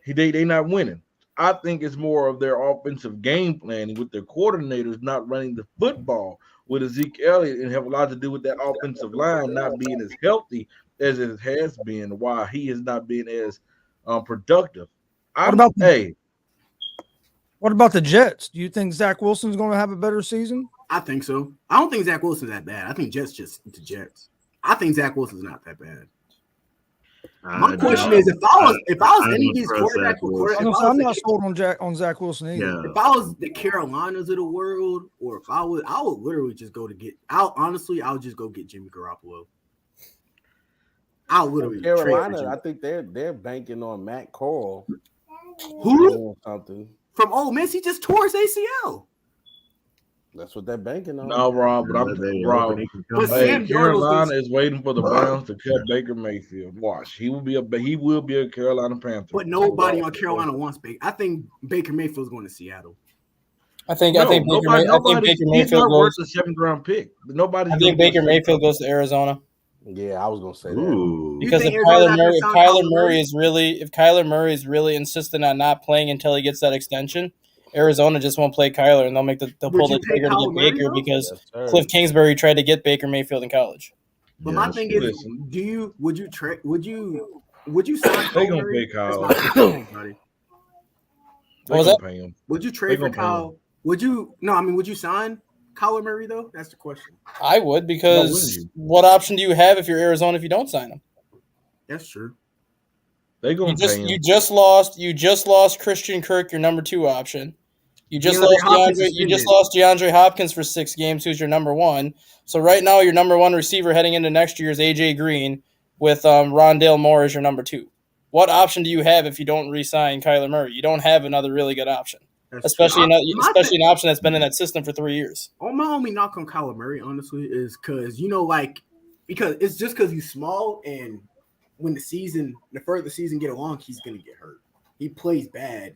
they not winning. I think it's more of their offensive game planning with their coordinators not running the football with Ezekiel Elliott, and have a lot to do with that offensive line not being as healthy as it has been, why he has not been as productive. What about the Jets? Do you think Zach Wilson's going to have a better season? I think so. I don't think Zach Wilson's that bad. I think Jets just the Jets. I think Zach Wilson's not that bad. My question is, if I was any of these quarterbacks, I'm not sold on Zach Wilson either. Yeah. if I was the Carolinas of the world, or if I would literally just go to get. I would just go get Jimmy Garoppolo. I'll literally trade for Carolina, Jimmy. I think they're banking on Matt Corral. Who doing something. from Ole Miss? He just tore his ACL. That's what they're banking on. No, Rob, but Rob. But Hey, Sam Darnold Carolina is waiting for the Browns to cut Baker Mayfield. Watch, he will be a Carolina Panther. But nobody on Carolina wants Baker. I think Baker Mayfield's going to Seattle. I think No, Baker he's Mayfield not worth goes. a 7th-round pick. Nobody's I think gonna Baker go Mayfield goes to Arizona. Yeah, I was gonna say that. Ooh. Because think if Arizona's Kyler gonna Murray, sign if Kyler Murray is really insistent on not playing until he gets that extension, Arizona just won't play Kyler, and they'll pull you the pay trigger to Kyler get Murray, Baker though? because Yes, sir. Cliff Kingsbury tried to get Baker Mayfield in college. But my thing is, listen. would you sign They Kyler gonna Murray? pay That's Kyler. my question, buddy. What was They that? gonna pay him. Would you trade They for gonna pay him. Kyle? Would you sign Kyler Murray though? That's the question. I would, No, because wouldn't you? what option do you have if you're Arizona if you don't sign him? That's true. They gonna pay him. You just lost Christian Kirk, your number 2 option. You just lost DeAndre Hopkins for 6 games, who's your number 1. So right now, your number 1 receiver heading into next year is AJ Green, with Rondale Moore as your number 2. What option do you have if you don't re-sign Kyler Murray? You don't have another really good option, especially an option that's been in that system for 3 years. My only knock on Kyler Murray, honestly, is because because it's just because he's small, and when the further the season get along, he's gonna get hurt. He plays bad.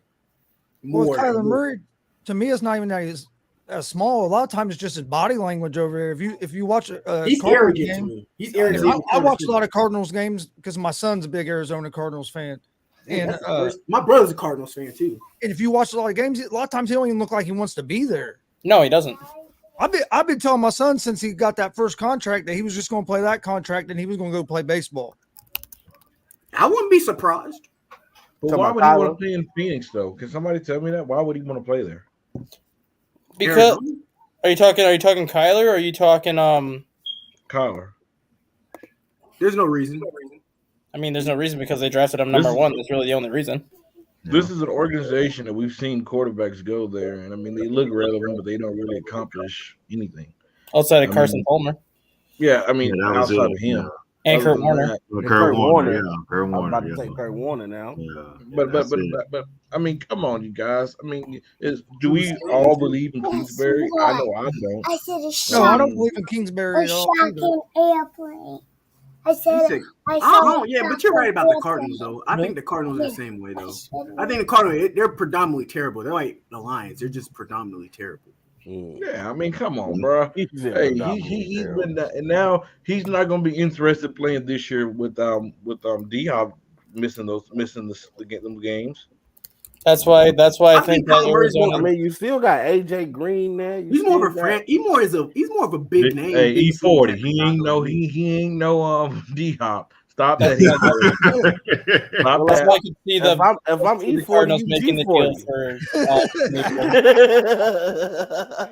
Well, Kyler Murray, to me, it's not even that he's as small. A lot of times, it's just his body language over there. If you watch he's arrogant to me. He's arrogant. I watch a lot of Cardinals games because my son's a big Arizona Cardinals fan. And my brother's a Cardinals fan too. And if you watch a lot of games, a lot of times he don't even look like he wants to be there. No, he doesn't. I've been telling my son since he got that first contract that he was just going to play that contract and he was going to go play baseball. I wouldn't be surprised. But why would he want to play in Phoenix though? Can somebody tell me that? Why would he want to play there? Because are you talking Kyler or are you talking Kyler? There's no reason. I mean, there's no reason because they drafted him number 1. That's really the only reason. This is an organization that we've seen quarterbacks go there, and I mean they look relevant, but they don't really accomplish anything outside of Carson Palmer. Yeah, I mean outside of him. And Kurt Warner. Kurt Warner. I'm about to take Kurt Warner now. Yeah. But I mean, come on, you guys. I mean, do we all believe in Kingsbury? I know I don't. No, I don't believe in Kingsbury at all. Airplane. I said, yeah, but you're right about the Cardinals, though. I think the Cardinals are the same way, though. I think the Cardinals, they're predominantly terrible. They're like the Lions. They're just predominantly terrible. Yeah, I mean, come on, bro. Hey, he's been that, and now he's not going to be interested playing this year with D-Hop missing them games. That's why I think that Arizona. I mean, you still got AJ Green there. He's more of a friend. He's more of a big name. Hey, E40. He ain't no D-Hop. Stop that. Stop well, that. I can see if I'm E40, you making the deal for.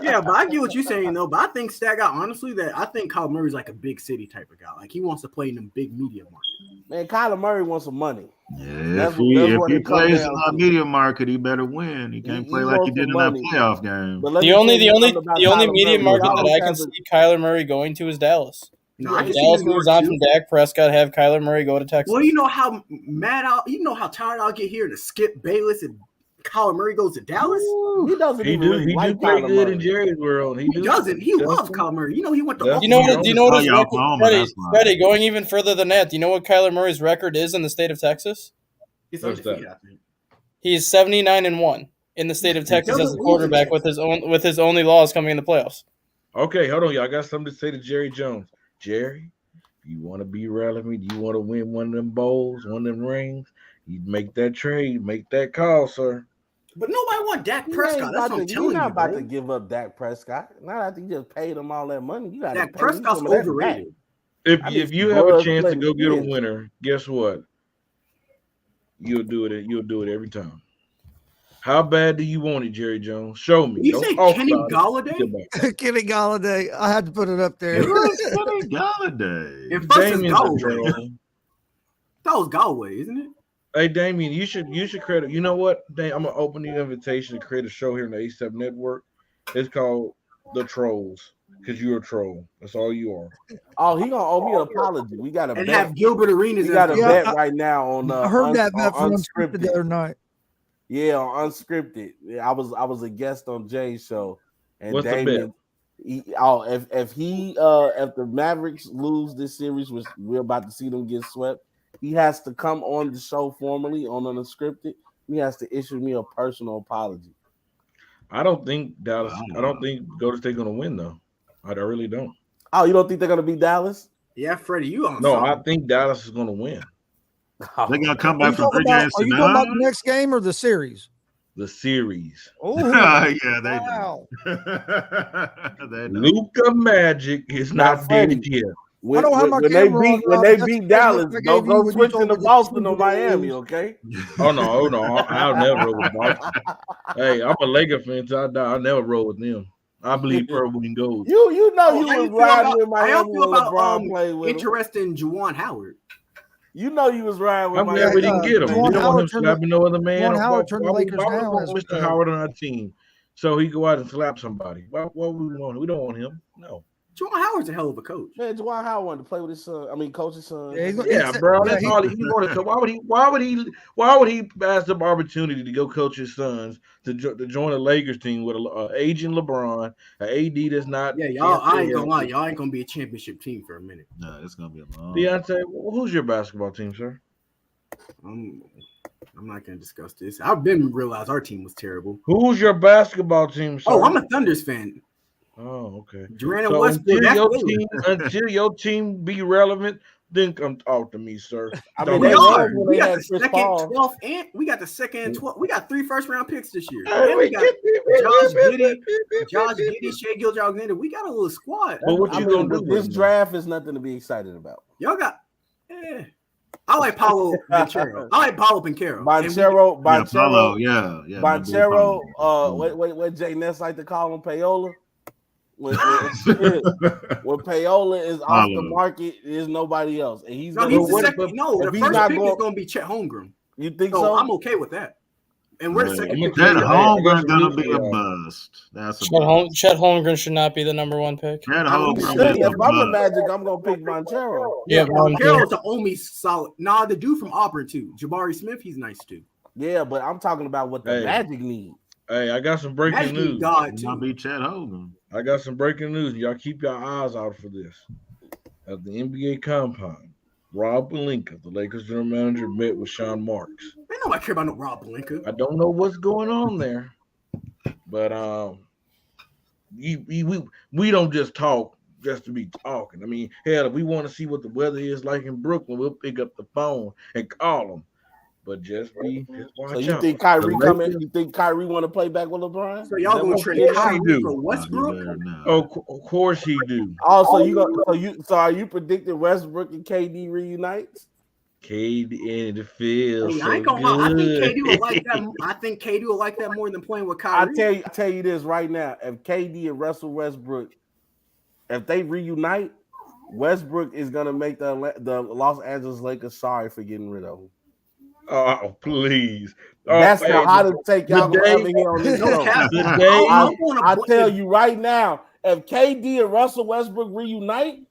Yeah, but I get what you're saying though. But I think honestly, that I think Kyler Murray's like a big city type of guy. Like he wants to play in them big media market. Man, Kyler Murray wants some money. Yeah, if he plays in our media market, he better win. He can't play like he did in that playoff game. The only media market that I can see Kyler Murray going to is Dallas. No, if Dallas moves on from Dak Prescott, have Kyler Murray go to Texas. Well, you know how tired I'll get here to Skip Bayless and Kyler Murray goes to Dallas. He doesn't. He do play good in Jerry's world. He doesn't. He loves Kyler Murray. You know he went to. Do you know what his record? Freddie, going even further than that. Do you know what Kyler Murray's record is in the state of Texas? He's undefeated, I think. He's 79-1 in the state of Texas as a quarterback with his only loss coming in the playoffs. Okay, hold on, y'all. I got something to say to Jerry Jones. Jerry, you want to be relevant? You want to win one of them bowls, one of them rings? You make that trade, make that call, sir. But nobody want Dak Prescott. That's what I'm telling you. You're not about to give up Dak Prescott. Not after you just paid him all that money. You got Dak Prescott's overrated. If you have a chance to go get a winner, guess what? You'll do it. You'll do it every time. How bad do you want it, Jerry Jones? Show me. You say Kenny Galladay? Kenny Galladay. I had to put it up there. Kenny Galladay. If Galladay. That was Galway, isn't it? Hey, Damien, you should credit. You know what? I'm gonna open the invitation to create a show here in the A7 Network. It's called The Trolls because you're a troll. That's all you are. Oh, he gonna owe me an apology. We got to bet. Have Gilbert Arenas. We got a bet right now on. I heard that bet from Unscripted the other night. Yeah, on Unscripted. I was a guest on Jay's show, and what's Damien, if the Mavericks lose this series, which we're about to see them get swept, he has to come on the show formally on Unscripted. He has to issue me a personal apology. I don't think Dallas. I don't think Golden State gonna win though. I really don't. Oh, you don't think they're gonna beat Dallas? Yeah, Freddie, you on? No, I think Dallas is gonna win. They're gonna come back from 3 games to 9. Are you talking about the next game or the series? The series. Oh, yeah, they wow. do. Luka Magic is not dead yet. When they beat Dallas, don't go switching to Boston or Miami, okay? Oh no, I'll never roll with Boston. Hey, I'm a Lakers fan until I die. I'll never roll with them. I believe purple and gold. You know you was riding with Miami when LeBron played with interesting Juwan Howard. You know you was riding with I'm my glad we didn't get him. Juwan We don't want him Howard turned slapping no other man. Juwan Why Howard turned the would Lakers down want as Mr. Howard on our team? So he go out and slap somebody. Why would we want him? We don't want him. No. Juwan Howard's a hell of a coach. Man, Juwan Howard wanted to play with his son. I mean, coach his son. Yeah, Bro. That's all he wanted. So why would he pass up opportunity to go coach his sons to join a Lakers team with an aging LeBron, an AD that's not? Yeah, y'all. I ain't gonna lie. Y'all ain't gonna be a championship team for a minute. No, it's gonna be a long. Deontay, who's your basketball team, sir? I'm not gonna discuss this. I've been realized our team was terrible. Who's your basketball team, sir? Oh, I'm a Thunders fan. Oh, okay. Durant and Westbrook. Until your team be relevant, then come talk to me, sir. I mean, we got the Chris second, Paul. 12th, and we got the second and 12th. We got 3 first-round picks this year. Hey, And we got Josh Giddey, Shea Gilgeous-Alexander. We got a little squad. But what you gonna do? This draft is nothing to be excited about. Y'all got. I like Paulo Banchero. I like Paulo Banchero. Banchero. Banchero. What Jay Ness like to call him, Payola. When Payola is off the market, there's nobody else, and he's the first pick is going to be Chet Holmgren. You think so? I'm okay with that. And we're the second pick. Chet Holmgren's going to be a bust. Chet Holmgren should not be the number 1 pick. If I'm the Magic, I'm going to pick Banchero. Yeah, Banchero's the only solid. Nah, the dude from Auburn too, Jabari Smith. He's nice too. Yeah, but I'm talking about what the Magic need. Hey, I got some breaking news. I'll be Chet Holmgren. I got some breaking news. Y'all keep your eyes out for this. At the NBA compound, Rob Pelinka, the Lakers general manager, met with Sean Marks. Man, nobody care about no Rob Pelinka. I don't know what's going on there, but we don't just talk just to be talking. I mean, hell, if we want to see what the weather is like in Brooklyn, we'll pick up the phone and call them. But just watch so you out. think Kyrie coming? You think Kyrie want to play back with LeBron? So y'all gonna trade Kyrie for Westbrook? Oh, of course he do. Also, So are you predicting Westbrook and KD reunites? KD in the field. I ain't gonna lie. I think KD will like that. I think KD will like that more than playing with Kyrie. I tell you this right now: if KD and Russell Westbrook, if they reunite, Westbrook is gonna make the Los Angeles Lakers sorry for getting rid of him. Oh, please. That's the hottest take y'all gonna ever hear on this show. I tell you right now, if KD and Russell Westbrook reunite,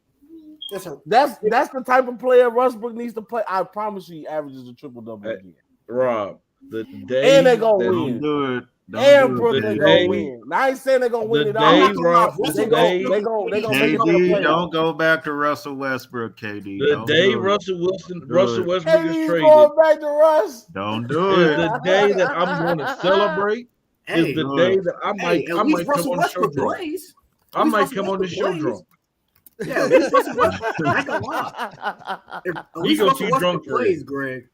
that's the type of player Westbrook needs to play. I promise you, he averages a triple-double again. Rob, the day and they gonna win. Do it. And Brooklyn gonna win. Now, I ain't saying they're gonna win it all. They gonna make it. Don't go back to Russell Westbrook, KD. The day Russell Westbrook is traded. Going back to Russ. Don't do it. The day that I'm going to celebrate is the day that I might come on the show drunk. I might come on the show drunk. Yeah, at least Russell Westbrook. I ain't gonna lie. At least Russell Westbrook plays, Greg.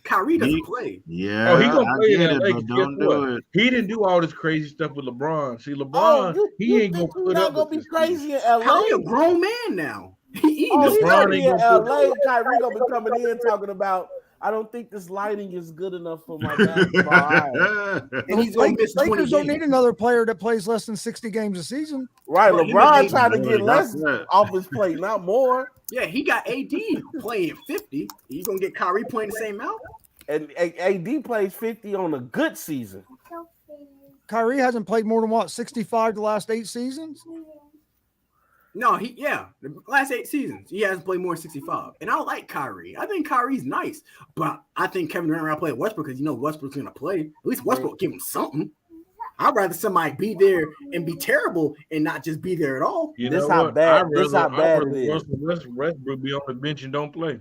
Kyrie doesn't play. Yeah. Oh, he gonna play in LA. Don't do it. He didn't do all this crazy stuff with LeBron. See, LeBron, he ain't gonna put up with this. Crazy in LA. Kyrie a grown man now. He's gonna be in LA. Kyrie gonna be coming in talking about, I don't think this lighting is good enough for my basketball. And he's gonna miss 20 Lakers don't need another player that plays less than 60 games a season. Right, LeBron trying to get less off his plate, not more. Yeah, he got AD playing 50. You gonna get Kyrie playing the same amount? And AD plays 50 on a good season. Kyrie hasn't played more than 65 the last 8 seasons? No, the last 8 seasons, he hasn't played more than 65. And I like Kyrie. I think Kyrie's nice. But I think Kevin Durant would play Westbrook because Westbrook's gonna play. At least Westbrook will give him something. I'd rather somebody be there and be terrible and not just be there at all. This how bad it is. Westbrook be on the bench and don't play.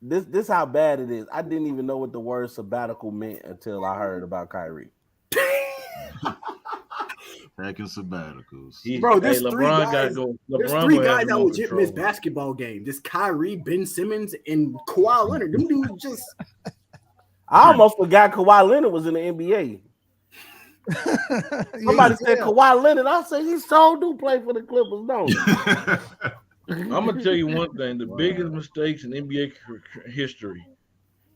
This how bad it is. I didn't even know what the word sabbatical meant until I heard about Kyrie. Taking sabbaticals. Bro, there's three guys that legit miss basketball game. This Kyrie, Ben Simmons, and Kawhi Leonard. Them dudes just... I almost forgot Kawhi Leonard was in the NBA. Somebody said Kawhi Leonard. I said he so do play for the Clippers, don't he? I'm gonna tell you one thing: the biggest mistakes in NBA history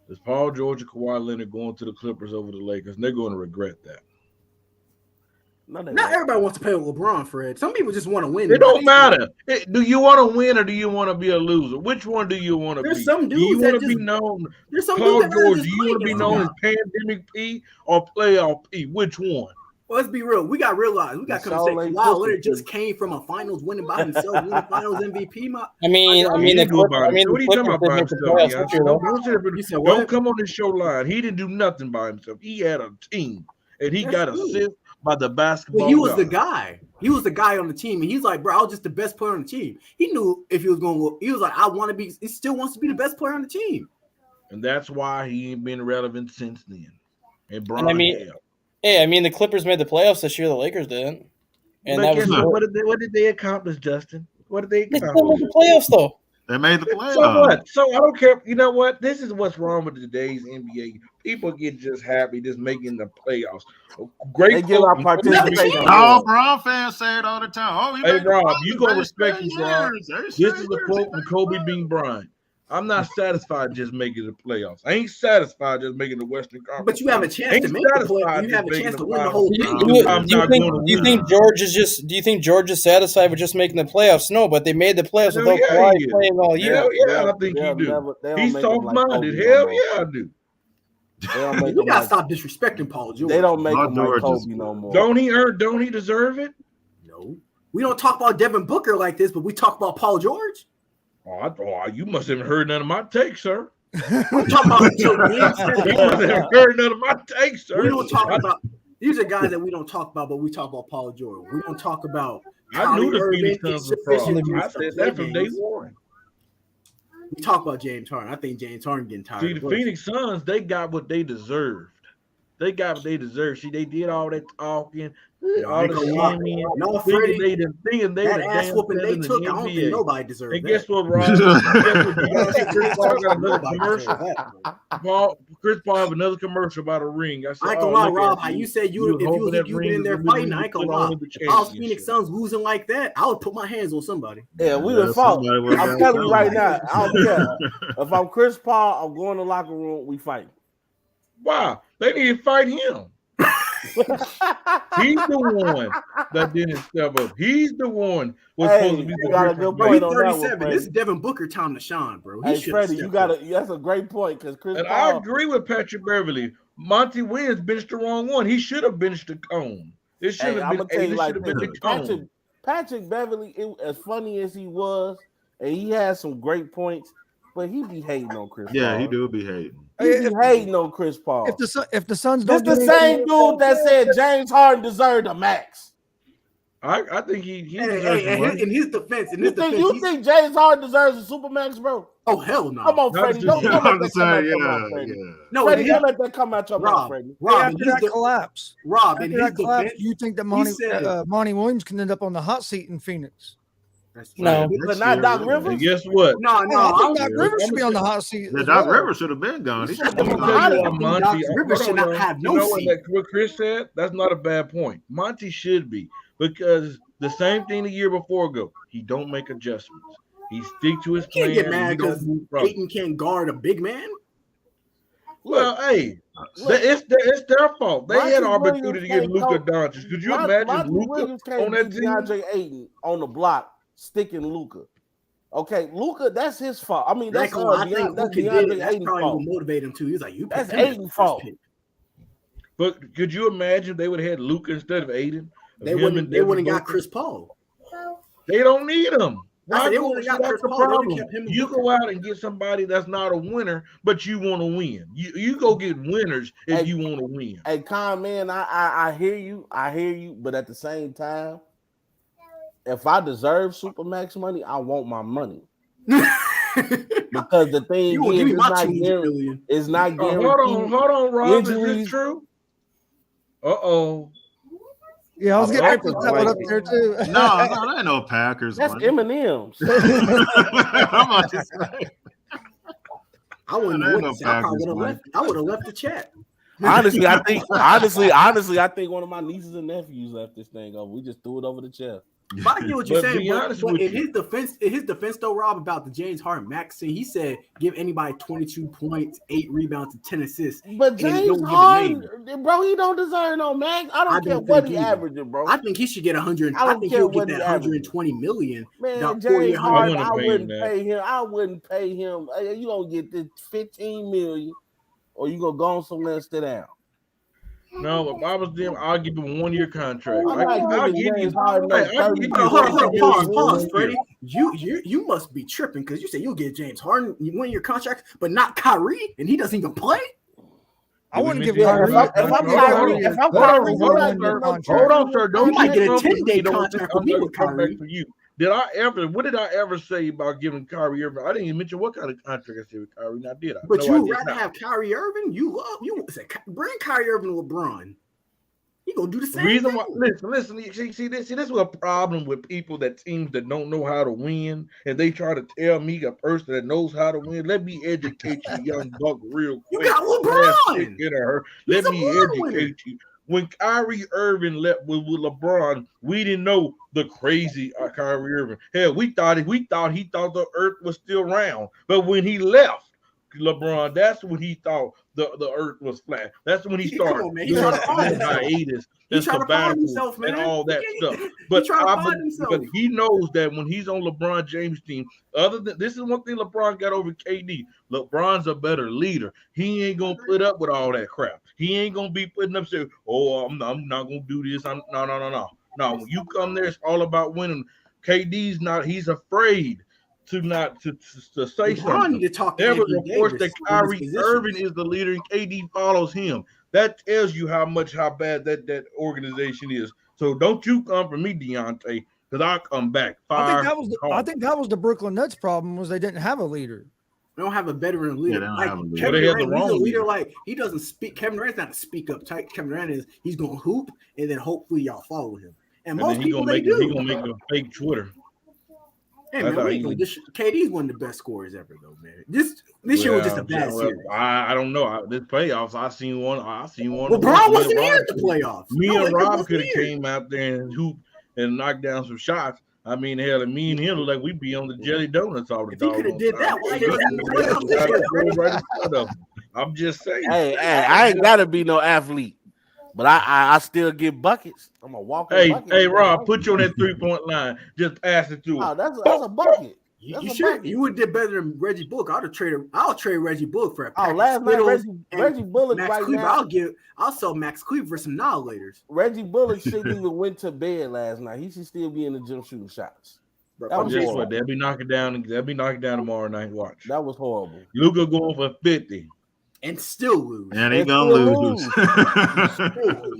is Paul George and Kawhi Leonard going to the Clippers over the Lakers, and they're going to regret that. No, Not everybody wants to play with LeBron, Fred. Some people just want to win. It don't matter. Do you want to win or do you want to be a loser? Which one do you want to be? There's some Do you dudes want that to be just- known, There's some Paul dudes that George? just Do you want to be play known as against Pandemic P or Playoff P? Which one? Well, let's be real. We got to realize. We got to come and say, wow, Leonard just came from a finals winning by himself, winning finals MVP. I mean, What are you talking about by Clippers himself? didn't Don't come on the show line. He didn't do nothing by himself. He had a team, and he got assist by the basketball. Well, he was the guy. He was the guy on the team, and he's like, bro, I was just the best player on the team. He knew if he was going to. He was like, I want to be. He still wants to be the best player on the team, and that's why he ain't been relevant since then. And I mean, hey, I mean, the Clippers made the playoffs this year. The Lakers didn't. And but that was what did they accomplish, Justin? What did they They accomplish? still made the playoffs, though. They made the playoffs. So what? So I don't care. You know what? This is what's wrong with today's NBA. People get just happy just making the playoffs. Great. They give out participation. All Brown fans say it all the time. Oh, hey, Rob, you gonna respect me, Rob. This is a quote from Kobe Bean Bryant. I'm not satisfied just making the playoffs. I ain't satisfied just making the Western Conference. but you have a chance to make the playoffs. You have a chance to win the whole thing. Do you think George is just? Do you think George is satisfied with just making the playoffs? No, but they made the playoffs without Kawhi playing all year. Hell yeah, I think you do. He's soft-minded. Hell yeah, I do. You gotta stop disrespecting Paul George. They don't make him like Kobe no more. Don't he deserve it? No. We don't talk about Devin Booker like this, but we talk about Paul George. Oh, you must haven't heard none of my takes, sir. I'm talking about you must have heard none of my takes, sir. We don't talk about these are guys that we don't talk about, but we talk about Paul George. We don't talk about. I knew the Phoenix Suns were problems. I said that from day one. We talk about James Harden. I think James Harden getting tired. See, the Phoenix Suns, they got what they deserved. They got what they deserved. See, they did all that talking, all the shaming, thinking they that the ass damn whooping they in took. the I don't NBA. think nobody deserved And that. guess what, Rob? Chris Paul got another commercial. Chris Paul have another commercial about a ring. I ain't gonna lie, Rob. How you said if you been in there fighting, I ain't gonna lie. If I was Phoenix Suns losing like that, I would put my hands on somebody. Yeah, we would fought. I'm telling you right now, I don't care. If I'm Chris Paul, I'm going to the locker room. We fight. Wow, they need to fight him. He's the one that didn't step up. He's the one was supposed to be the got a good point on 37. that This is Devin Booker time to shine, bro. Hey, Freddie, you got to. That's a great point because Chris. And Paul, I agree with Patrick Beverly. Monty Williams benched the wrong one. He should have benched the cone. It should have been. It should have been the cone. Patrick Beverly, as funny as he was, and he had some great points, but he be hating on Chris. Yeah, Paul. he do be hating. He be hating on Chris Paul. If the Suns don't, this the same dude that said James Harden deserved a max. I think he in his defense. You think James Harden deserves a super max, bro? Oh hell no! Come on, Freddie. Don't let that come out your mouth, Freddie. No, Freddie, don't let that come out your mouth, Freddie. Rob, after that collapse, Rob, in his defense, you think that Monty Williams can end up on the hot seat in Phoenix? No, but not Doc Rivers. And guess what? No. I think Doc Rivers should be on the hot seat. Yeah, Doc Rivers should have been gone. He should have been gone. Doc Rivers should not have no seat. What Chris said, that's not a bad point. Monty should be, because the same thing the year before ago. He don't make adjustments. He stick to his plan. Can't get mad because Ayton can't guard a big man. Well, hey, it's their fault. They had opportunity to get Luka Doncic. Could you imagine Luka on that team? DeAndre Ayton on the block sticking Luka. Okay, Luka, that's his fault. I mean, that's DeAndre Ayton's fault. Motivate him too. He's like, that's Ayton's fault. But could you imagine they would have had Luka instead of Ayton? They wouldn't got Chris Paul. They don't need him. That's the problem. You go out and get somebody that's not a winner, but you want to win. You go get winners if you want to win. Hey, Con, man, I hear you, but at the same time, if I deserve Supermax money, I want my money. Because the thing is, it's not guaranteed. Hold on, Rob. Is this true? Uh-oh. Yeah, I was getting ready to put that one up there too. No, that ain't no Packers. That's M&M's. I'm not just saying. I wouldn't I would have left the chat. Honestly, I think one of my nieces and nephews left this thing over. We just threw it over the chair. But I get what you're saying. be honest But with in you. his defense though, Rob, about the James Harden max thing, he said give anybody 22 points, 8 rebounds, and 10 assists. But and he James don't give a Harden, name. bro, he don't deserve no max. I don't care what he averaging, bro. I think he should get 100. I I don't think care he'll what get he that 120 million. Man, about 40, James 100. Harden, I I wouldn't wouldn't pay pay him. I wouldn't pay him. Hey, you gonna get this 15 million, or you gonna go on somewhere and sit down. No, if I was them, I'll give him a 1-year contract. I'm not I'll giving give James you. Harden no Hey, I'll give 30 you Hold on, 50 million pause, for Freddie. 1 year. You must be tripping because you say you'll get James Harden 1-year contract, but not Kyrie, and he doesn't even play. I wouldn't give Yeah, Kyrie. if I'm Kyrie, Hold on, sir. Don't You might get a come for 10-day me. Don't contract I'm with me gonna with come back Kyrie. for you. What did I ever say about giving Kyrie Irving? I didn't even mention what kind of contract I said with Kyrie. Now did I? But No, you I would did rather not. have Kyrie Irving? You bring Kyrie Irving to LeBron. He gonna do the same Reason thing. why, listen. See, this is a problem with people that teams that don't know how to win, and they try to tell me a person that knows how to win. Let me educate you, young buck, real You quick. got LeBron. Let He's a me award winner. educate you. When Kyrie Irving left with LeBron, we didn't know the crazy Kyrie Irving. Hell, we thought the earth was still round. But when he left LeBron, that's when he thought the earth was flat. That's when he started doing hiatus and sabbatical and all that stuff. But he knows that when he's on LeBron James' team, other than this is one thing LeBron got over KD. LeBron's a better leader. He ain't gonna put up with all that crap. He ain't gonna be putting up saying, "Oh, I'm not gonna do this." No. When you come there, it's all about winning. KD's not. He's afraid to say something. There was reports that Kyrie Irving is the leader and KD follows him. That tells you how bad that organization is. So don't you come for me, Deontay, because I'll come back. I think that was the Brooklyn Nets problem, was they didn't have a leader. They don't have a veteran leader. Kevin Durant, he's a leader. Like, he doesn't speak. Kevin Durant's not a speak up type. Kevin Durant is he's gonna hoop and then hopefully y'all follow him. And most people he's gonna make a fake Twitter. Hey man, KD's one of the best scorers ever, though, man. This year was just a bad series. I don't know. This playoffs, I seen one. LeBron wasn't here at the playoffs. Me and Rob could have came out there and hoop and knocked down some shots. I mean, hell, and me and him look like we'd be on the jelly donuts all the time. If he could have did that, why I'm just saying. Hey, I ain't gotta be no athlete, but I still get buckets. I'm a walking. Hey, Rob, put you on that 3-point line. Just pass it to him. Oh, that's a bucket. You would have did better than Reggie Bullock. I'll trade Reggie Bullock for a pack last night Reggie Bullock Max right Cleaver. now. I'll sell Max Cleaver for some annihilators. Reggie Bullock shouldn't even went to bed last night. He should still be in the gym shooting shots. They'll be knocking down tomorrow night. Watch. That was horrible. Luka going for 50. And still lose. And he gonna lose.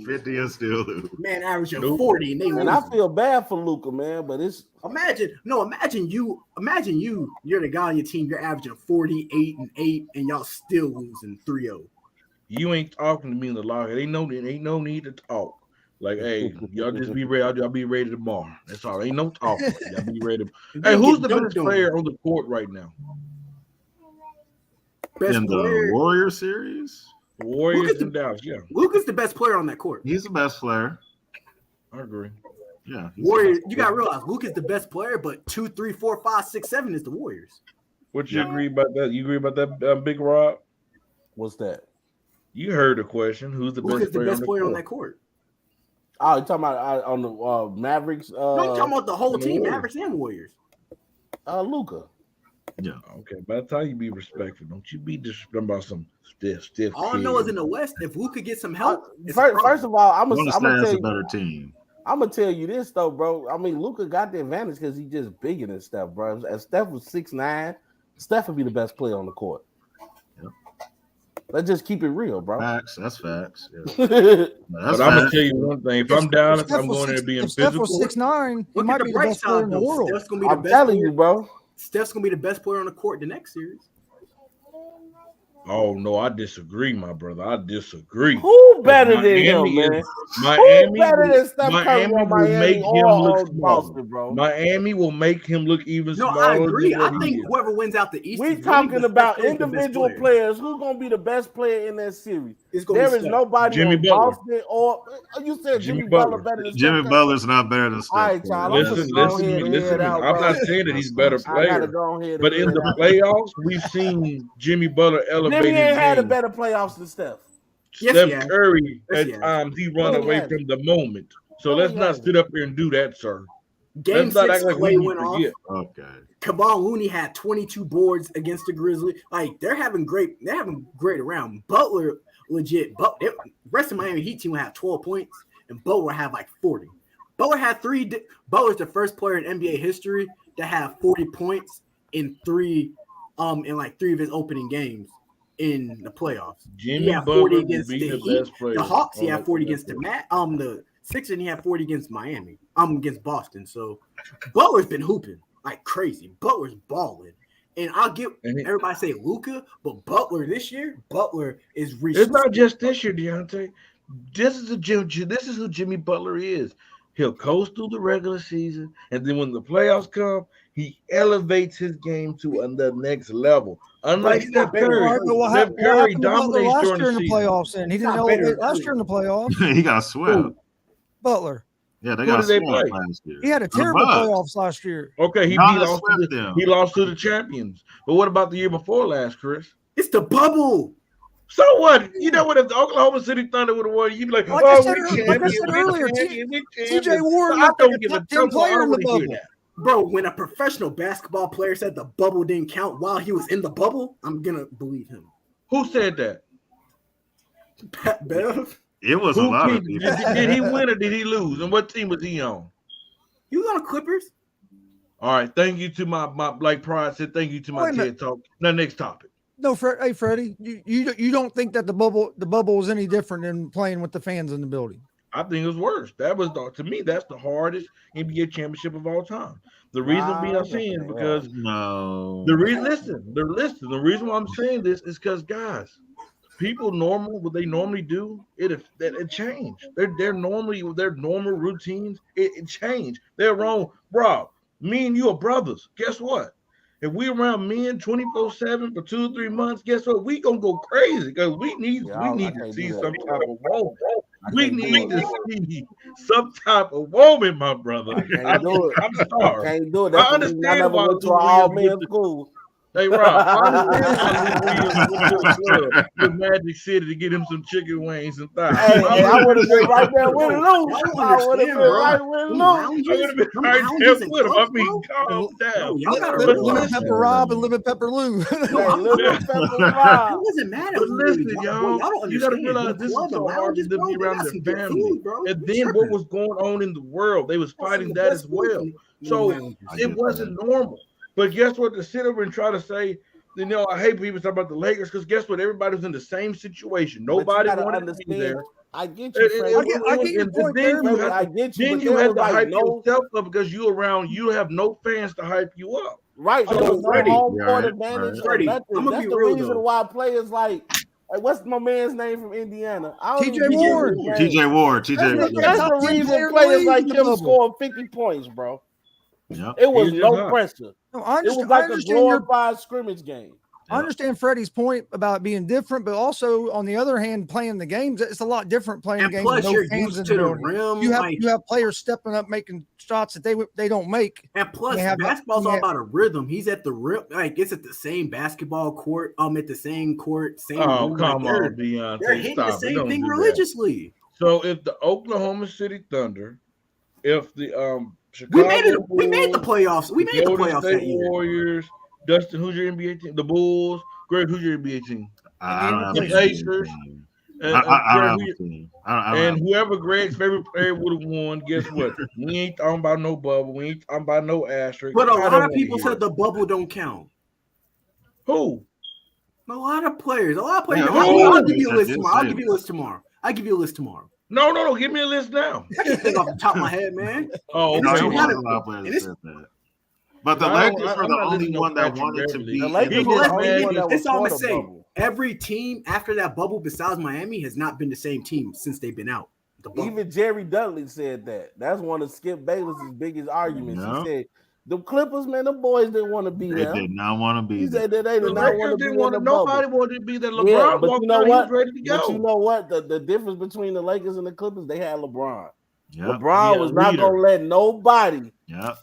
50 and still lose. Man, averaging 40 and they lose. And I feel bad for Luka, man, but it's imagine you're the guy on your team, you're averaging 48-8, and y'all still losing 3-0. You ain't talking to me in the locker. Ain't no need to talk. Like, hey, y'all just be ready. I'll be ready tomorrow. That's all. Ain't no talking. Y'all be ready. Hey, who's the best player on the court right now? In the Warrior series? Warriors and Dallas, yeah. Luka's the best player on that court. He's the best player. I agree. Yeah. Warriors, you gotta realize Luka's the best player, but 2, 3, 4, 5, 6, 7 is the Warriors. What you agree about that? You agree about that, Big Rob? What's that? You heard the question. Who's the best player on that court? Oh, you talking about on the Mavericks? No, I'm talking about the whole team, Mavericks and Warriors. Luka. Yeah. Okay. By the time you be respectful, don't you be disrespectful about some stiff. All I know is in the West, if Luka gets some help, first of all, I'm gonna tell you, a better team. I'm gonna tell you this though, bro. I mean, Luka got the advantage because he's just bigger than Steph, bro. If Steph was 6'9", Steph would be the best player on the court. Yep. Let's just keep it real, bro. Facts. That's facts. Yeah. But I'm gonna tell you one thing: if I'm down, I'm going there being physical. Steph was 6'9", he might be the best player in the world. I'm telling you, bro. Steph's gonna be the best player on the court the next series. Oh no, I disagree, my brother. I disagree. Who better than him, man? Who better than Steph Curry on Miami or Boston, bro? Miami will make him look even No, smaller. I agree. Than what I think he is. whoever wins out the East. We talking about individual players. Who's gonna be the best player in that series? There is nobody Jimmy on Butler. Boston or you said Jimmy Butler. Butler better than Jimmy Steph Butler's not better than Steph. All right, y'all. Listen to me. I'm not saying that he's a better player, but in the playoffs, we've seen Jimmy Butler elevate. Jimmy ain't his had a game. better playoffs than Steph. Steph Curry, at times, he run away from the moment. So let's not sit up here and do that, sir. Game 6, like Clay went off. Okay. Kevon Looney had 22 boards against the Grizzlies. Like they're having great around. Butler legit. But rest of Miami Heat team will have 12 points, and Butler will have like 40. Butler had Butler's the first player in NBA history to have 40 points in three of his opening games in the playoffs. Jimmy he had Butler 40 against the the Heat. The Hawks, he had 40 against the Sixers, and he had 40 against Miami. Against Boston. So Butler's been hooping like crazy. Butler's balling. And I'll get everybody say Luka, but Butler this year, Butler is reaching. It's not just this year, Deontay. This is who Jimmy Butler is. He'll coast through the regular season, and then when the playoffs come, he elevates his game to the next level. Unlike Steph Curry, Steph Curry dominates last year in the the playoffs, and he didn't elevate last year in the playoffs. He got swept. Butler. Yeah, they got swept last year. He had a terrible playoffs last year. Okay, he lost to the champions. But what about the year before last, Chris? It's the bubble. So what? You know what? If the Oklahoma City Thunder would have won, you'd be like, like I said earlier, TJ Warren, I don't give a damn player in the bubble. Bro, when a professional basketball player said the bubble didn't count while he was in the bubble, I'm gonna believe him. Who said that? Pat Bev. It was a lot of people. Did he win or did he lose? And what team was he on? He was on the Clippers. All right. Thank you to my like Pride said. Thank you to my TED Talk. Now, next topic. No, hey Freddie, you don't think that the bubble was any different than playing with the fans in the building? I think it was worse. That was to me. That's the hardest NBA championship of all time. The reason being I'm saying because the reason why I'm saying this is because guys. People what they normally do, it changed. Their normal routines, it changed. They're wrong. Bro, me and you are brothers. Guess what? If we around men 24/7 for 2 or 3 months, guess what? We gonna go crazy because we need to see some type of woman. We need to see some type of woman, my brother. I'm sorry. Can't do it. I understand why to all men school. Hey Rob, I understand with Magic City to get him some chicken wings and thighs. Hey, I would have been right there with Lou. I would have been right with Lou. I would have been right there with him. I mean, calm down. Lemon Pepper Rob and Lemon Pepper Lou. Lemon Pepper Rob. It wasn't mad at listen, y'all. You got to realize this is so hard to be around their family. And then what was going on in the world? They was fighting that as well. So it wasn't normal. But guess what? To sit over and try to say, I hate people talk about the Lakers because guess what? Everybody was in the same situation. Nobody wanted to be there. I get you. I get your point there. I get you. Then you have to hype yourself up because you have no fans to hype you up. Right. So Freddie, home court advantage. Freddie, That's the reason why players like what's my man's name from Indiana? TJ Ward. TJ Ward. That's the reason players like him scoring 50 points, bro. Yep. It was no pressure. No, it was like a glorified scrimmage game. I understand Freddie's point about being different, but also on the other hand, playing the games, it's a lot different playing games. Plus, with you're no fans used in to the building. rim. You have players stepping up, making shots that they don't make. And plus, basketball's all about a rhythm. He's at the rim, like it's at the same basketball court. At the same court, same. Oh, come on, Deontay. They're hitting the same thing religiously. So if the Oklahoma City Thunder, if the Chicago we made the playoffs. We made the playoffs that year. Warriors. Dustin, who's your NBA team? The Bulls. Greg, who's your NBA team? I don't have the Pacers. And whoever Greg's favorite player would have won, guess what? We ain't talking about no bubble. We ain't talking about no asterisk. But a lot of people said the bubble don't count. Who? A lot of players. I'll give you a list tomorrow. I'll give you a list tomorrow. No. Give me a list now. I can't think off the top of my head, man. Oh, no, a lot of players said that. But the Lakers were the only one that Patrick wanted to Beverley. be. The Lakers were the only one that was That's all I'm for gonna the say. bubble. Every team after that bubble, besides Miami, has not been the same team since they've been out. The bubble. Even Jerry Dudley said that. That's one of Skip Bayless's biggest arguments. Yeah. He said the Clippers, man, the boys didn't want to be They there. did not want to be He there. said that they The did not want to Lakers be didn't in want the to. bubble. Nobody wanted to be there. LeBron Yeah, but walked you know out. He what? was ready to go. But you know what? The difference between the Lakers and the Clippers, they had LeBron. Yep. LeBron Yeah, was not leader. gonna let nobody Yep.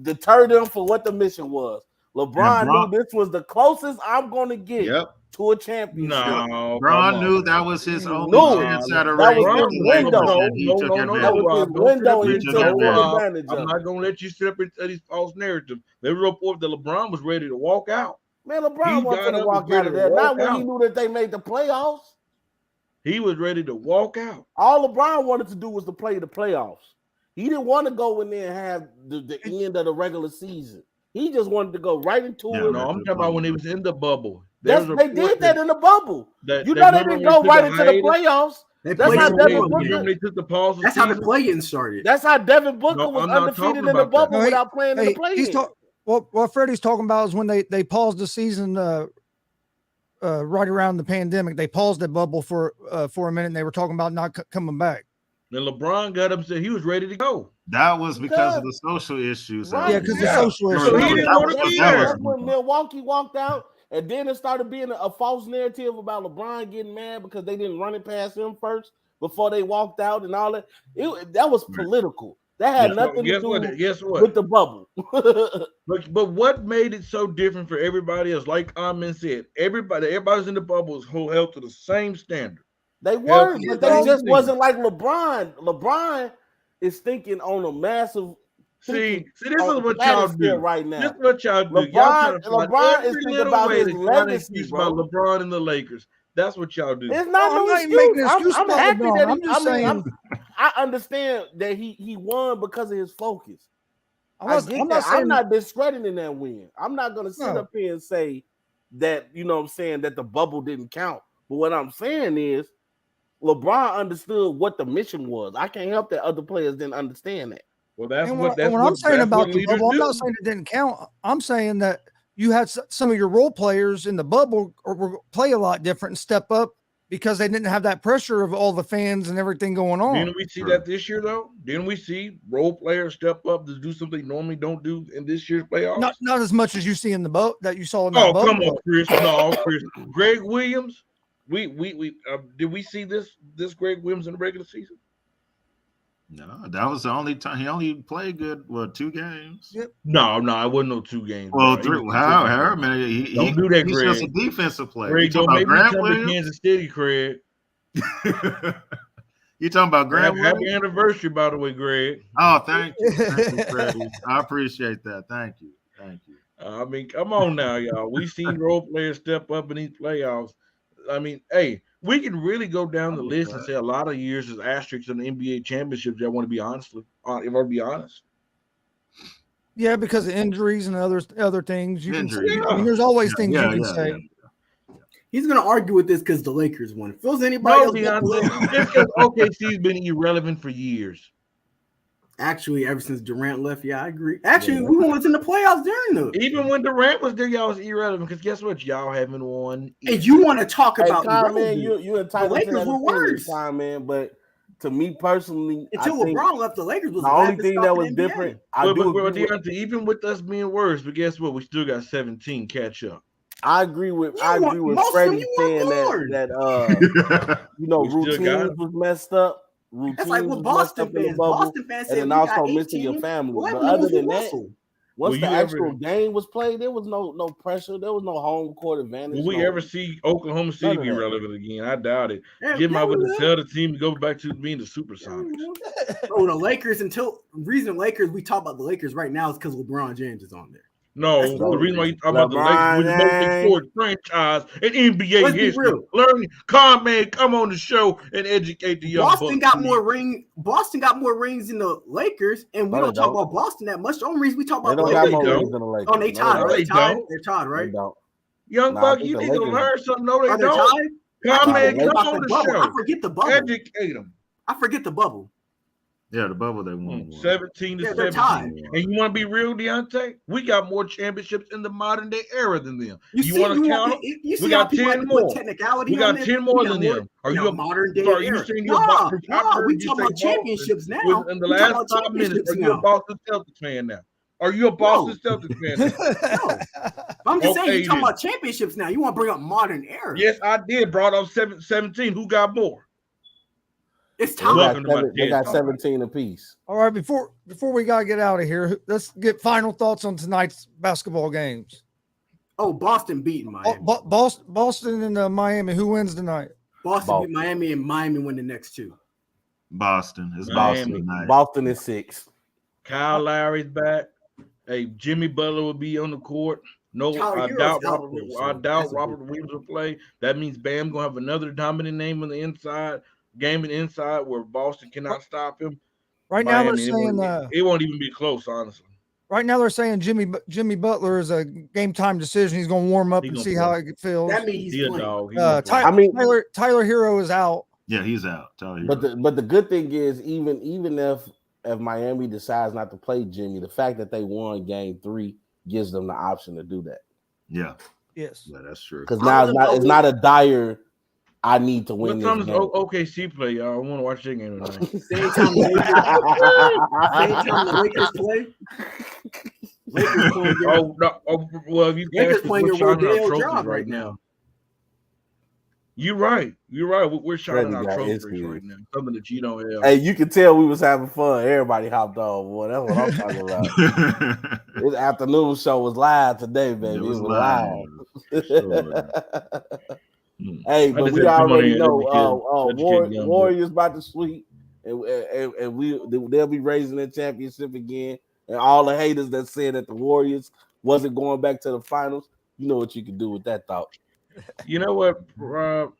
deter them for what the mission was. LeBron And Bron- knew this was the closest I'm gonna get Yep. to a championship. No, Braun come knew on, that man. was his He only knew. chance at a That ring was with his the Lakers, window. and he took advantage. That was his Rob, don't window, sit and He he took took full advantage. advantage I'm of not it. gonna let you sit up into these false narratives. They report that LeBron was ready to walk out. Man, LeBron He wasn't got gonna up walk and out ready of to there. Not walk when he out. knew that they made the playoffs. He was ready to walk out. All LeBron wanted to do was to play the playoffs. He didn't want to go in there and have the end of the regular season. He just wanted to go right into Yeah, it. No, I'm talking about when he was in the bubble. They did that in the bubble. That, You that know they remember didn't when go took right a into the hiatus? playoffs. They That's played how some Devin games. Booker. Remember they took the pause. That's how the play-in started. That's how Devin Booker No, was I'm not undefeated talking in the about that. bubble No, without playing in the he's play-in. what Freddie's talking about is when they paused the season right around the pandemic. They paused the bubble for a minute, and they were talking about not coming back. Then LeBron got up and said he was ready to go. That was because of the social issues. Right. Yeah, because the Yeah. social So issues. So he didn't want to be there. That's when Milwaukee walked out, and then it started being a false narrative about LeBron getting mad because they didn't run it past him first before they walked out and all that. That was political. That had nothing to do Guess what? with the bubble. But what made it so different for everybody else? Like Amin said, everybody's in the bubbles who held to the same standard. They were, Yeah, but they just wasn't like LeBron. LeBron is thinking on a massive. See, this is what y'all do right now. This is what y'all do. LeBron is thinking about his legacy, bro. About LeBron and the Lakers. That's what y'all do. It's not I'm no not making an excuse I'm about happy LeBron. that I'm just saying. I understand that he won because of his focus. I'm not discrediting that win. I'm not gonna sit up here and say that, you know what I'm saying, that the bubble didn't count. But what I'm saying is LeBron understood what the mission was. I can't help that other players didn't understand that. Well, when I'm saying about the bubble, I'm not saying it didn't count. I'm saying that you had some of your role players in the bubble or play a lot different and step up because they didn't have that pressure of all the fans and everything going on. Didn't we see that this year, though? Didn't we see role players step up to do something they normally don't do in this year's playoffs? Not as much as you see in the boat that you saw in the bubble. Oh, come on, Chris. No, Chris. Greg Williams. Did we see this Greg Williams in the regular season? No, that was the only time he only played good. 2 games? Yep. No, it wasn't no 2 games. Well, bro. 3. However many. Don't do that, he's Greg. just a defensive player. Greg, don't make me come to Williams? Kansas City, Craig. You talking about Grant? Happy anniversary, by the way, Greg. Oh, thank you, Freddie. I appreciate that. Thank you. I mean, come on now, y'all. We've seen role players step up in these playoffs. I mean, hey, we can really go down the list and say a lot of years is asterisks in the NBA championships. I want to be honest. If I want to be honest. Yeah, because of injuries and other things. You can say, I mean, there's always things you can say. Yeah. He's gonna argue with this because the Lakers won. Feels anybody else? OKC's been irrelevant for years. Actually, ever since Durant left, yeah, I agree. Actually, we was in the playoffs during the. Even when Durant was there, y'all was irrelevant because guess what? Y'all haven't won. And you want to talk about man, you entitled the Lakers to that were worse. Time, man. But to me personally, until LeBron left, the Lakers was the only thing that was different. Deontay, even with us being worse, but guess what? We still got 17 catch up. I agree with Freddie saying that routines was messed up. That's like what Boston fans said. And then also missing your family. But other than that, once the actual game was played, there was no pressure. There was no home court advantage. Will we ever see Oklahoma City be relevant again? I doubt it. Jim, I would tell the team to go back to being the Supersonics. Oh, the Lakers. We talk about the Lakers right now is because LeBron James is on there. No, the reason why you talk about the Lakers, we're the most important franchise in NBA history. Learn, come on the show and educate the young. Boston got more rings than the Lakers, and we don't talk about Boston that much. The only reason we talk about the Lakers, oh, they tied, right? They're tied, right? Young Buck, you need to learn something. No, they don't. Come on the show. I forget the bubble. Educate them. I forget the bubble. Yeah, the bubble they won. 17 to 17. And you want to be real, Deontay? We got more championships in the modern day era than them. You want to count them? We got 10 more. We got 10 more than them. Are you a modern day? Are you saying you're a we talking about championships now. In the last 5 minutes, are you a Boston Celtics fan now? Are you a Boston Celtics fan now? No. I'm just saying you're talking about championships now. You want to bring up modern era? Yes, I did. Brought up 17. Who got more? It's time. They got 17 apiece. All right, before we gotta get out of here, let's get final thoughts on tonight's basketball games. Oh, Boston beating Miami. Boston and Miami. Who wins tonight? Boston beat Miami, and Miami win the next two. Boston. It's Miami. Boston tonight. Boston is 6. Kyle Lowry's back. Hey, Jimmy Butler will be on the court. No, I doubt Robert Williams will play. That means Bam gonna have another dominant name on the inside. Game inside where Boston cannot stop him. Right now they're saying it won't even be close, honestly. Right now they're saying Jimmy Butler is a game time decision. He's going to warm up and see how it feels. That means he's playing. Tyler Hero is out. Yeah, he's out. Tyler Hero. But the good thing is even if Miami decides not to play Jimmy, the fact that they won Game 3 gives them the option to do that. Yeah. Yes. Yeah, that's true. Because now it's not a dire. I need to win. What time does OKC play, y'all? I want to watch that game tonight. Same time the Lakers play. Lakers playing well, if you Lakers playing your Rodale job right now. You're right. We're shining our trophies right now. Something that you don't have. Hey, you can tell we was having fun. Everybody hopped on, boy. That's what I'm talking about. This afternoon show was live today, baby. It was live. Sure. Hey, but we already know Warriors about to sweep, and they'll be raising their championship again. And all the haters that said that the Warriors wasn't going back to the finals, you know what you can do with that thought. You know what, Rob?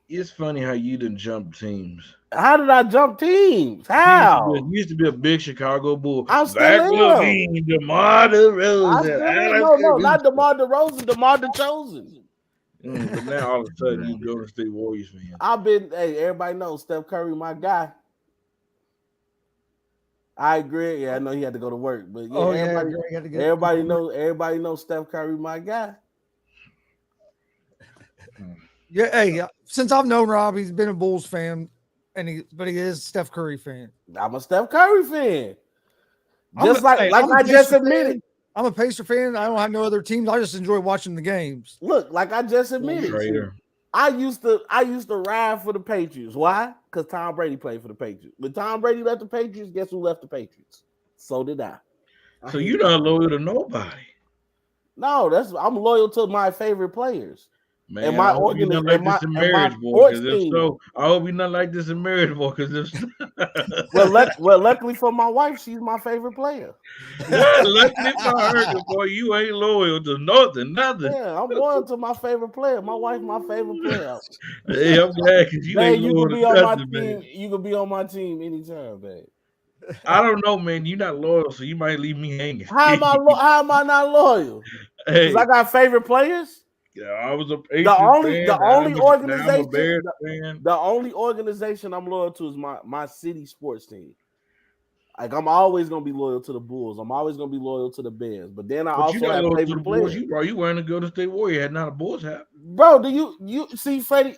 It's funny how you didn't jump teams. How did I jump teams? How? You used to be a big Chicago Bull. I'm still in. DeMar DeRozan. No, not DeMar DeRozan, DeMar DeChosen. But now all of a sudden you Golden State Warriors fan. Everybody knows Steph Curry, my guy. I agree. Yeah, I know he had to go to work, but everybody knows Steph Curry, my guy. Yeah, hey, since I've known Rob, he's been a Bulls fan, but he is a Steph Curry fan. I'm a Steph Curry fan. I just admitted. I'm a Pacer fan. I don't have no other teams. I just enjoy watching the games. Look, like I just admitted, I used to ride for the Patriots. Why? Because Tom Brady played for the Patriots. When Tom Brady left the Patriots, guess who left the Patriots? So did I. So you're not loyal to nobody. No, I'm loyal to my favorute players. Man, and I hope you're not like this in marriage, boy. Because if so, I hope you're not like this in marriage, boy. Because if well, luckily for my wife, she's my favorite player. Luckily for her, boy, you ain't loyal to nothing. Yeah, I'm loyal to my favorite player. My wife, my favorite player. Hey, I'm glad because you ain't loyal to nothing, man. You can be on my team anytime, babe. I don't know, man. You're not loyal, so you might leave me hanging. How am I not loyal? Because I got favorite players. Yeah, I was a the only organization I'm loyal to is my city sports team. Like I'm always gonna be loyal to the Bulls. I'm always gonna be loyal to the Bears. But then I also have favorite players. You wearing a Golden State Warrior hat, not a Bulls hat, bro. Do you see, Freddie?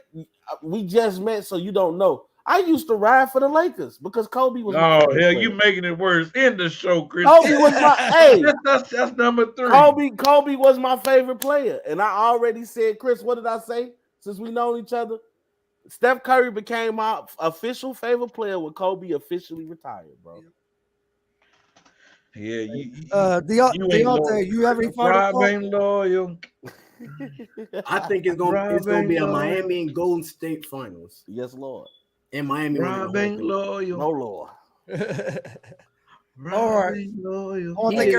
We just met, so you don't know. I used to ride for the Lakers because Kobe was. Oh hell, you making it worse. End the show, Chris. Kobe was my that's number 3. Kobe was my favorite player, and I already said, Chris. What did I say? Since we know each other, Steph Curry became my official favorite player when Kobe officially retired, bro. Yeah, Deontay, you have any final thoughts? Ain't loyal. I think it's gonna be a Miami and Golden State finals. Yes, Lord. And Miami. Rob ain't loyal. No, Lord. All right. I want to thank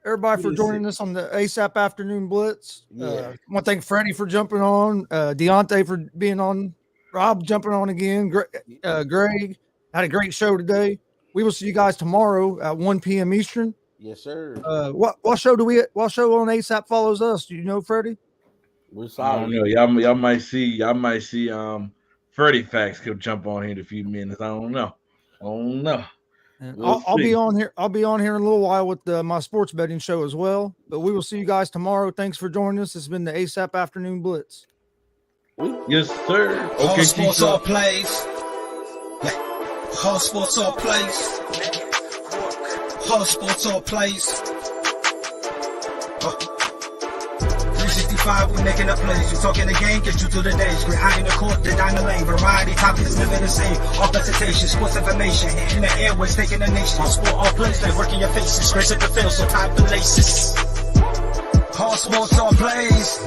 everybody for joining us on the ASAP Afternoon Blitz. I want to thank Freddie for jumping on, Deontay for being on, Rob jumping on again, Greg. Had a great show today. We will see you guys tomorrow at 1 p.m. Eastern. Yes, sir. What show on ASAP follows us? Do you know, Freddie? I don't know. Y'all might see Freddie Facts could jump on here in a few minutes. I don't know. Oh no. I'll be on here. I'll be on here in a little while with my sports betting show as well. But we will see you guys tomorrow. Thanks for joining us. It's been the ASAP Afternoon Blitz. Yes, sir. Okay, sports all plays. Yeah. Whole sports all plays. Whole sports all plays. 365, we making a plays. We talking the game, get you through the days. We're high in the court, the down the lane. Variety, topics, living the same. All presentation, sports information. In the airways, taking the nation. Sport all plays, like working your faces. Grace at the field, so tie the laces. All sports all plays.